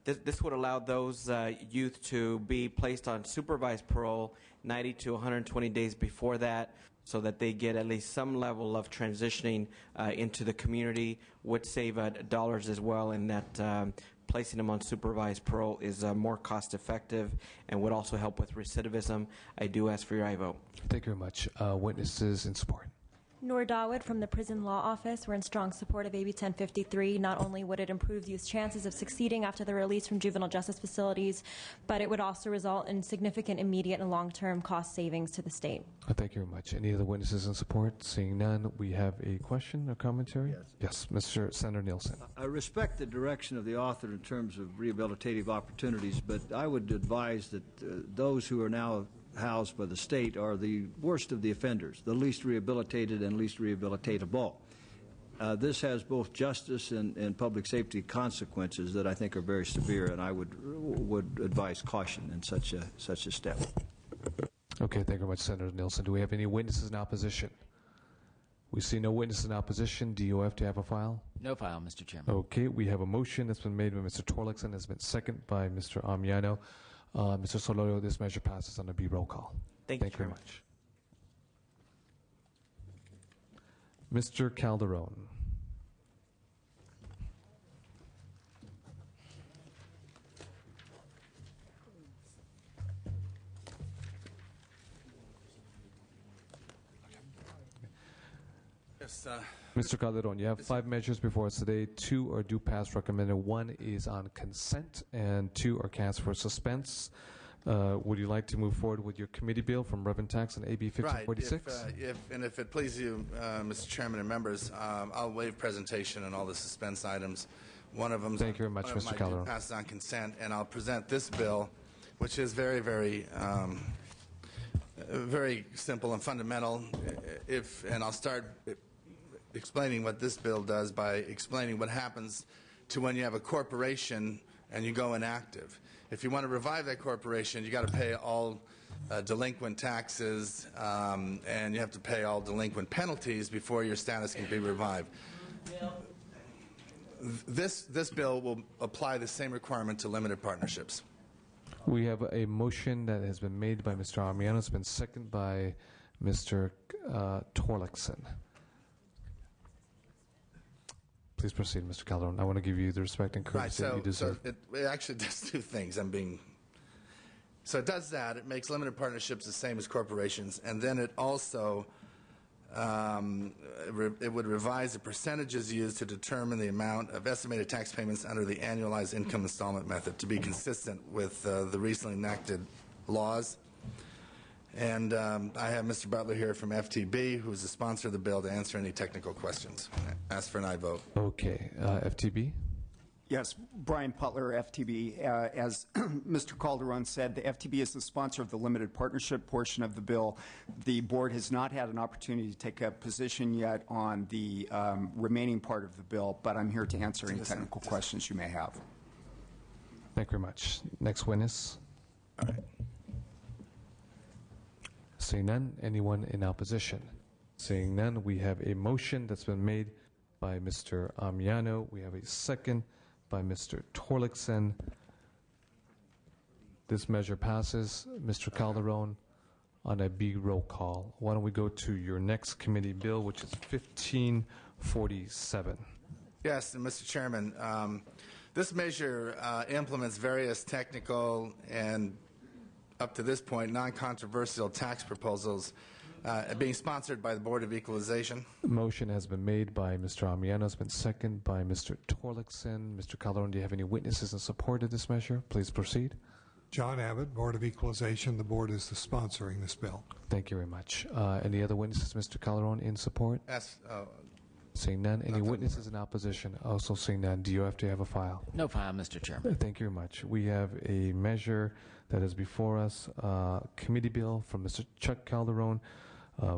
This would allow those youth to be placed on supervised parole 90 to 120 days before that, so that they get at least some level of transitioning into the community. Would save dollars as well, and that placing them on supervised parole is more cost effective and would also help with recidivism. I do ask for your aye vote. Thank you very much. Witnesses in support. Noor Dawood from the Prison Law Office. We're in strong support of AB 1053. Not only would it improve youth's chances of succeeding after the release from juvenile justice facilities, but it would also result in significant immediate and long-term cost savings to the state. Thank you very much. Any other witnesses in support? Seeing none, we have a question or commentary? Yes. Mr. Senator Nielsen. I respect the direction of the author in terms of rehabilitative opportunities, but I would advise that those who are now housed by the state are the worst of the offenders, the least rehabilitated and least rehabilitatable. This has both justice and public safety consequences that I think are very severe, and I would advise caution in such a step. Okay, thank you very much, Senator Nielsen. Do we have any witnesses in opposition? We see no witnesses in opposition. DOF, do you have a file? No file, Mr. Chairman. Okay, we have a motion that's been made by Mr. Torlakson, has been seconded by Mr. Amillano. Mr. Solorio, this measure passes on a B roll call. Thank you very much. Mr. Calderon. Yes, Mr. Calderon, you have 5 measures before us today. 2 are due pass recommended. 1 is on consent, and 2 are cast for suspense. Would you like to move forward with your committee bill from Revenue Tax and AB 1546? Right. If it pleases you, Mr. Chairman and members, I'll waive presentation on all the suspense items. One of them. Thank you very much, Mr. Calderon. Passes on consent, and I'll present this bill, which is very, very, very simple and fundamental. And I'll start explaining what this bill does by explaining what happens to when you have a corporation and you go inactive. If you want to revive that corporation, you got to pay all delinquent taxes, and you have to pay all delinquent penalties before your status can be revived. This bill will apply the same requirement to limited partnerships. We have a motion that has been made by Mr. Armiano. It's been seconded by Mr. Torlakson. Please proceed, Mr. Calderon. I want to give you the respect and courtesy that you deserve. So it actually does 2 things. So it does that. It makes limited partnerships the same as corporations, and then it also it would revise the percentages used to determine the amount of estimated tax payments under the annualized income installment method to be consistent with the recently enacted laws. And I have Mr. Butler here from FTB, who is the sponsor of the bill, to answer any technical questions. Ask for an aye vote. Okay. FTB? Yes, Brian Putler, FTB. As Mr. Calderon said, the FTB is the sponsor of the limited partnership portion of the bill. The board has not had an opportunity to take a position yet on the remaining part of the bill, but I'm here to answer any technical questions you may have. Thank you very much. Next witness. All right. Seeing none, anyone in opposition? Seeing none, we have a motion that's been made by Mr. Amiano. We have a second by Mr. Torlakson. This measure passes. Mr. Calderon, on a B roll call. Why don't we go to your next committee bill, which is 1547. Yes, and Mr. Chairman, this measure implements various technical and, up to this point, non-controversial tax proposals being sponsored by the Board of Equalization. The motion has been made by Mr. Amiano. It's been seconded by Mr. Torlakson. Mr. Calderon, do you have any witnesses in support of this measure? Please proceed. John Abbott, Board of Equalization. The board is sponsoring this bill. Thank you very much. Any other witnesses, Mr. Calderon, in support? Yes. Seeing none. Any witnesses in opposition? Also seeing none. Do you have to have a file? No file, Mr. Chairman. Thank you very much. We have a measure that is before us, committee bill from Mr. Chuck Calderon.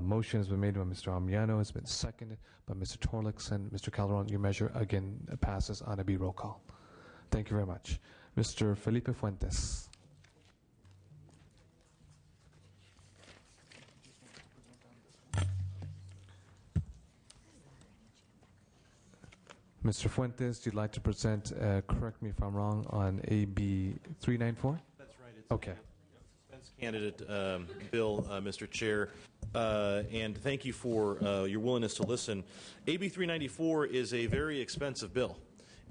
Motion has been made by Mr. Amiano. It's been seconded by Mr. Torlakson. Mr. Calderon, your measure again passes on a B roll call. Thank you very much. Mr. Felipe Fuentes. Mr. Fuentes, you'd like to present, correct me if I'm wrong, on AB 394? That's right. It's okay. Defense candidate bill, Mr. Chair, and thank you for your willingness to listen. AB 394 is a very expensive bill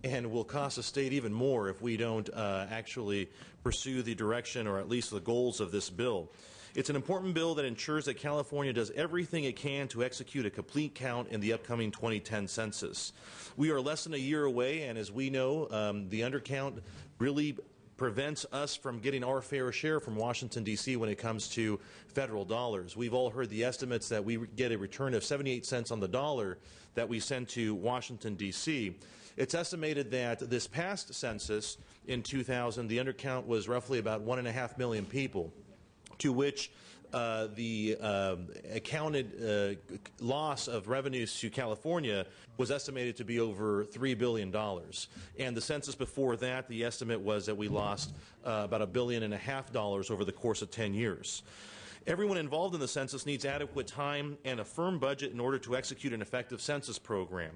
and will cost the state even more if we don't actually pursue the direction or at least the goals of this bill. It's an important bill that ensures that California does everything it can to execute a complete count in the upcoming 2010 census. We are less than a year away, and as we know, the undercount really prevents us from getting our fair share from Washington, D.C. when it comes to federal dollars. We've all heard the estimates that we get a return of 78 cents on the dollar that we send to Washington, D.C. It's estimated that this past census in 2000, the undercount was roughly about 1.5 million people, to which the accounted loss of revenues to California was estimated to be over $3 billion. And the census before that, the estimate was that we lost about $1.5 billion over the course of 10 years. Everyone involved in the census needs adequate time and a firm budget in order to execute an effective census program.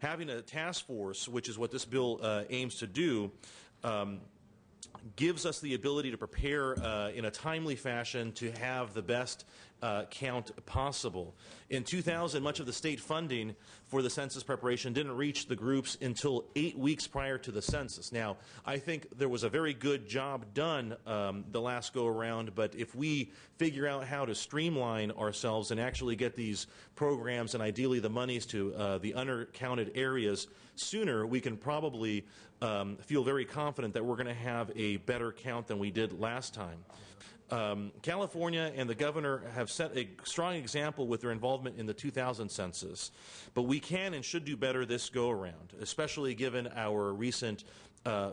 Having a task force, which is what this bill aims to do, gives us the ability to prepare in a timely fashion to have the best count possible. In 2000, much of the state funding for the census preparation didn't reach the groups until 8 weeks prior to the census. Now, I think there was a very good job done the last go-around, but if we figure out how to streamline ourselves and actually get these programs and ideally the monies to the undercounted areas sooner, we can probably feel very confident that we're going to have a better count than we did last time. California and the governor have set a strong example with their involvement in the 2000 census, but we can and should do better this go-around, especially given our recent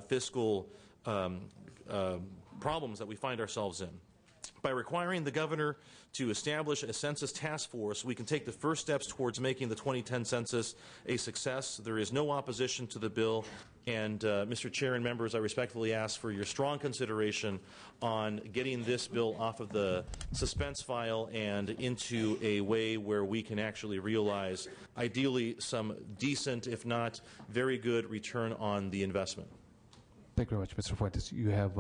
fiscal problems that we find ourselves in. By requiring the governor to establish a census task force, we can take the first steps towards making the 2010 census a success. There is no opposition to the bill, and Mr. Chair and members, I respectfully ask for your strong consideration on getting this bill off of the suspense file and into a way where we can actually realize, ideally, some decent, if not very good, return on the investment. Thank you very much, Mr. Fuentes. You have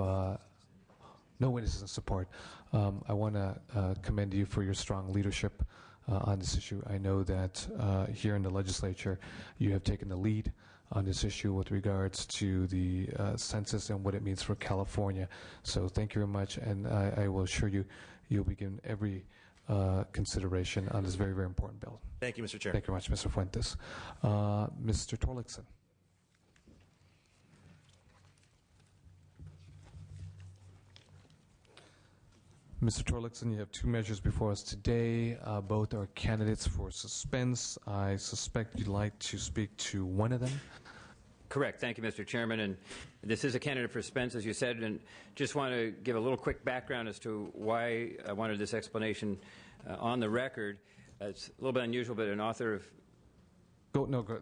no witnesses in support. I want to commend you for your strong leadership on this issue. I know that here in the legislature you have taken the lead on this issue with regards to the census and what it means for California. So thank you very much, and I will assure you you'll be given every consideration on this very, very important bill. Thank you, Mr. Chair. Thank you very much, Mr. Fuentes. Mr. Torlakson. Mr. Torlakson, you have two measures before us today. Both are candidates for suspense. I suspect you'd like to speak to one of them. Correct. Thank you, Mr. Chairman. And this is a candidate for suspense, as you said, and just want to give a little quick background as to why I wanted this explanation on the record. It's a little bit unusual, but an author of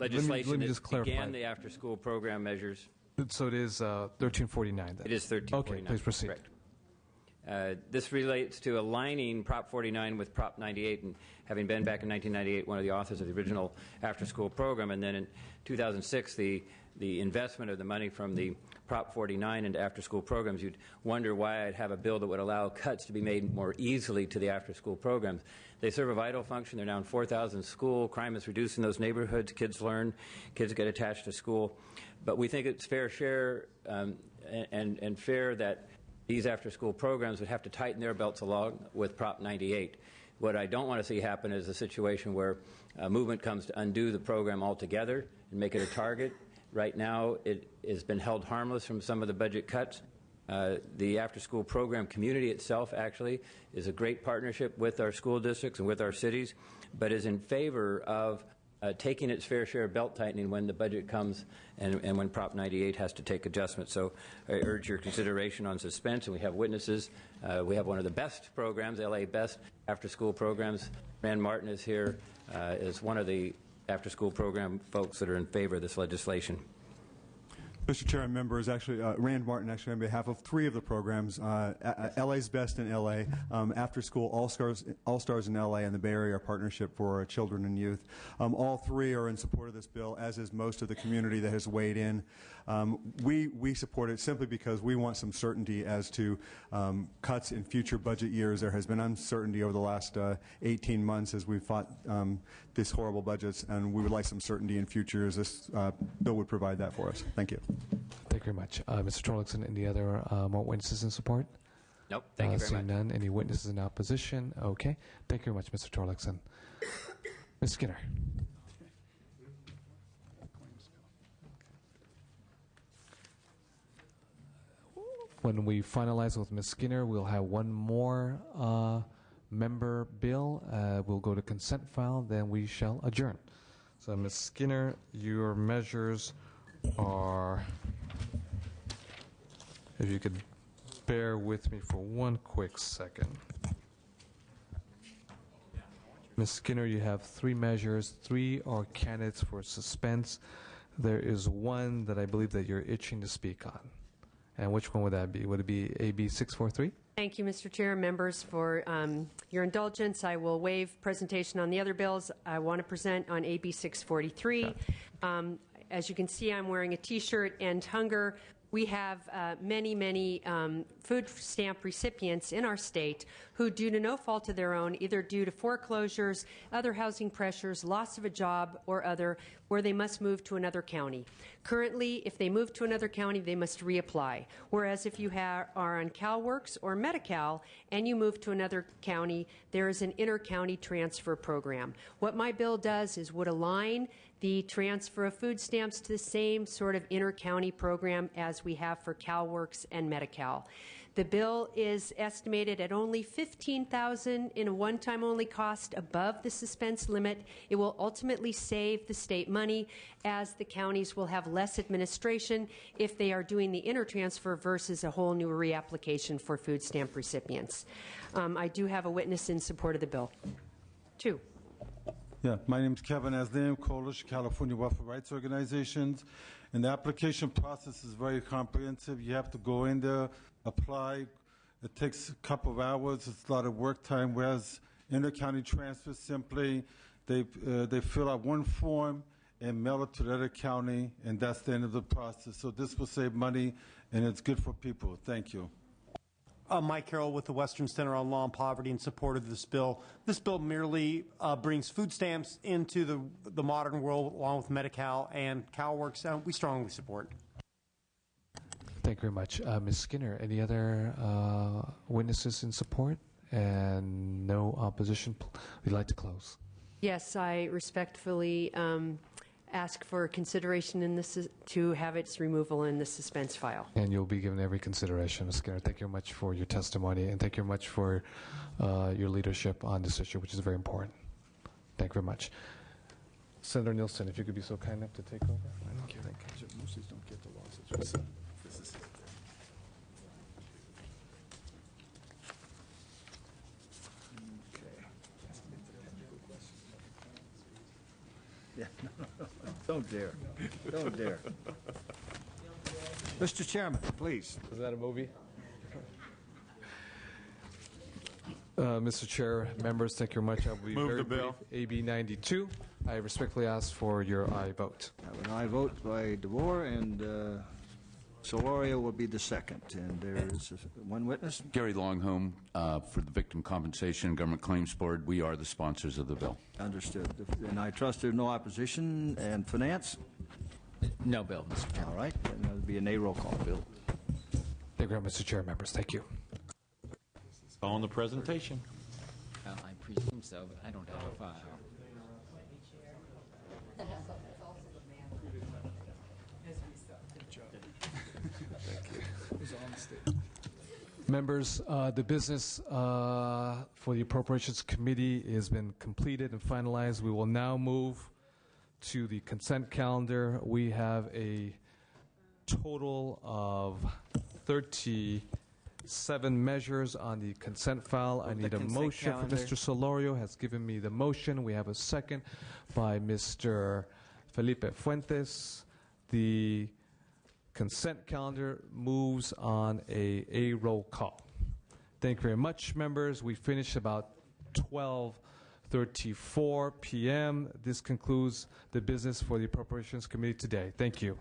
legislation let me just that clarify. began the after-school program measures. So it is 1349 then? It is 1349. Okay, please proceed. Correct. This relates to aligning Prop 49 with Prop 98, and having been back in 1998 one of the authors of the original after-school program, and then in 2006 the investment of the money from the Prop 49 into after-school programs, you'd wonder why I'd have a bill that would allow cuts to be made more easily to the after-school programs. They serve a vital function. They're now in 4,000 schools. Crime is reduced in those neighborhoods. Kids learn. Kids get attached to school. But we think it's fair share and fair that these after-school programs would have to tighten their belts along with Prop 98. What I don't want to see happen is a situation where a movement comes to undo the program altogether and make it a target. Right now, it has been held harmless from some of the budget cuts. The after-school program community itself actually is a great partnership with our school districts and with our cities, but is in favor of taking its fair share of belt tightening when the budget comes and when Prop 98 has to take adjustments. So I urge your consideration on suspense, and we have witnesses. We have one of the best programs, LA Best after-school programs. Rand Martin is here as one of the after-school program folks that are in favor of this legislation. Mr. Chair and members, actually, Rand Martin, actually, on behalf of three of the programs, LA's Best in LA, After School All Stars in LA, and the Bay Area Partnership for Children and Youth. All three are in support of this bill, as is most of the community that has weighed in. We support it simply because we want some certainty as to cuts in future budget years. There has been uncertainty over the last 18 months as we've fought these horrible budgets, and we would like some certainty in future years. This bill would provide that for us. Thank you. Thank you very much. Mr. Torlakson, any other more witnesses in support? Nope. Thank you very seeing much. none. Any witnesses in opposition? Okay. Thank you very much, Mr. Torlakson. Ms. Skinner. When we finalize with Ms. Skinner, we'll have one more member bill. We'll go to consent file, then we shall adjourn. So, Ms. Skinner, your measures are, if you could bear with me for one quick second. Ms. Skinner, you have three measures. Three are candidates for suspense. There is one that I believe that you're itching to speak on. And which one would that be? Would it be AB 643? Thank you, Mr. Chair, members, for your indulgence. I will waive presentation on the other bills. I want to present on AB 643. As you can see, I'm wearing a T-shirt, End Hunger. We have many food stamp recipients in our state who, due to no fault of their own, either due to foreclosures, other housing pressures, loss of a job, or other, where they must move to another county. Currently, if they move to another county, they must reapply. Whereas if you are on CalWorks or Medi-Cal and you move to another county, there is an inter-county transfer program. What my bill does is would align the transfer of food stamps to the same sort of inter-county program as we have for CalWorks and Medi-Cal. The bill is estimated at only $15,000 in a one-time only cost above the suspense limit. It will ultimately save the state money, as the counties will have less administration if they are doing the intertransfer versus a whole new reapplication for food stamp recipients. I do have a witness in support of the bill. Two. Yeah, my name is Kevin Aslam, Coalition California Welfare Rights Organizations, and the application process is very comprehensive. You have to go in there, apply. It takes a couple of hours. It's a lot of work time. Whereas inter-county transfer, simply they fill out one form and mail it to the other county, and that's the end of the process. So this will save money, and it's good for people. Thank you. Mike Carroll with the Western Center on Law and Poverty in support of this bill. This bill merely brings food stamps into the modern world along with Medi-Cal and CalWorks. We strongly support. Thank you very much. Ms. Skinner, any other witnesses in support? And no opposition. We'd like to close. Yes, I respectfully ask for consideration in this to have its removal in the suspense file. And you'll be given every consideration, Ms. Skinner. Thank you very much for your testimony, and thank you very much for your leadership on this issue, which is very important. Thank you very much. Senator Nielsen, if you could be so kind enough to take over. Thank you. Most of these don't get the laws. This is it. Okay. Yeah, no. Don't dare. Don't dare. Mr. Chairman, please. Is that a movie? Mr. Chair, members, thank you very much. I will be Move very the bill. brief. AB 92. I respectfully ask for your aye vote. I have an aye vote by DeVore, and Solorio will be the second. And there is one witness. Gary Longholm for the Victim Compensation and Government Claims Board. We are the sponsors of the bill. Understood. And I trust there's no opposition. And Finance? No bill, Mr. Chairman. All right. Then there'll be a nay roll call. Bill. Thank you, Mr. Chair, members. Thank you. On the presentation. Well, I presume so, but I don't have a file. Members, the business for the Appropriations Committee has been completed and finalized. We will now move to the consent calendar. We have a total of 37 measures on the consent file. I need a motion from Mr. Solorio has given me the motion. We have a second by Mr. Felipe Fuentes. The consent calendar moves on a roll call. Thank you very much, members. We finish about 12:34 p.m. This concludes the business for the Appropriations Committee today. Thank you.